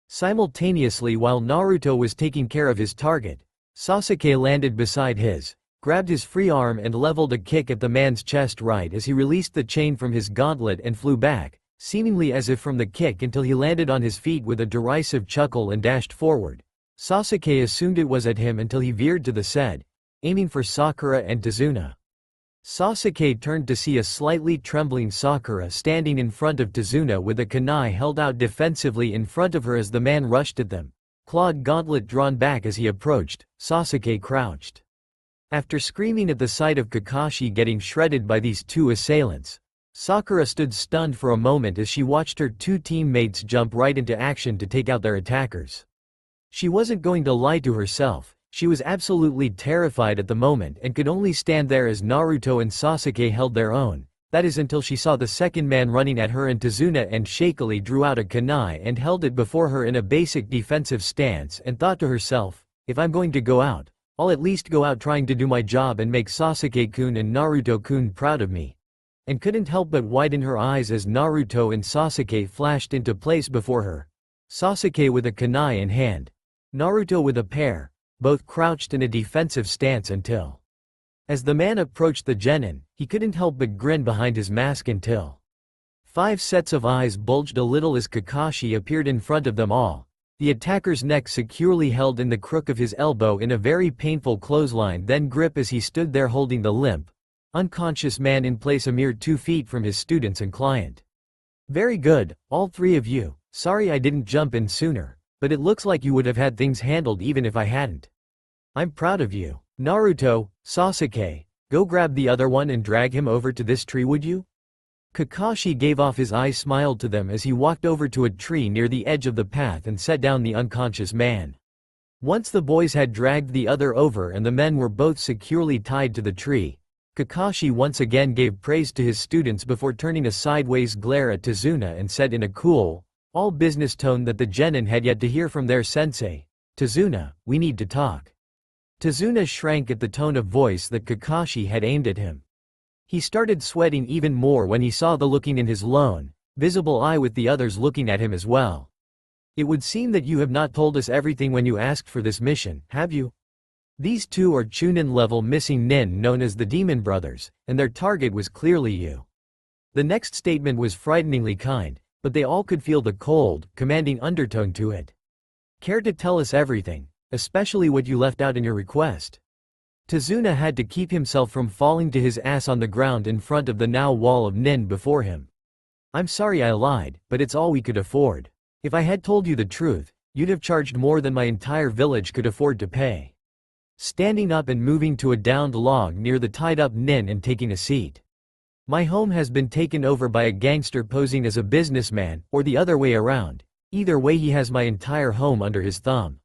Simultaneously, while Naruto was taking care of his target, Sasuke landed beside his, grabbed his free arm and leveled a kick at the man's chest right as he released the chain from his gauntlet and flew back, seemingly as if from the kick, until he landed on his feet with a derisive chuckle and dashed forward. Sasuke assumed it was at him until he veered to the side, aiming for Sakura and Tazuna. Sasuke turned to see a slightly trembling Sakura standing in front of Tazuna with a kunai held out defensively in front of her as the man rushed at them. Clawed gauntlet drawn back as he approached, Sasuke crouched. After screaming at the sight of Kakashi getting shredded by these 2 assailants, Sakura stood stunned for a moment as she watched her 2 teammates jump right into action to take out their attackers. She wasn't going to lie to herself. She was absolutely terrified at the moment and could only stand there as Naruto and Sasuke held their own, that is until she saw the second man running at her and Tazuna and shakily drew out a kunai and held it before her in a basic defensive stance and thought to herself, if I'm going to go out, I'll at least go out trying to do my job and make Sasuke-kun and Naruto-kun proud of me. And couldn't help but widen her eyes as Naruto and Sasuke flashed into place before her. Sasuke with a kunai in hand, Naruto with a pair, both crouched in a defensive stance until. As the man approached the genin, he couldn't help but grin behind his mask until 5 sets of eyes bulged a little as Kakashi appeared in front of them all, the attacker's neck securely held in the crook of his elbow in a very painful clothesline then grip as he stood there holding the limp, unconscious man in place a mere 2 feet from his students and client. Very good, all 3 of you, sorry I didn't jump in sooner, but it looks like you would have had things handled even if I hadn't. I'm proud of you. Naruto, Sasuke, go grab the other one and drag him over to this tree, would you? Kakashi gave off his eye smiled to them as he walked over to a tree near the edge of the path and set down the unconscious man. Once the boys had dragged the other over and the men were both securely tied to the tree, Kakashi once again gave praise to his students before turning a sideways glare at Tazuna and said in a cool, all-business tone that the genin had yet to hear from their sensei, Tazuna, we need to talk. Tazuna shrank at the tone of voice that Kakashi had aimed at him. He started sweating even more when he saw the looking in his lone, visible eye with the others looking at him as well. It would seem that you have not told us everything when you asked for this mission, have you? These 2 are Chunin-level missing nin known as the Demon Brothers, and their target was clearly you. The next statement was frighteningly kind, but they all could feel the cold, commanding undertone to it. Care to tell us everything? Especially what you left out in your request. Tazuna had to keep himself from falling to his ass on the ground in front of the now wall of nin before him. I'm sorry I lied, but it's all we could afford. If I had told you the truth, you'd have charged more than my entire village could afford to pay. Standing up and moving to a downed log near the tied-up nin and taking a seat. My home has been taken over by a gangster posing as a businessman, or the other way around. Either way he has my entire home under his thumb.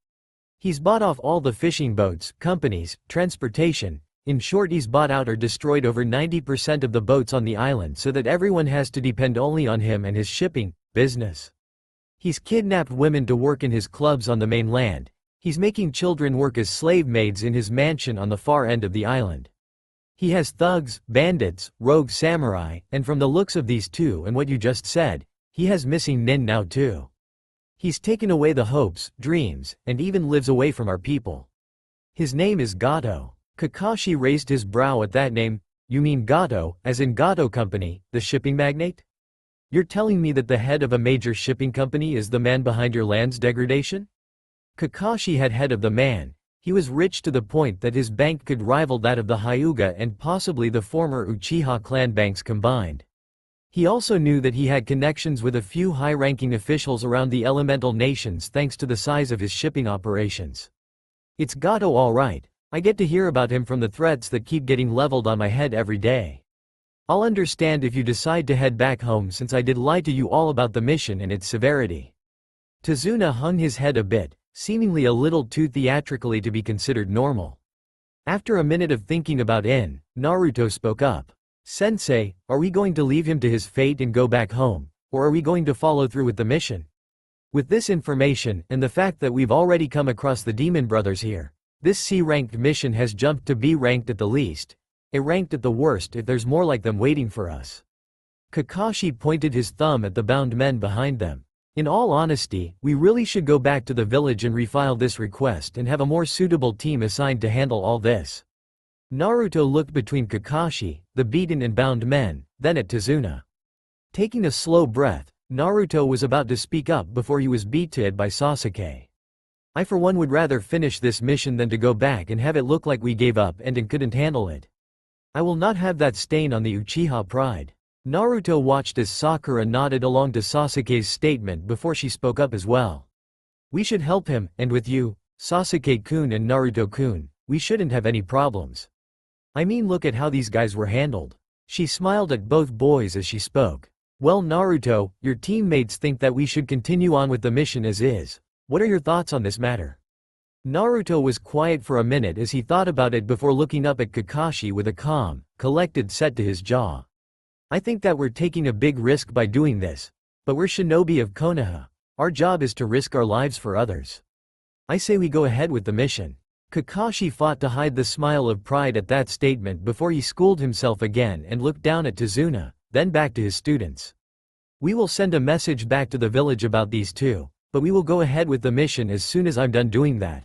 He's bought off all the fishing boats, companies, transportation, in short he's bought out or destroyed over 90% of the boats on the island so that everyone has to depend only on him and his shipping business. He's kidnapped women to work in his clubs on the mainland. He's making children work as slave maids in his mansion on the far end of the island. He has thugs, bandits, rogue samurai, and from the looks of these 2 and what you just said, he has missing nin now too. He's taken away the hopes, dreams, and even lives away from our people. His name is Gato. Kakashi raised his brow at that name. You mean Gato, as in Gato Company, the shipping magnate? You're telling me that the head of a major shipping company is the man behind your land's degradation? Kakashi had head of the man. He was rich to the point that his bank could rival that of the Hyuga and possibly the former Uchiha clan banks combined. He also knew that he had connections with a few high-ranking officials around the elemental nations thanks to the size of his shipping operations. It's Gato alright. I get to hear about him from the threats that keep getting leveled on my head every day. I'll understand if you decide to head back home since I did lie to you all about the mission and its severity. Tazuna hung his head a bit, seemingly a little too theatrically to be considered normal. After a minute of thinking about it, Naruto spoke up. Sensei, are we going to leave him to his fate and go back home, or are we going to follow through with the mission? With this information, and the fact that we've already come across the Demon Brothers here, this C-ranked mission has jumped to B-ranked at the least, A-ranked at the worst if there's more like them waiting for us. Kakashi pointed his thumb at the bound men behind them. In all honesty, we really should go back to the village and refile this request and have a more suitable team assigned to handle all this. Naruto looked between Kakashi, the beaten and bound men, then at Tazuna. Taking a slow breath, Naruto was about to speak up before he was beaten by Sasuke. I for one would rather finish this mission than to go back and have it look like we gave up and couldn't handle it. I will not have that stain on the Uchiha pride. Naruto watched as Sakura nodded along to Sasuke's statement before she spoke up as well. We should help him, and with you, Sasuke-kun and Naruto-kun, we shouldn't have any problems. I mean, look at how these guys were handled. She smiled at both boys as she spoke. Well, Naruto, your teammates think that we should continue on with the mission as is. What are your thoughts on this matter? Naruto was quiet for a minute as he thought about it before looking up at Kakashi with a calm, collected set to his jaw. I think that we're taking a big risk by doing this, but we're shinobi of Konoha. Our job is to risk our lives for others. I say we go ahead with the mission. Kakashi fought to hide the smile of pride at that statement before he schooled himself again and looked down at Tazuna, then back to his students. We will send a message back to the village about these two, but we will go ahead with the mission as soon as I'm done doing that.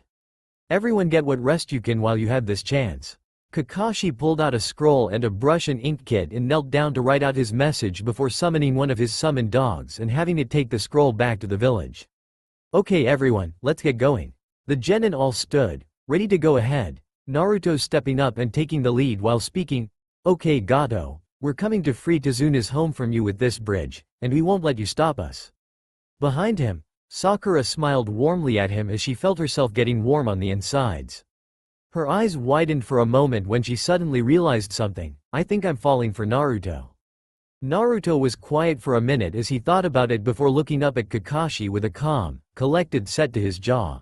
Everyone get what rest you can while you have this chance. Kakashi pulled out a scroll and a brush and ink kit and knelt down to write out his message before summoning one of his summoned dogs and having it take the scroll back to the village. Okay everyone, let's get going. The genin all stood, ready to go ahead, Naruto stepping up and taking the lead while speaking. Okay Gato, we're coming to free Tazuna's home from you with this bridge, and we won't let you stop us. Behind him, Sakura smiled warmly at him as she felt herself getting warm on the insides. Her eyes widened for a moment when she suddenly realized something. I think I'm falling for Naruto. Naruto was quiet for a minute as he thought about it before looking up at Kakashi with a calm, collected set to his jaw.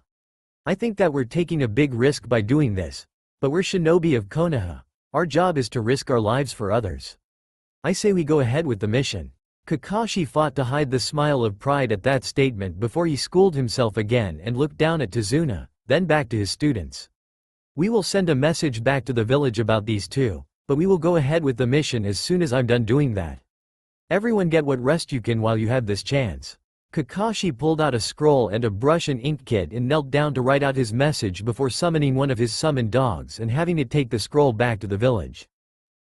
I think that we're taking a big risk by doing this, but we're shinobi of Konoha. Our job is to risk our lives for others. I say we go ahead with the mission. Kakashi fought to hide the smile of pride at that statement before he schooled himself again and looked down at Tazuna, then back to his students. We will send a message back to the village about these two, but we will go ahead with the mission as soon as I'm done doing that. Everyone get what rest you can while you have this chance. Kakashi pulled out a scroll and a brush and ink kit and knelt down to write out his message before summoning one of his summoned dogs and having it take the scroll back to the village.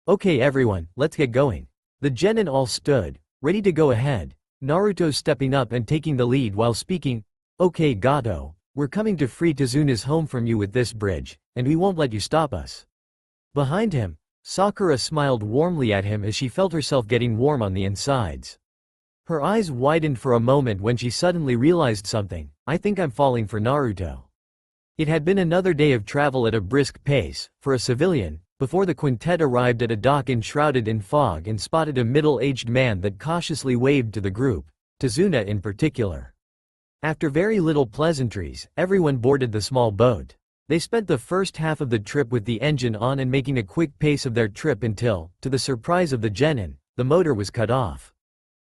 Okay everyone, let's get going. The genin all stood, ready to go ahead, Naruto stepping up and taking the lead while speaking. Okay Gato, we're coming to free Tazuna's home from you with this bridge, and we won't let you stop us. Behind him, Sakura smiled warmly at him as she felt herself getting warm on the insides. Her eyes widened for a moment when she suddenly realized something. I think I'm falling for Naruto. It had been another day of travel at a brisk pace, for a civilian, before the quintet arrived at a dock enshrouded in fog and spotted a middle-aged man that cautiously waved to the group, Tazuna in particular. After very little pleasantries, everyone boarded the small boat. They spent the first half of the trip with the engine on and making a quick pace of their trip until, to the surprise of the genin, the motor was cut off.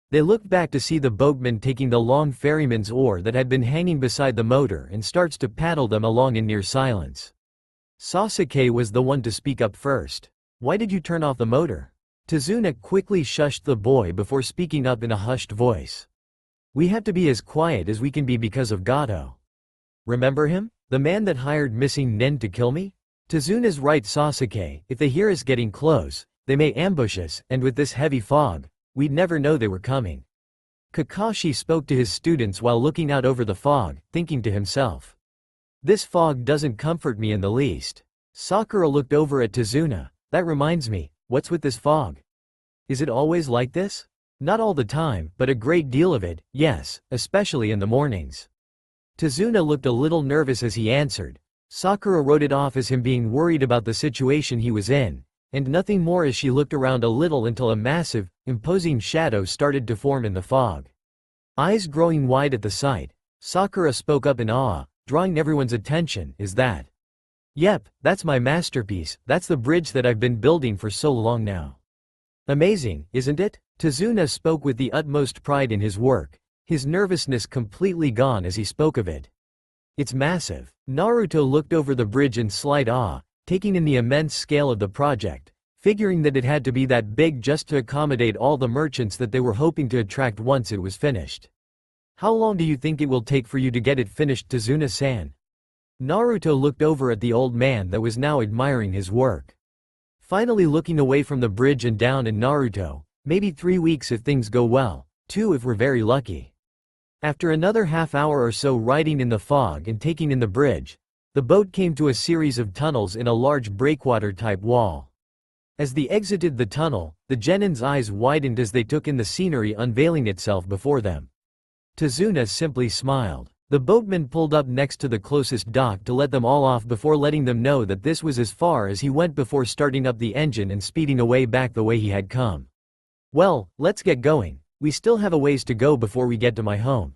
They looked back to see the boatman taking the long ferryman's oar that had been hanging beside the motor and starts to paddle them along in near silence. Sasuke was the one to speak up first. Why did you turn off the motor? Tazuna quickly shushed the boy before speaking up in a hushed voice. We have to be as quiet as we can be because of Gato. Remember him? The man that hired missing Nin to kill me? Tazuna's right Sasuke, if they hear us getting close, they may ambush us, and with this heavy fog, we'd never know they were coming. Kakashi spoke to his students while looking out over the fog, thinking to himself. This fog doesn't comfort me in the least. Sakura looked over at Tazuna. That reminds me, what's with this fog? Is it always like this? Not all the time, but a great deal of it, yes, especially in the mornings. Tazuna looked a little nervous as he answered. Sakura wrote it off as him being worried about the situation he was in, and nothing more as she looked around a little until a massive, imposing shadow started to form in the fog. Eyes growing wide at the sight, Sakura spoke up in awe, drawing everyone's attention. Is that? Yep, that's my masterpiece, that's the bridge that I've been building for so long now. Amazing, isn't it? Tazuna spoke with the utmost pride in his work, his nervousness completely gone as he spoke of it. It's massive. Naruto looked over the bridge in slight awe, taking in the immense scale of the project, figuring that it had to be that big just to accommodate all the merchants that they were hoping to attract once it was finished. How long do you think it will take for you to get it finished, Tazuna-san? Naruto looked over at the old man that was now admiring his work. Finally looking away from the bridge and down at Naruto, maybe 3 weeks if things go well, 2 if we're very lucky. After another half-hour or so riding in the fog and taking in the bridge, the boat came to a series of tunnels in a large breakwater-type wall. As they exited the tunnel, the genin's eyes widened as they took in the scenery unveiling itself before them. Tazuna simply smiled. The boatman pulled up next to the closest dock to let them all off before letting them know that this was as far as he went before starting up the engine and speeding away back the way he had come. Well, let's get going. We still have a ways to go before we get to my home.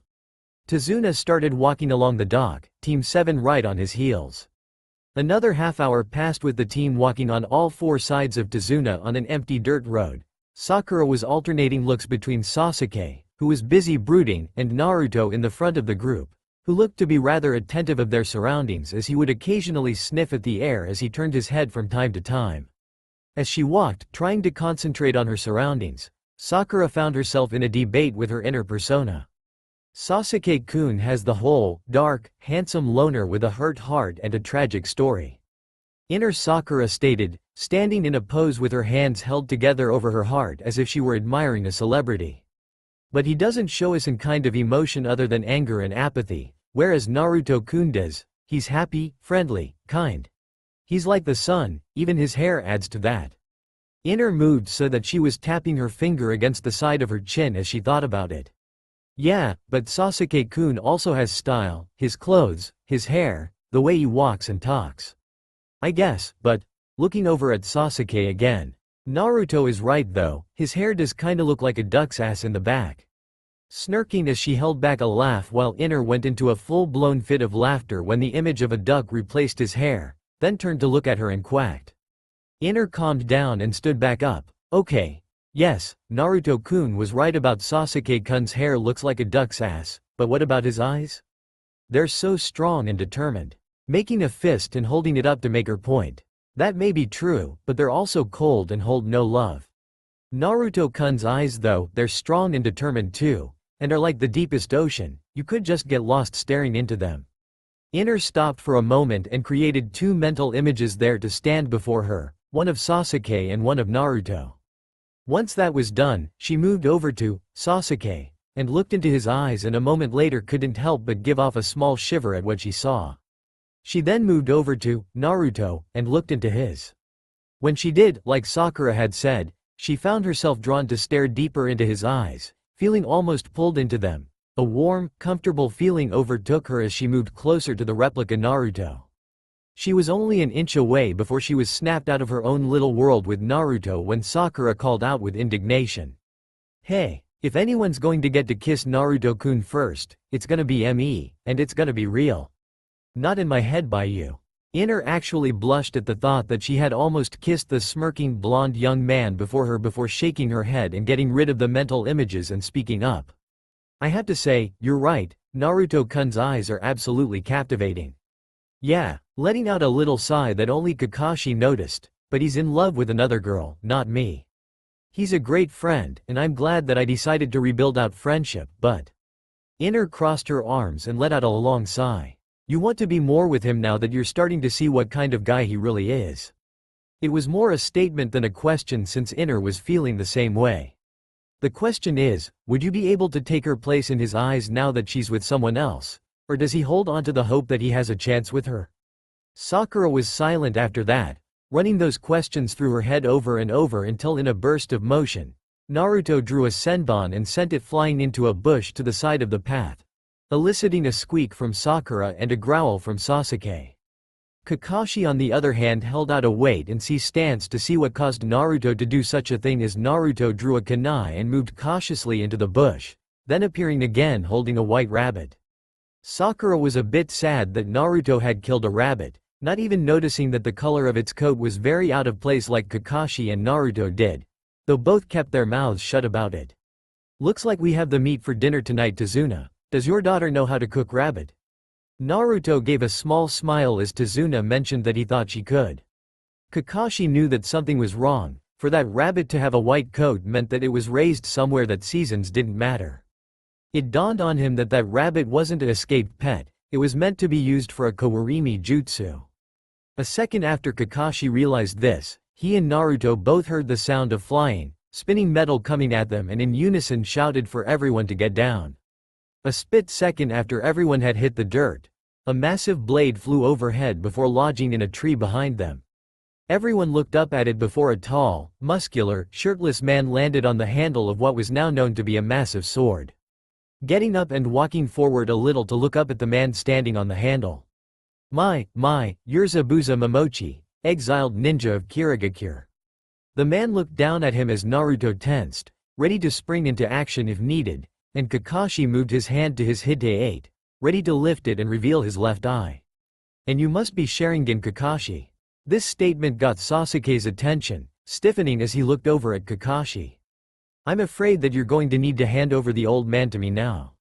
Tazuna started walking along the dock, Team 7 right on his heels. Another half-hour passed with the team walking on all 4 sides of Tazuna on an empty dirt road. Sakura was alternating looks between Sasuke, who was busy brooding, and Naruto in the front of the group, who looked to be rather attentive of their surroundings as he would occasionally sniff at the air as he turned his head from time to time. As she walked, trying to concentrate on her surroundings, Sakura found herself in a debate with her inner persona. Sasuke-kun has the whole, dark, handsome loner with a hurt heart and a tragic story. Inner Sakura stated, standing in a pose with her hands held together over her heart as if she were admiring a celebrity. But he doesn't show us any kind of emotion other than anger and apathy, whereas Naruto-kun does. He's happy, friendly, kind. He's like the sun, even his hair adds to that. Inner moved so that she was tapping her finger against the side of her chin as she thought about it. Yeah, but Sasuke-kun also has style, his clothes, his hair, the way he walks and talks. I guess, but, looking over at Sasuke again. Naruto is right though, his hair does kinda look like a duck's ass in the back. Smirking as she held back a laugh while Inner went into a full-blown fit of laughter when the image of a duck replaced his hair, then turned to look at her and quacked. Inner calmed down and stood back up. Okay. Yes, Naruto-kun was right about Sasuke-kun's hair looks like a duck's ass, but what about his eyes? They're so strong and determined. Making a fist and holding it up to make her point. That may be true, but they're also cold and hold no love. Naruto-kun's eyes though, they're strong and determined too, and are like the deepest ocean, you could just get lost staring into them. Inner stopped for a moment and created 2 mental images there to stand before her, one of Sasuke and one of Naruto. Once that was done, she moved over to Sasuke, and looked into his eyes and a moment later couldn't help but give off a small shiver at what she saw. She then moved over to Naruto, and looked into his. When she did, like Sakura had said, she found herself drawn to stare deeper into his eyes, feeling almost pulled into them. A warm, comfortable feeling overtook her as she moved closer to the replica Naruto. She was only an inch away before she was snapped out of her own little world with Naruto when Sakura called out with indignation. Hey, if anyone's going to get to kiss Naruto-kun first, it's gonna be me, and it's gonna be real. Not in my head by you. Inner actually blushed at the thought that she had almost kissed the smirking blonde young man before her before shaking her head and getting rid of the mental images and speaking up. I have to say, you're right, Naruto-kun's eyes are absolutely captivating. Yeah, letting out a little sigh that only Kakashi noticed, but he's in love with another girl, not me. He's a great friend, and I'm glad that I decided to rebuild our friendship, but... Inner crossed her arms and let out a long sigh. You want to be more with him now that you're starting to see what kind of guy he really is. It was more a statement than a question since Inner was feeling the same way. The question is, would you be able to take her place in his eyes now that she's with someone else? Or does he hold on to the hope that he has a chance with her? Sakura was silent after that, running those questions through her head over and over until in a burst of motion, Naruto drew a senbon and sent it flying into a bush to the side of the path, eliciting a squeak from Sakura and a growl from Sasuke. Kakashi on the other hand held out a wait-and-see stance to see what caused Naruto to do such a thing as Naruto drew a kunai and moved cautiously into the bush, then appearing again holding a white rabbit. Sakura was a bit sad that Naruto had killed a rabbit, not even noticing that the color of its coat was very out of place like Kakashi and Naruto did, though both kept their mouths shut about it. "Looks like we have the meat for dinner tonight, Tazuna. Does your daughter know how to cook rabbit?" Naruto gave a small smile as Tazuna mentioned that he thought she could. Kakashi knew that something was wrong, for that rabbit to have a white coat meant that it was raised somewhere that seasons didn't matter. It dawned on him that that rabbit wasn't an escaped pet, it was meant to be used for a kawarimi jutsu. A second after Kakashi realized this, he and Naruto both heard the sound of flying, spinning metal coming at them and in unison shouted for everyone to get down. A split second after everyone had hit the dirt, a massive blade flew overhead before lodging in a tree behind them. Everyone looked up at it before a tall, muscular, shirtless man landed on the handle of what was now known to be a massive sword. Getting up and walking forward a little to look up at the man standing on the handle. My, you're Zabuza Momochi, exiled ninja of Kirigakure." The man looked down at him as Naruto tensed, ready to spring into action if needed, and Kakashi moved his hand to his Hite-8, ready to lift it and reveal his left eye. "And you must be Sharingan Kakashi." This statement got Sasuke's attention, stiffening as he looked over at Kakashi. "I'm afraid that you're going to need to hand over the old man to me now."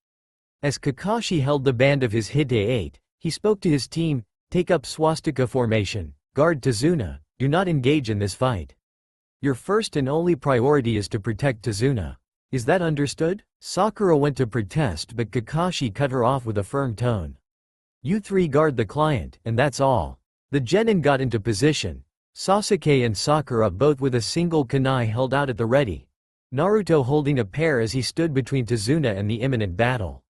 As Kakashi held the band of his Hite-8, he spoke to his team, "Take up swastika formation, guard Tazuna, do not engage in this fight. Your first and only priority is to protect Tazuna. Is that understood?" Sakura went to protest but Kakashi cut her off with a firm tone. "You three guard the client, and that's all." The genin got into position, Sasuke and Sakura both with a single kunai held out at the ready, Naruto holding a pair as he stood between Tazuna and the imminent battle.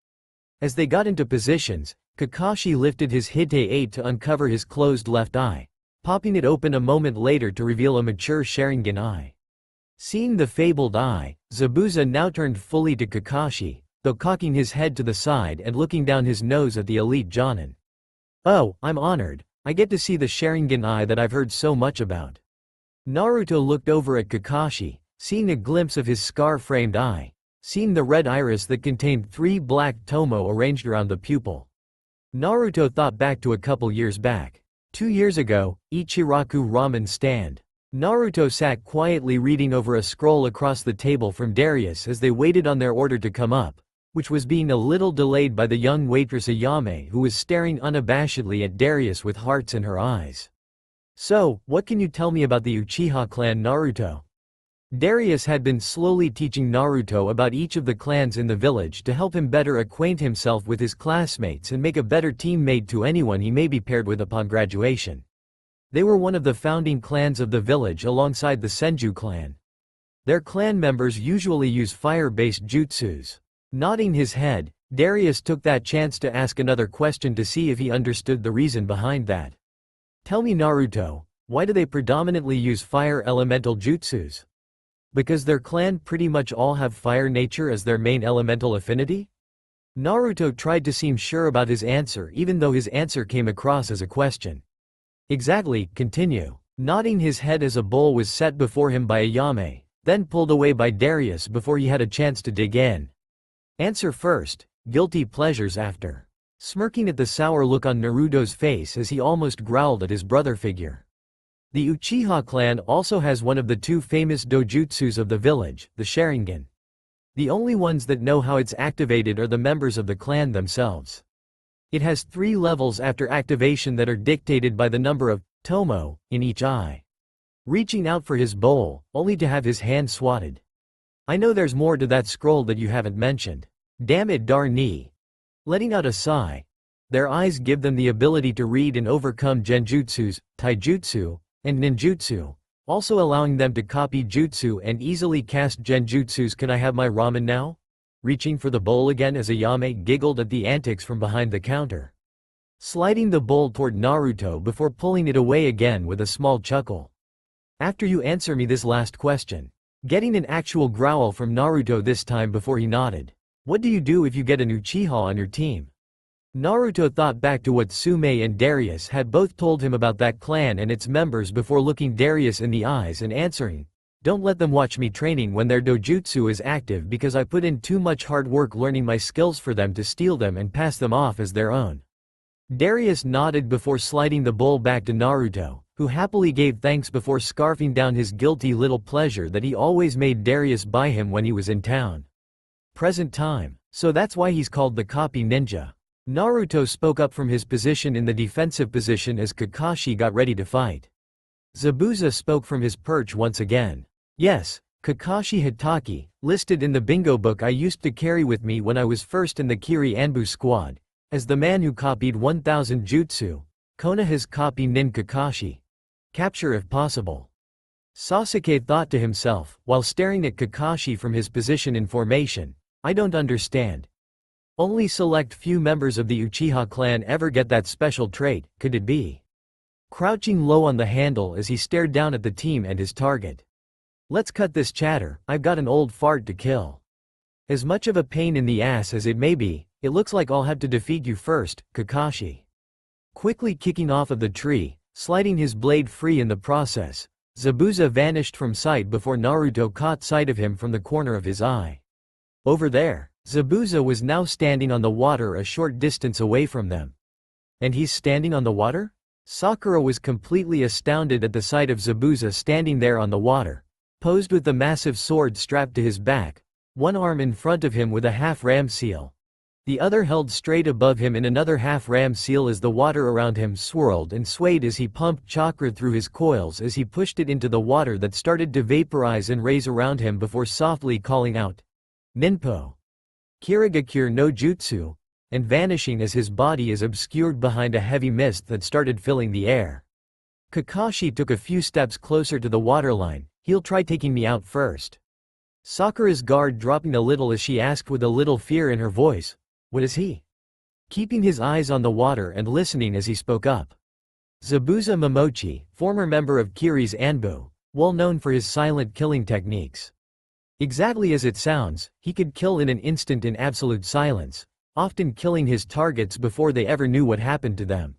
As they got into positions, Kakashi lifted his Hite-8 to uncover his closed left eye, popping it open a moment later to reveal a mature Sharingan eye. Seeing the fabled eye, Zabuza now turned fully to Kakashi, though cocking his head to the side and looking down his nose at the elite Jonin. "Oh, I'm honored. I get to see the Sharingan eye that I've heard so much about." Naruto looked over at Kakashi, seeing a glimpse of his scar-framed eye, seeing the red iris that contained 3 black tomo arranged around the pupil. Naruto thought back to a couple years back. 2 years ago, Ichiraku ramen stand. Naruto sat quietly reading over a scroll across the table from Darious as they waited on their order to come up, which was being a little delayed by the young waitress Ayame who was staring unabashedly at Darious with hearts in her eyes. "So, what can you tell me about the Uchiha clan, Naruto?" Darius had been slowly teaching Naruto about each of the clans in the village to help him better acquaint himself with his classmates and make a better teammate to anyone he may be paired with upon graduation. They were one of the founding clans of the village alongside the Senju clan. Their clan members usually use fire-based jutsus. Nodding his head, Darius took that chance to ask another question to see if he understood the reason behind that. "Tell me, Naruto, why do they predominantly use fire elemental jutsus? Because their clan pretty much all have fire nature as their main elemental affinity?" Naruto tried to seem sure about his answer even though his answer came across as a question. "Exactly, continue." Nodding his head as a bowl was set before him by Ayame, then pulled away by Darius before he had a chance to dig in. "Answer first, guilty pleasures after." Smirking at the sour look on Naruto's face as he almost growled at his brother figure. The Uchiha clan also has one of the 2 famous dojutsus of the village, the Sharingan. The only ones that know how it's activated are the members of the clan themselves. It has 3 levels after activation that are dictated by the number of tomo in each eye. Reaching out for his bowl, only to have his hand swatted. "I know there's more to that scroll that you haven't mentioned. Damn it, darn. Letting out a sigh. Their eyes give them the ability to read and overcome genjutsus, taijutsu, and ninjutsu, also allowing them to copy jutsu and easily cast genjutsus. Can I have my ramen now?" Reaching for the bowl again as Ayame giggled at the antics from behind the counter. Sliding the bowl toward Naruto before pulling it away again with a small chuckle. "After you answer me this last question." Getting an actual growl from Naruto this time before he nodded. "What do you do if you get an Uchiha on your team?" Naruto thought back to what Tsume and Darius had both told him about that clan and its members before looking Darius in the eyes and answering, "Don't let them watch me training when their dojutsu is active because I put in too much hard work learning my skills for them to steal them and pass them off as their own." Darius nodded before sliding the bowl back to Naruto, who happily gave thanks before scarfing down his guilty little pleasure that he always made Darius buy him when he was in town. Present time. So that's why he's called the copy ninja. Naruto spoke up from his position in the defensive position as Kakashi got ready to fight. Zabuza spoke from his perch once again. "Yes, Kakashi Hitaki, listed in the bingo book I used to carry with me when I was first in the Kiri Anbu squad, as the man who copied 1000 jutsu. Konoha's copy nin Kakashi. Capture if possible." Sasuke thought to himself, while staring at Kakashi from his position in formation, "I don't understand. Only select few members of the Uchiha clan ever get that special trait, could it be?" Crouching low on the handle as he stared down at the team and his target. "Let's cut this chatter, I've got an old fart to kill. As much of a pain in the ass as it may be, it looks like I'll have to defeat you first, Kakashi." Quickly kicking off of the tree, sliding his blade free in the process, Zabuza vanished from sight before Naruto caught sight of him from the corner of his eye. Over there, Zabuza was now standing on the water a short distance away from them. "And he's standing on the water?" Sakura was completely astounded at the sight of Zabuza standing there on the water, posed with the massive sword strapped to his back, one arm in front of him with a half-ram seal, the other held straight above him in another half-ram seal as the water around him swirled and swayed as he pumped chakra through his coils as he pushed it into the water that started to vaporize and raise around him before softly calling out, "Ninpo! Kirigakure no Jutsu," and vanishing as his body is obscured behind a heavy mist that started filling the air. Kakashi took a few steps closer to the waterline. "He'll try taking me out first." Sakura's guard dropping a little as she asked with a little fear in her voice, "What is he?" Keeping his eyes on the water and listening as he spoke up. "Zabuza Momochi, former member of Kiri's Anbu, well known for his silent killing techniques." Exactly as it sounds, he could kill in an instant in absolute silence, often killing his targets before they ever knew what happened to them.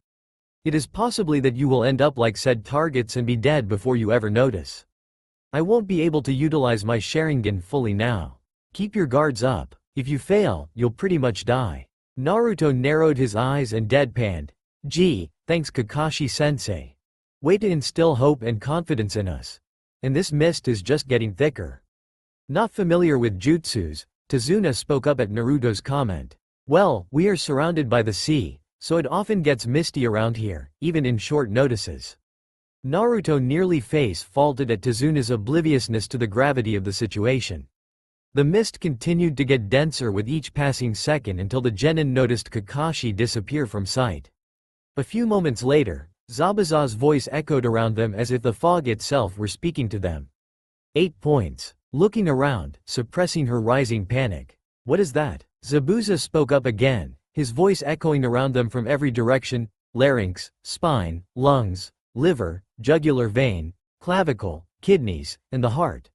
It is possibly that you will end up like said targets and be dead before you ever notice. "I won't be able to utilize my Sharingan fully now. Keep your guards up. If you fail, you'll pretty much die." Naruto narrowed his eyes and deadpanned, "Gee, thanks Kakashi-sensei. Way to instill hope and confidence in us. And this mist is just getting thicker." Not familiar with jutsus, Tazuna spoke up at Naruto's comment. "Well, we are surrounded by the sea, so it often gets misty around here, even in short notices." Naruto nearly face-faulted at Tazuna's obliviousness to the gravity of the situation. The mist continued to get denser with each passing second until the genin noticed Kakashi disappear from sight. A few moments later, Zabuza's voice echoed around them as if the fog itself were speaking to them. 8 points. Looking around, suppressing her rising panic. "What is that?" Zabuza spoke up again, his voice echoing around them from every direction: "Larynx, spine, lungs, liver, jugular vein, clavicle, kidneys, and the heart.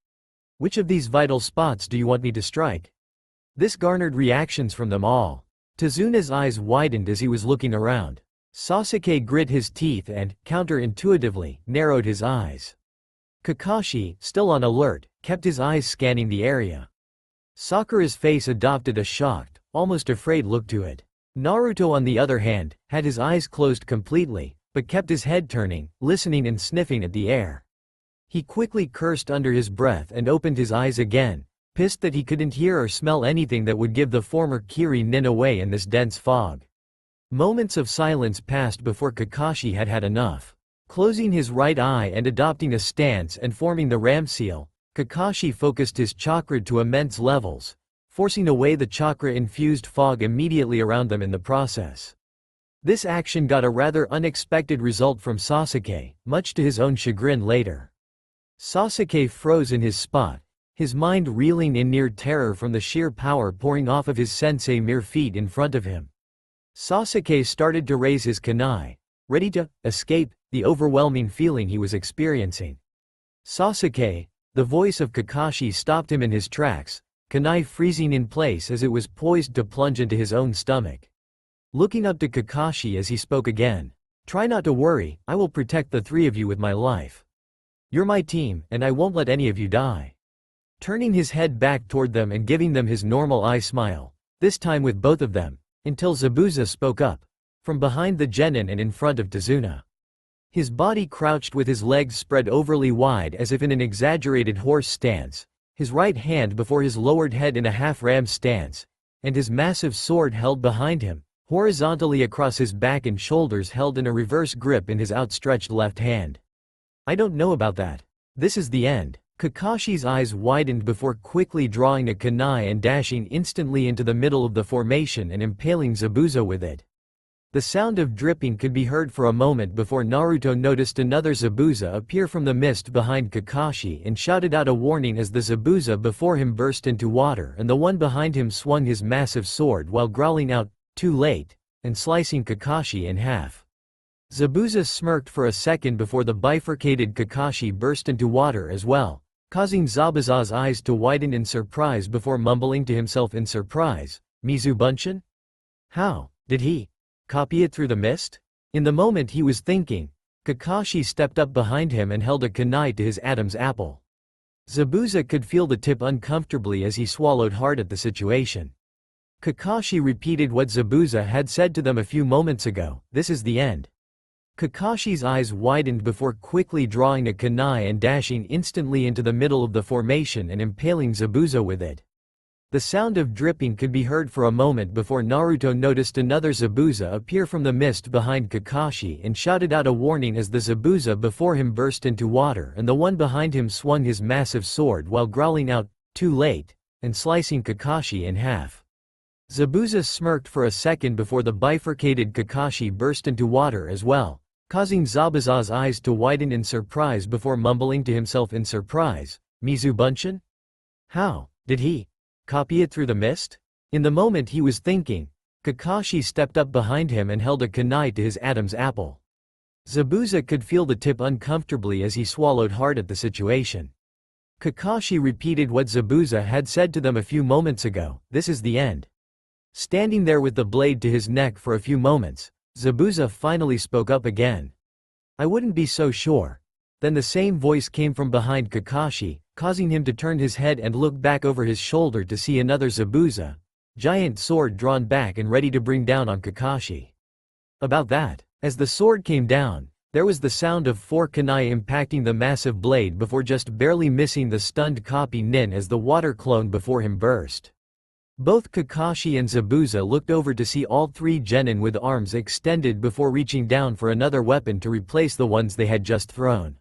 Which of these vital spots do you want me to strike?" This garnered reactions from them all. Tazuna's eyes widened as he was looking around. Sasuke grit his teeth and, counterintuitively, narrowed his eyes. Kakashi, still on alert, kept his eyes scanning the area. Sakura's face adopted a shocked, almost afraid look to it. Naruto on the other hand, had his eyes closed completely, but kept his head turning, listening and sniffing at the air. He quickly cursed under his breath and opened his eyes again, pissed that he couldn't hear or smell anything that would give the former Kiri nin away in this dense fog. Moments of silence passed before Kakashi had had enough. Closing his right eye and adopting a stance and forming the ram seal, Kakashi focused his chakra to immense levels, forcing away the chakra-infused fog immediately around them in the process. This action got a rather unexpected result from Sasuke, much to his own chagrin later. Sasuke froze in his spot, his mind reeling in near terror from the sheer power pouring off of his sensei mere feet in front of him. Sasuke started to raise his kunai, ready to escape the overwhelming feeling he was experiencing. "Sasuke!" The voice of Kakashi stopped him in his tracks, kunai freezing in place as it was poised to plunge into his own stomach. looking up to Kakashi as he spoke again. "Try not to worry, I will protect the three of you with my life. You're my team, and I won't let any of you die." Turning his head back toward them and giving them his normal eye smile, this time with both of them, until Zabuza spoke up, from behind the genin and in front of Tazuna. His body crouched with his legs spread overly wide as if in an exaggerated horse stance, his right hand before his lowered head in a half-ram stance, and his massive sword held behind him, horizontally across his back and shoulders held in a reverse grip in his outstretched left hand. "I don't know about that. This is the end." Kakashi's eyes widened before quickly drawing a kunai and dashing instantly into the middle of the formation and impaling Zabuza with it. The sound of dripping could be heard for a moment before Naruto noticed another Zabuza appear from the mist behind Kakashi and shouted out a warning as the Zabuza before him burst into water and the one behind him swung his massive sword while growling out, "Too late," and slicing Kakashi in half. Zabuza smirked for a second before the bifurcated Kakashi burst into water as well, causing Zabuza's eyes to widen in surprise before mumbling to himself in surprise, "Mizubunshin? How did he copy it through the mist?" In the moment he was thinking, Kakashi stepped up behind him and held a kunai to his Adam's apple. Zabuza could feel the tip uncomfortably as he swallowed hard at the situation. Kakashi repeated what Zabuza had said to them a few moments ago, "This is the end." Kakashi's eyes widened before quickly drawing a kunai and dashing instantly into the middle of the formation and impaling Zabuza with it. The sound of dripping could be heard for a moment before Naruto noticed another Zabuza appear from the mist behind Kakashi and shouted out a warning as the Zabuza before him burst into water and the one behind him swung his massive sword while growling out, "Too late," and slicing Kakashi in half. Zabuza smirked for a second before the bifurcated Kakashi burst into water as well, causing Zabuza's eyes to widen in surprise before mumbling to himself in surprise, "Mizubunshin? How did he copy it through the mist?" In the moment he was thinking, Kakashi stepped up behind him and held a kunai to his Adam's apple. Zabuza could feel the tip uncomfortably as he swallowed hard at the situation. Kakashi repeated what Zabuza had said to them a few moments ago, "This is the end." Standing there with the blade to his neck for a few moments, Zabuza finally spoke up again. "I wouldn't be so sure." Then the same voice came from behind Kakashi, causing him to turn his head and look back over his shoulder to see another Zabuza, giant sword drawn back and ready to bring down on Kakashi. About that, as the sword came down, there was the sound of 4 kunai impacting the massive blade before just barely missing the stunned copy nin as the water clone before him burst. Both Kakashi and Zabuza looked over to see all 3 genin with arms extended before reaching down for another weapon to replace the ones they had just thrown.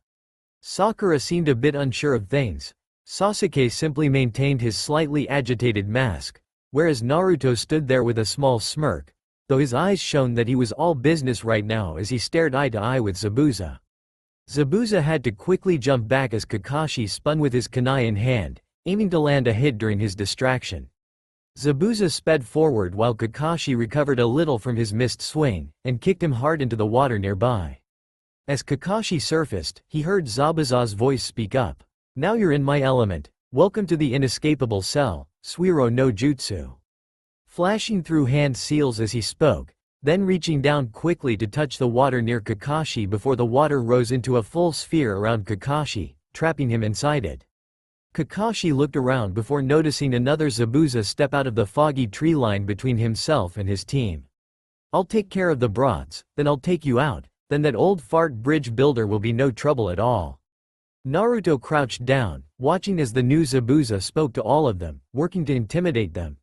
Sakura seemed a bit unsure of things. Sasuke simply maintained his slightly agitated mask, whereas Naruto stood there with a small smirk, though his eyes shone that he was all business right now as he stared eye to eye with Zabuza. Zabuza had to quickly jump back as Kakashi spun with his kunai in hand, aiming to land a hit during his distraction. Zabuza sped forward while Kakashi recovered a little from his missed swing, and kicked him hard into the water nearby. As Kakashi surfaced, he heard Zabuza's voice speak up. "Now you're in my element. Welcome to the inescapable cell, Suiro no Jutsu." Flashing through hand seals as he spoke, then reaching down quickly to touch the water near Kakashi before the water rose into a full sphere around Kakashi, trapping him inside it. Kakashi looked around before noticing another Zabuza step out of the foggy tree line between himself and his team. "I'll take care of the broads, then I'll take you out. Then that old fart bridge builder will be no trouble at all." Naruto crouched down, watching as the new Zabuza spoke to all of them, working to intimidate them.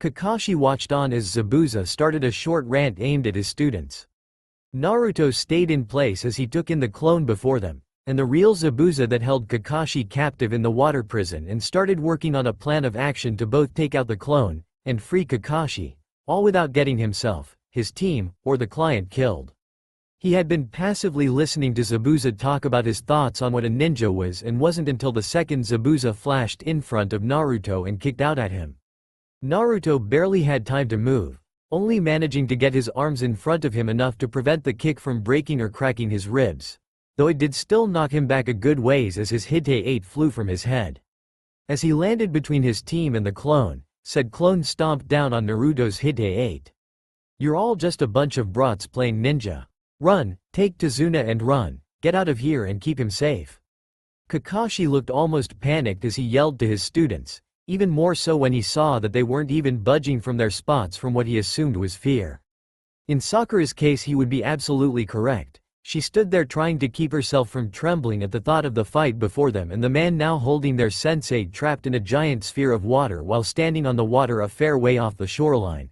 Kakashi watched on as Zabuza started a short rant aimed at his students. Naruto stayed in place as he took in the clone before them, and the real Zabuza that held Kakashi captive in the water prison and started working on a plan of action to both take out the clone and free Kakashi, all without getting himself, his team, or the client killed. He had been passively listening to Zabuza talk about his thoughts on what a ninja was and wasn't until the second Zabuza flashed in front of Naruto and kicked out at him. Naruto barely had time to move, only managing to get his arms in front of him enough to prevent the kick from breaking or cracking his ribs, though it did still knock him back a good ways as his Hite 8 flew from his head. As he landed between his team and the clone, said clone stomped down on Naruto's Hite 8. You're all just a bunch of brats playing ninja. Run, take Tazuna and run, get out of here and keep him safe. Kakashi looked almost panicked as he yelled to his students, even more so when he saw that they weren't even budging from their spots from what he assumed was fear. In Sakura's case he would be absolutely correct. She stood there trying to keep herself from trembling at the thought of the fight before them and the man now holding their sensei trapped in a giant sphere of water while standing on the water a fair way off the shoreline.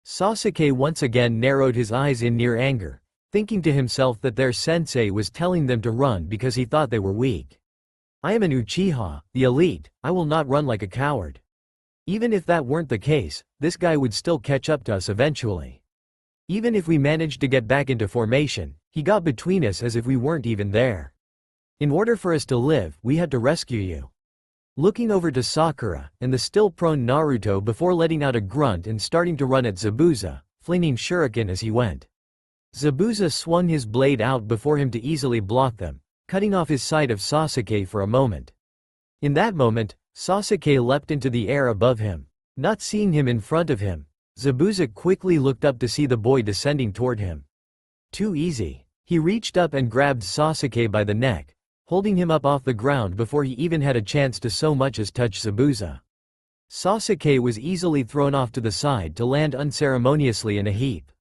Sasuke once again narrowed his eyes in near anger, thinking to himself that their sensei was telling them to run because he thought they were weak. I am an Uchiha, the elite, I will not run like a coward. Even if that weren't the case, this guy would still catch up to us eventually. Even if we managed to get back into formation, he got between us as if we weren't even there. In order for us to live, we had to rescue you. Looking over to Sakura, and the still prone Naruto before letting out a grunt and starting to run at Zabuza, flinging shuriken as he went. Zabuza swung his blade out before him to easily block them, cutting off his sight of Sasuke for a moment. In that moment, Sasuke leapt into the air above him. Not seeing him in front of him, Zabuza quickly looked up to see the boy descending toward him. Too easy. He reached up and grabbed Sasuke by the neck, holding him up off the ground before he even had a chance to so much as touch Zabuza. Sasuke was easily thrown off to the side to land unceremoniously in a heap.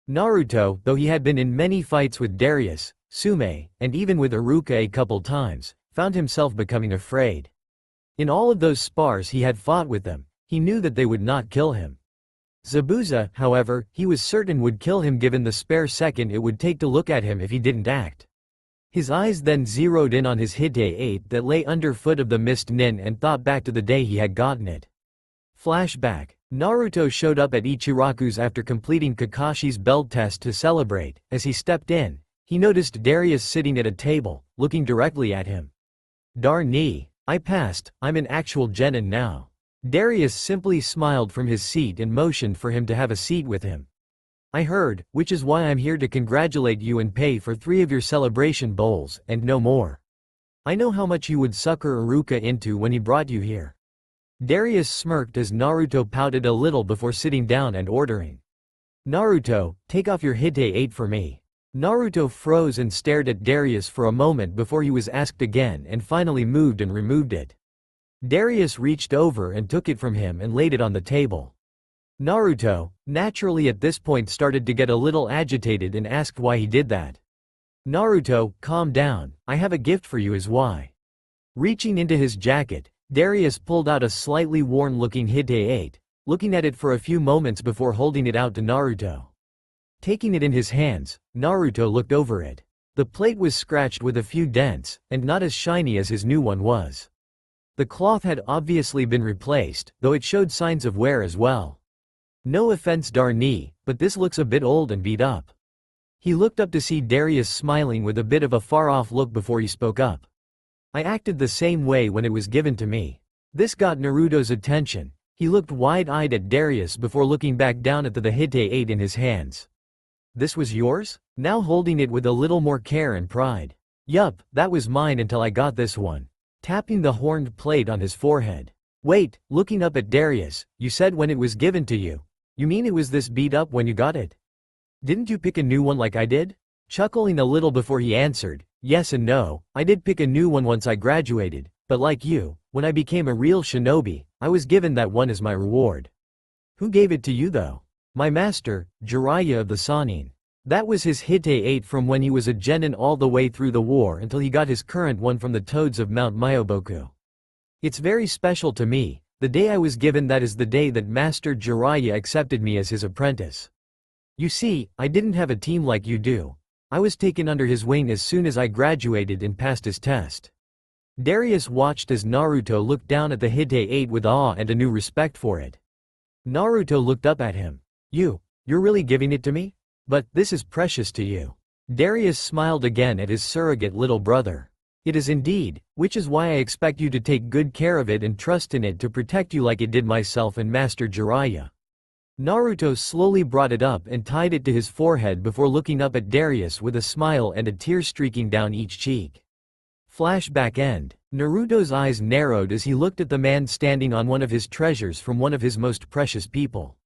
Naruto, though he had been in many fights with Darious, Sume, and even with Iruka a couple times, found himself becoming afraid. In all of those spars he had fought with them, he knew that they would not kill him. Zabuza, however, he was certain would kill him given the spare second it would take to look at him if he didn't act. His eyes then zeroed in on his Hite 8 that lay underfoot of the mist nin and thought back to the day he had gotten it. Flashback. Naruto showed up at Ichiraku's after completing Kakashi's belt test to celebrate. As he stepped in, he noticed Darius sitting at a table, looking directly at him. Darn me, I passed, I'm an actual genin now. Darius simply smiled from his seat and motioned for him to have a seat with him. I heard, which is why I'm here to congratulate you and pay for 3 of your celebration bowls, and no more. I know how much you would sucker Iruka into when he brought you here. Darius smirked as Naruto pouted a little before sitting down and ordering. Naruto, take off your Hite 8 for me. Naruto froze and stared at Darius for a moment before he was asked again and finally moved and removed it. Darius reached over and took it from him and laid it on the table. Naruto, naturally at this point started to get a little agitated and asked why he did that. Naruto, calm down, I have a gift for you is why. Reaching into his jacket, Darius pulled out a slightly worn-looking Hite 8, looking at it for a few moments before holding it out to Naruto. Taking it in his hands, Naruto looked over it. The plate was scratched with a few dents, and not as shiny as his new one was. The cloth had obviously been replaced, though it showed signs of wear as well. No offense Darnie, but this looks a bit old and beat up. He looked up to see Darius smiling with a bit of a far-off look before he spoke up. I acted the same way when it was given to me. This got Naruto's attention. He looked wide-eyed at Darius before looking back down at the Hite 8 in his hands. This was yours? Now holding it with a little more care and pride. Yup, that was mine until I got this one. Tapping the horned plate on his forehead. Wait, looking up at Darius, you said when it was given to you. You mean it was this beat up when you got it? Didn't you pick a new one like I did? Chuckling a little before he answered, yes and no, I did pick a new one once I graduated, but like you, when I became a real shinobi, I was given that one as my reward. Who gave it to you though? My master, Jiraiya of the Sannin. That was his Hite 8 from when he was a genin all the way through the war until he got his current one from the toads of Mount Myoboku. It's very special to me. The day I was given that is the day that Master Jiraiya accepted me as his apprentice. You see, I didn't have a team like you do. I was taken under his wing as soon as I graduated and passed his test. Darius watched as Naruto looked down at the Hite 8 with awe and a new respect for it. Naruto looked up at him. You're really giving it to me? But, this is precious to you. Darius smiled again at his surrogate little brother. It is indeed, which is why I expect you to take good care of it and trust in it to protect you like it did myself and Master Jiraiya. Naruto slowly brought it up and tied it to his forehead before looking up at Darius with a smile and a tear streaking down each cheek. Flashback end. Naruto's eyes narrowed as he looked at the man standing on one of his treasures from one of his most precious people.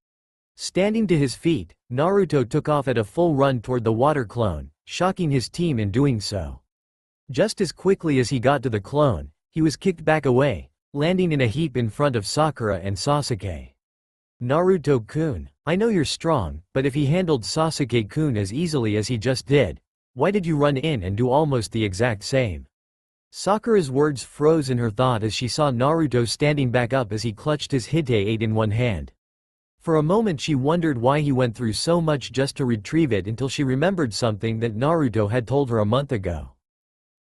Standing to his feet, Naruto took off at a full run toward the water clone, shocking his team in doing so. Just as quickly as he got to the clone, he was kicked back away, landing in a heap in front of Sakura and Sasuke. Naruto-kun, I know you're strong, but if he handled Sasuke-kun as easily as he just did, why did you run in and do almost the exact same? Sakura's words froze in her thought as she saw Naruto standing back up as he clutched his Hite-8 in one hand. For a moment she wondered why he went through so much just to retrieve it until she remembered something that Naruto had told her a month ago.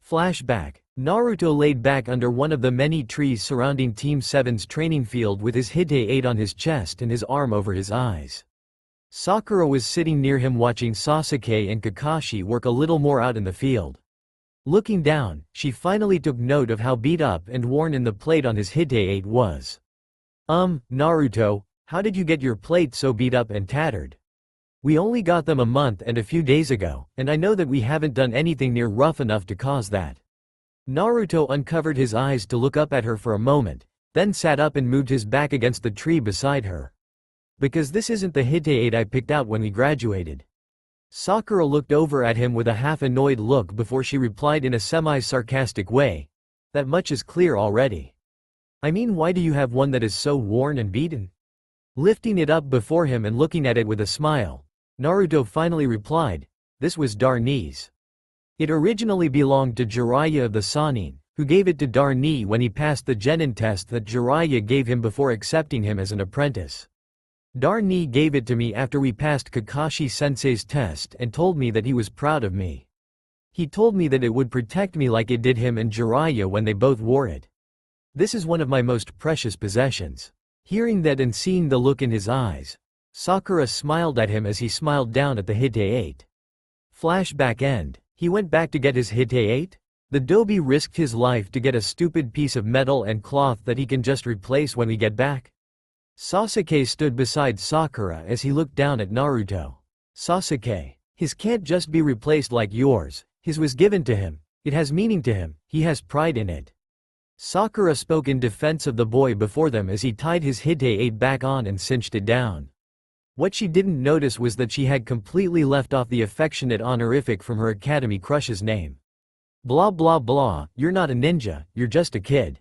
Flashback. Naruto laid back under one of the many trees surrounding Team 7's training field with his Hite-8 on his chest and his arm over his eyes. Sakura was sitting near him watching Sasuke and Kakashi work a little more out in the field. Looking down, she finally took note of how beat up and worn in the plate on his Hite-8 was. Naruto, how did you get your plate so beat up and tattered? We only got them a month and a few days ago, and I know that we haven't done anything near rough enough to cause that. Naruto uncovered his eyes to look up at her for a moment, then sat up and moved his back against the tree beside her. Because this isn't the Hite-8 I picked out when we graduated. Sakura looked over at him with a half-annoyed look before she replied in a semi-sarcastic way. That much is clear already. I mean, why do you have one that is so worn and beaten? Lifting it up before him and looking at it with a smile, Naruto finally replied, this was Darnie's. It originally belonged to Jiraiya of the Sannin, who gave it to Darnie when he passed the genin test that Jiraiya gave him before accepting him as an apprentice. Darnie gave it to me after we passed Kakashi-sensei's test and told me that he was proud of me. He told me that it would protect me like it did him and Jiraiya when they both wore it. This is one of my most precious possessions. Hearing that and seeing the look in his eyes, Sakura smiled at him as he smiled down at the Hite-8. Flashback end. He went back to get his Hite-8? The Dobi risked his life to get a stupid piece of metal and cloth that he can just replace when we get back? Sasuke stood beside Sakura as he looked down at Naruto. Sasuke. His can't just be replaced like yours, his was given to him, it has meaning to him, he has pride in it. Sakura spoke in defense of the boy before them as he tied his Hite-8 back on and cinched it down. What she didn't notice was that she had completely left off the affectionate honorific from her academy crush's name. Blah blah blah, you're not a ninja, you're just a kid.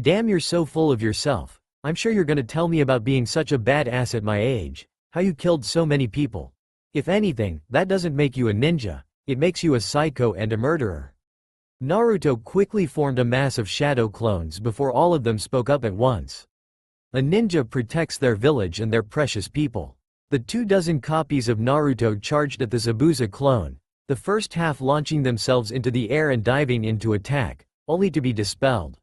Damn, you're so full of yourself. I'm sure you're gonna tell me about being such a badass at my age, how you killed so many people. If anything, that doesn't make you a ninja, it makes you a psycho and a murderer. Naruto quickly formed a mass of shadow clones before all of them spoke up at once. A ninja protects their village and their precious people. The 24 copies of Naruto charged at the Zabuza clone, the first half launching themselves into the air and diving into attack, only to be dispelled.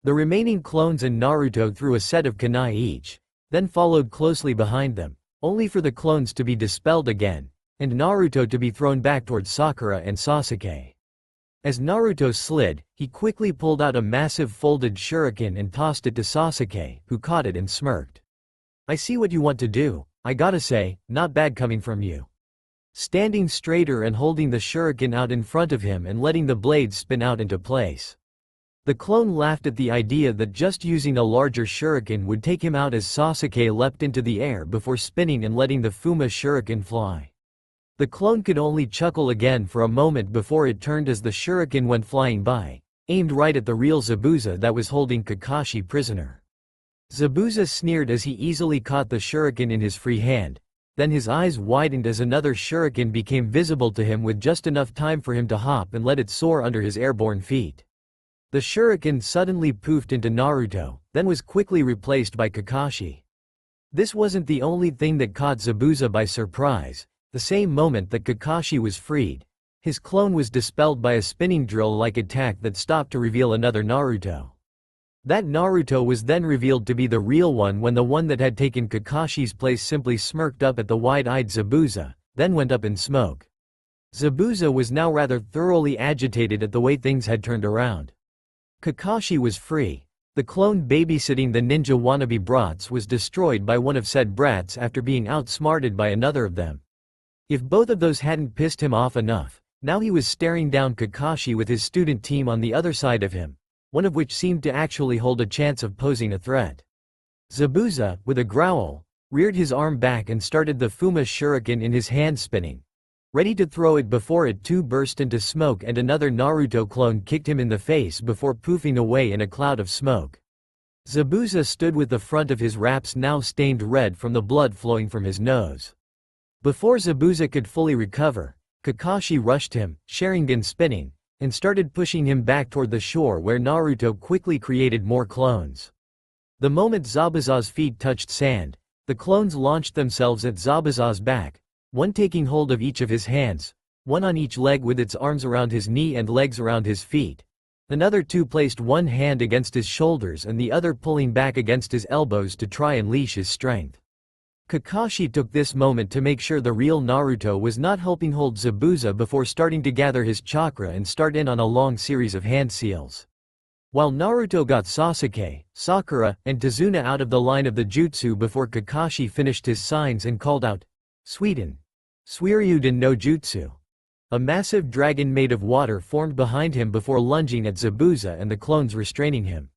The remaining clones and Naruto threw a set of kunai each, then followed closely behind them, only for the clones to be dispelled again, and Naruto to be thrown back towards Sakura and Sasuke. As Naruto slid, he quickly pulled out a massive folded shuriken and tossed it to Sasuke, who caught it and smirked. I see what you want to do, I gotta say, not bad coming from you. Standing straighter and holding the shuriken out in front of him and letting the blades spin out into place. The clone laughed at the idea that just using a larger shuriken would take him out as Sasuke leapt into the air before spinning and letting the Fuma shuriken fly. The clone could only chuckle again for a moment before it turned as the shuriken went flying by, aimed right at the real Zabuza that was holding Kakashi prisoner. Zabuza sneered as he easily caught the shuriken in his free hand, then his eyes widened as another shuriken became visible to him with just enough time for him to hop and let it soar under his airborne feet. The shuriken suddenly poofed into Naruto, then was quickly replaced by Kakashi. This wasn't the only thing that caught Zabuza by surprise. The same moment that Kakashi was freed, his clone was dispelled by a spinning drill-like attack that stopped to reveal another Naruto. That Naruto was then revealed to be the real one when the one that had taken Kakashi's place simply smirked up at the wide-eyed Zabuza, then went up in smoke. Zabuza was now rather thoroughly agitated at the way things had turned around. Kakashi was free. The clone babysitting the ninja wannabe brats was destroyed by one of said brats after being outsmarted by another of them. If both of those hadn't pissed him off enough, now he was staring down Kakashi with his student team on the other side of him, one of which seemed to actually hold a chance of posing a threat. Zabuza, with a growl, reared his arm back and started the Fuma shuriken in his hand spinning, ready to throw it before it too burst into smoke, and another Naruto clone kicked him in the face before poofing away in a cloud of smoke. Zabuza stood with the front of his wraps now stained red from the blood flowing from his nose. Before Zabuza could fully recover, Kakashi rushed him, Sharingan spinning, and started pushing him back toward the shore, where Naruto quickly created more clones. The moment Zabuza's feet touched sand, the clones launched themselves at Zabuza's back, one taking hold of each of his hands, one on each leg with its arms around his knee and legs around his feet. Another two placed one hand against his shoulders and the other pulling back against his elbows to try and unleash his strength. Kakashi took this moment to make sure the real Naruto was not helping hold Zabuza before starting to gather his chakra and start in on a long series of hand seals. While Naruto got Sasuke, Sakura, and Tazuna out of the line of the jutsu before Kakashi finished his signs and called out, "Suiden! Suiryuden no Jutsu!" A massive dragon made of water formed behind him before lunging at Zabuza and the clones restraining him.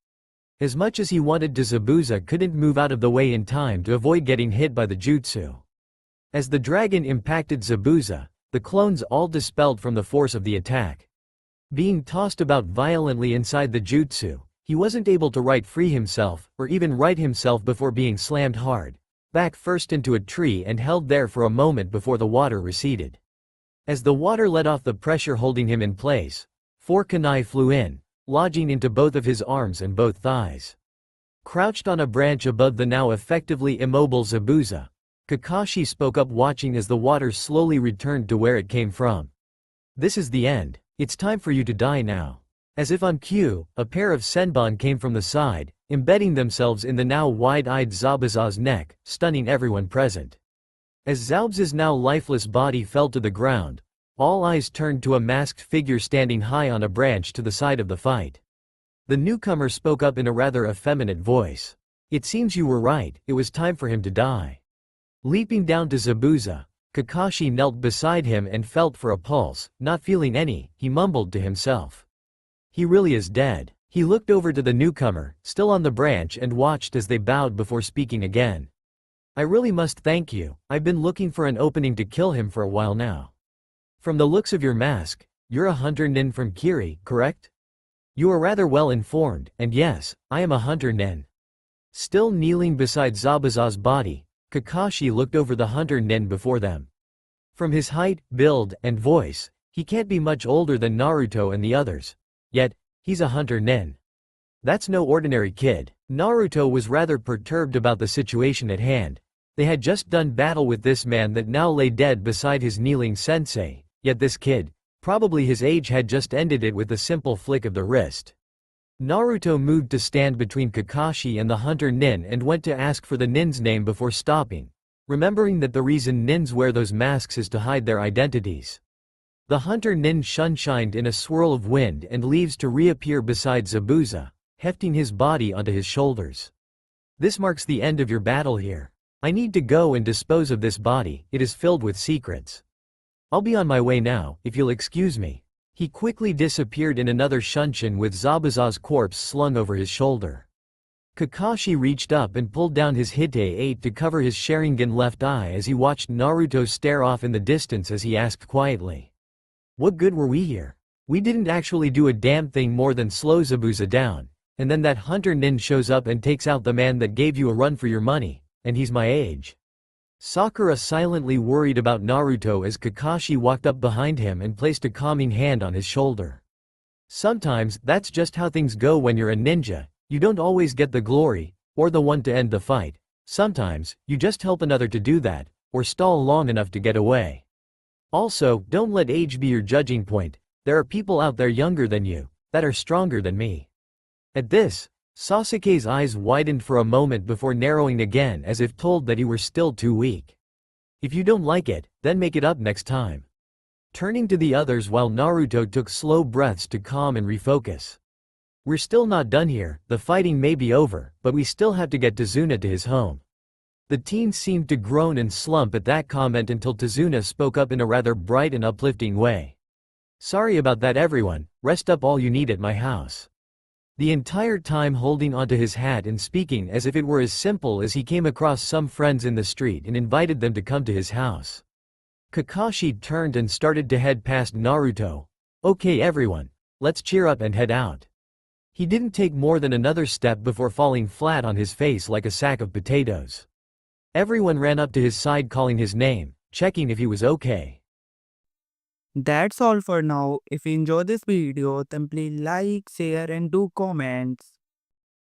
As much as he wanted to, Zabuza couldn't move out of the way in time to avoid getting hit by the jutsu. As the dragon impacted Zabuza, the clones all dispelled from the force of the attack. Being tossed about violently inside the jutsu, he wasn't able to free himself, or even right himself before being slammed hard, back first into a tree and held there for a moment before the water receded. As the water let off the pressure holding him in place, 4 kunai flew in, lodging into both of his arms and both thighs. Crouched on a branch above the now effectively immobile Zabuza, Kakashi spoke up, watching as the water slowly returned to where it came from. "This is the end. It's time for you to die now." As if on cue, a pair of senbon came from the side, embedding themselves in the now wide-eyed Zabuza's neck, stunning everyone present. As Zabuza's now lifeless body fell to the ground, all eyes turned to a masked figure standing high on a branch to the side of the fight. The newcomer spoke up in a rather effeminate voice. "It seems you were right, it was time for him to die." Leaping down to Zabuza, Kakashi knelt beside him and felt for a pulse. Not feeling any, he mumbled to himself, "He really is dead." He looked over to the newcomer, still on the branch, and watched as they bowed before speaking again. "I really must thank you. I've been looking for an opening to kill him for a while now. From the looks of your mask, you're a hunter nin from Kiri, correct? You are rather well informed, and yes, I am a hunter nin." Still kneeling beside Zabuza's body, Kakashi looked over the hunter nin before them. From his height, build, and voice, he can't be much older than Naruto and the others. Yet, he's a hunter nin. That's no ordinary kid. Naruto was rather perturbed about the situation at hand. They had just done battle with this man that now lay dead beside his kneeling sensei, yet this kid, probably his age, had just ended it with a simple flick of the wrist. Naruto moved to stand between Kakashi and the hunter nin and went to ask for the nin's name before stopping, remembering that the reason nins wear those masks is to hide their identities. The hunter nin shunshined in a swirl of wind and leaves to reappear beside Zabuza, hefting his body onto his shoulders. "This marks the end of your battle here. I need to go and dispose of this body, it is filled with secrets. I'll be on my way now, if you'll excuse me." He quickly disappeared in another shunshin with Zabuza's corpse slung over his shoulder. Kakashi reached up and pulled down his Hite-8 to cover his Sharingan left eye as he watched Naruto stare off in the distance as he asked quietly, "What good were we here? We didn't actually do a damn thing more than slow Zabuza down, and then that hunter nin shows up and takes out the man that gave you a run for your money, and he's my age." Sakura silently worried about Naruto as Kakashi walked up behind him and placed a calming hand on his shoulder. "Sometimes, that's just how things go when you're a ninja. You don't always get the glory, or the one to end the fight. Sometimes, you just help another to do that, or stall long enough to get away. Also, don't let age be your judging point. There are people out there younger than you, that are stronger than me." At this, Sasuke's eyes widened for a moment before narrowing again, as if told that he were still too weak. "If you don't like it, then make it up next time." Turning to the others while Naruto took slow breaths to calm and refocus. "We're still not done here, the fighting may be over, but we still have to get Tazuna to his home." The teen seemed to groan and slump at that comment until Tazuna spoke up in a rather bright and uplifting way. "Sorry about that everyone, rest up all you need at my house." the entire time holding onto his hat and speaking as if it were as simple as he came across some friends in the street and invited them to come to his house. Kakashi turned and started to head past Naruto. Okay everyone, let's cheer up and head out. He didn't take more than another step before falling flat on his face like a sack of potatoes. Everyone ran up to his side calling his name, checking if he was okay. That's all for now. If you enjoy this video, then please like, share and do comments.